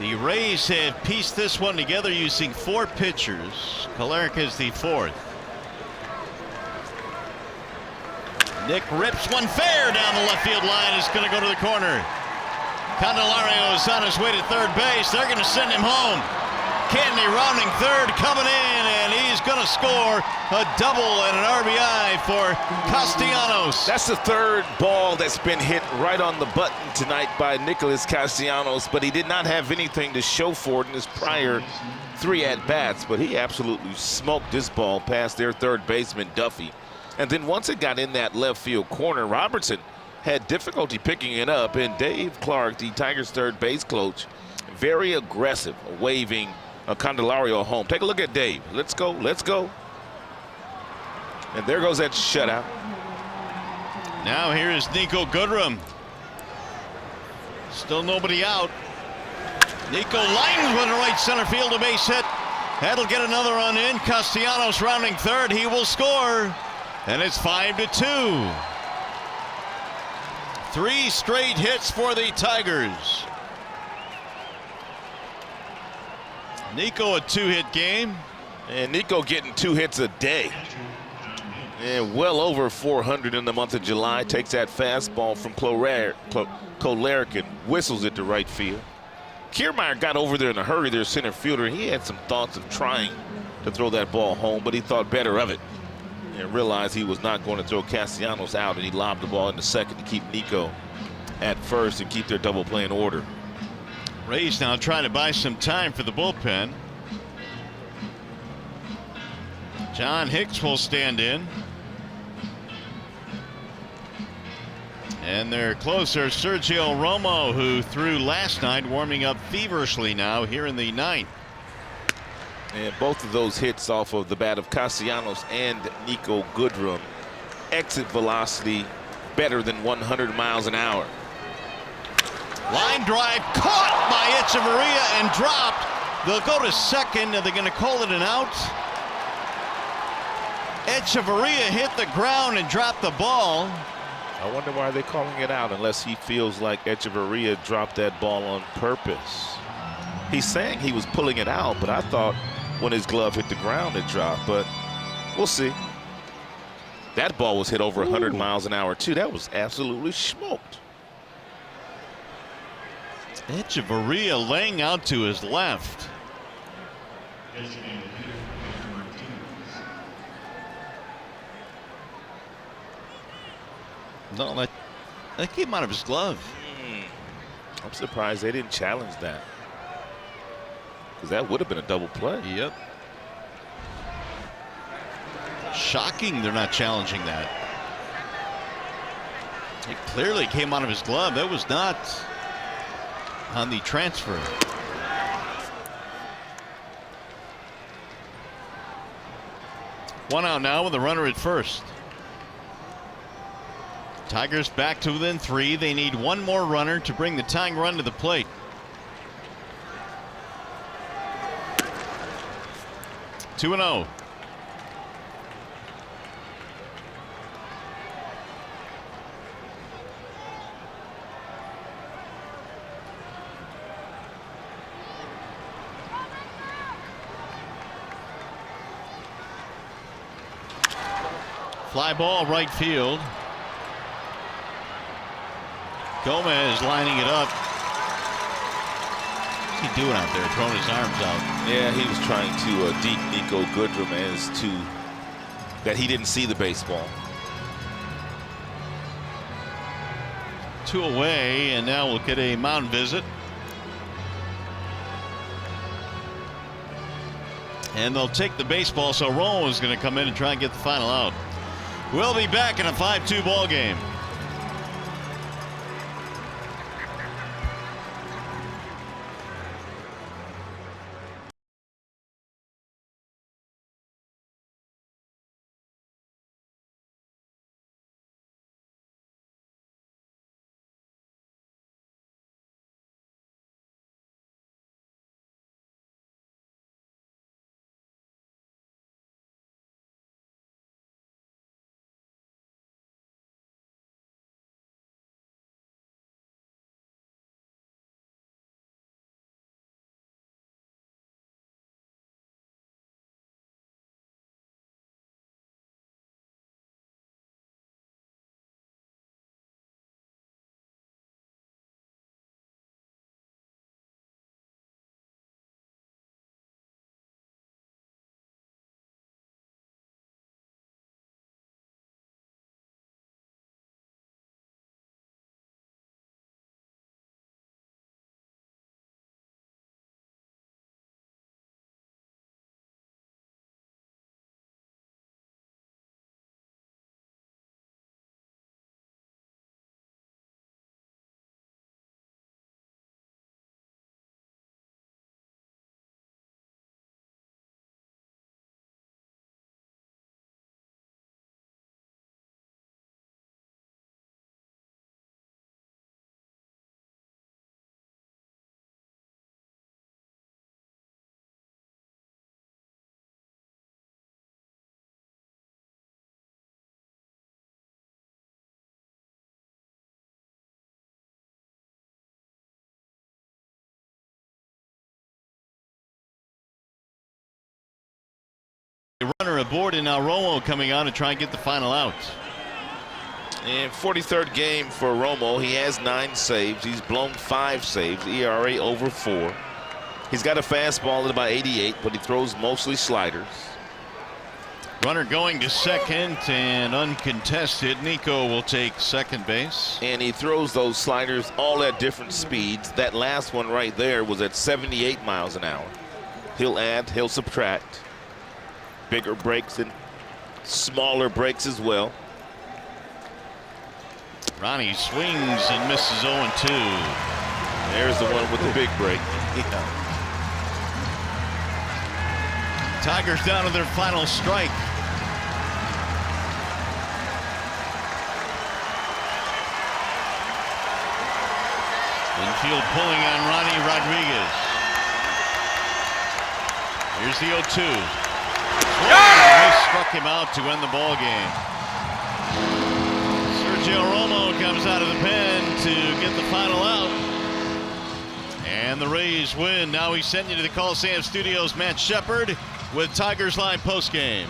The Rays have pieced this one together using 4 pitchers. Kolarek is the 4th. Nick rips one fair down the left field line. It's going to go to the corner. Candelario is on his way to third base. They're going to send him home. Kennedy rounding third, coming in, and he's going to score a double and an RBI for Castellanos. That's the 3rd ball that's been hit right on the button tonight by Nicholas Castellanos, but he did not have anything to show for it in his prior 3 at-bats, but he absolutely smoked this ball past their third baseman, Duffy. And then once it got in that left field corner, Robertson had difficulty picking it up, and Dave Clark, the Tigers' third base coach, very aggressive, waving Candelario home. Take a look at Dave. Let's go, let's go. And there goes that shutout. Now here is Nico Goodrum. Still nobody out. Nico lines with a right center field, a base hit. That'll get another run in. Castellanos rounding third. He will score. And it's 5-2. 3 straight hits for the Tigers. Nico a 2-hit game. And Nico getting 2 hits a day. And well over 400 in the month of July. Takes that fastball from Kolarek and whistles it to right field. Kiermaier got over there in a hurry, their center fielder. He had some thoughts of trying to throw that ball home, but he thought better of it and realized he was not going to throw Castellanos out, and he lobbed the ball into second to keep Nico at first and keep their double play in order. Rays now trying to buy some time for the bullpen. John Hicks will stand in. And their closer, Sergio Romo, who threw last night, warming up feverishly now here in the 9th. And both of those hits off of the bat of Castellanos and Nico Goodrum. Exit velocity better than 100 miles an hour. Line drive caught by Echeverria and dropped. They'll go to second. Are they going to call it an out? Echeverria hit the ground and dropped the ball. I wonder why they're calling it out, unless he feels like Echeverria dropped that ball on purpose. He's saying he was pulling it out, but I thought when his glove hit the ground it dropped, but we'll see. That ball was hit over 100 miles an hour too. That was absolutely smoked. Echeverria laying out to his left. No, that came out of his glove. I'm surprised they didn't challenge that, because that would have been a double play. Yep. Shocking they're not challenging that. It clearly came out of his glove. That was not on the transfer. One out now with a runner at first. Tigers back to within 3. They need one more runner to bring the tying run to the plate. Two and 0. Fly ball right field. Gomez lining it up. What's he doing out there, throwing his arms out? Yeah, he was trying to deke Nico Goodrum as to that he didn't see the baseball. 2 away, and now we'll get a mound visit. And they'll take the baseball, so Romo is going to come in and try and get the final out. We'll be back in a 5-2 ball game. Runner aboard, and now Romo coming on to try and get the final out. And 43rd game for Romo. He has 9 saves. He's blown 5 saves. ERA over 4. He's got a fastball at about 88, but he throws mostly sliders. Runner going to second and uncontested. Nico will take second base. And he throws those sliders all at different speeds. That last one right there was at 78 miles an hour. He'll add, he'll subtract. Bigger breaks and smaller breaks as well. Ronnie swings and misses 0-2. There's the one with the big break. Tigers down to their final strike. Infield pulling on Ronnie Rodriguez. Here's the 0-2. He struck him out to end the ball game. Sergio Romo comes out of the pen to get the final out. And the Rays win. Now we send you to the Coliseum Studios, Matt Shepard with Tigers Line postgame.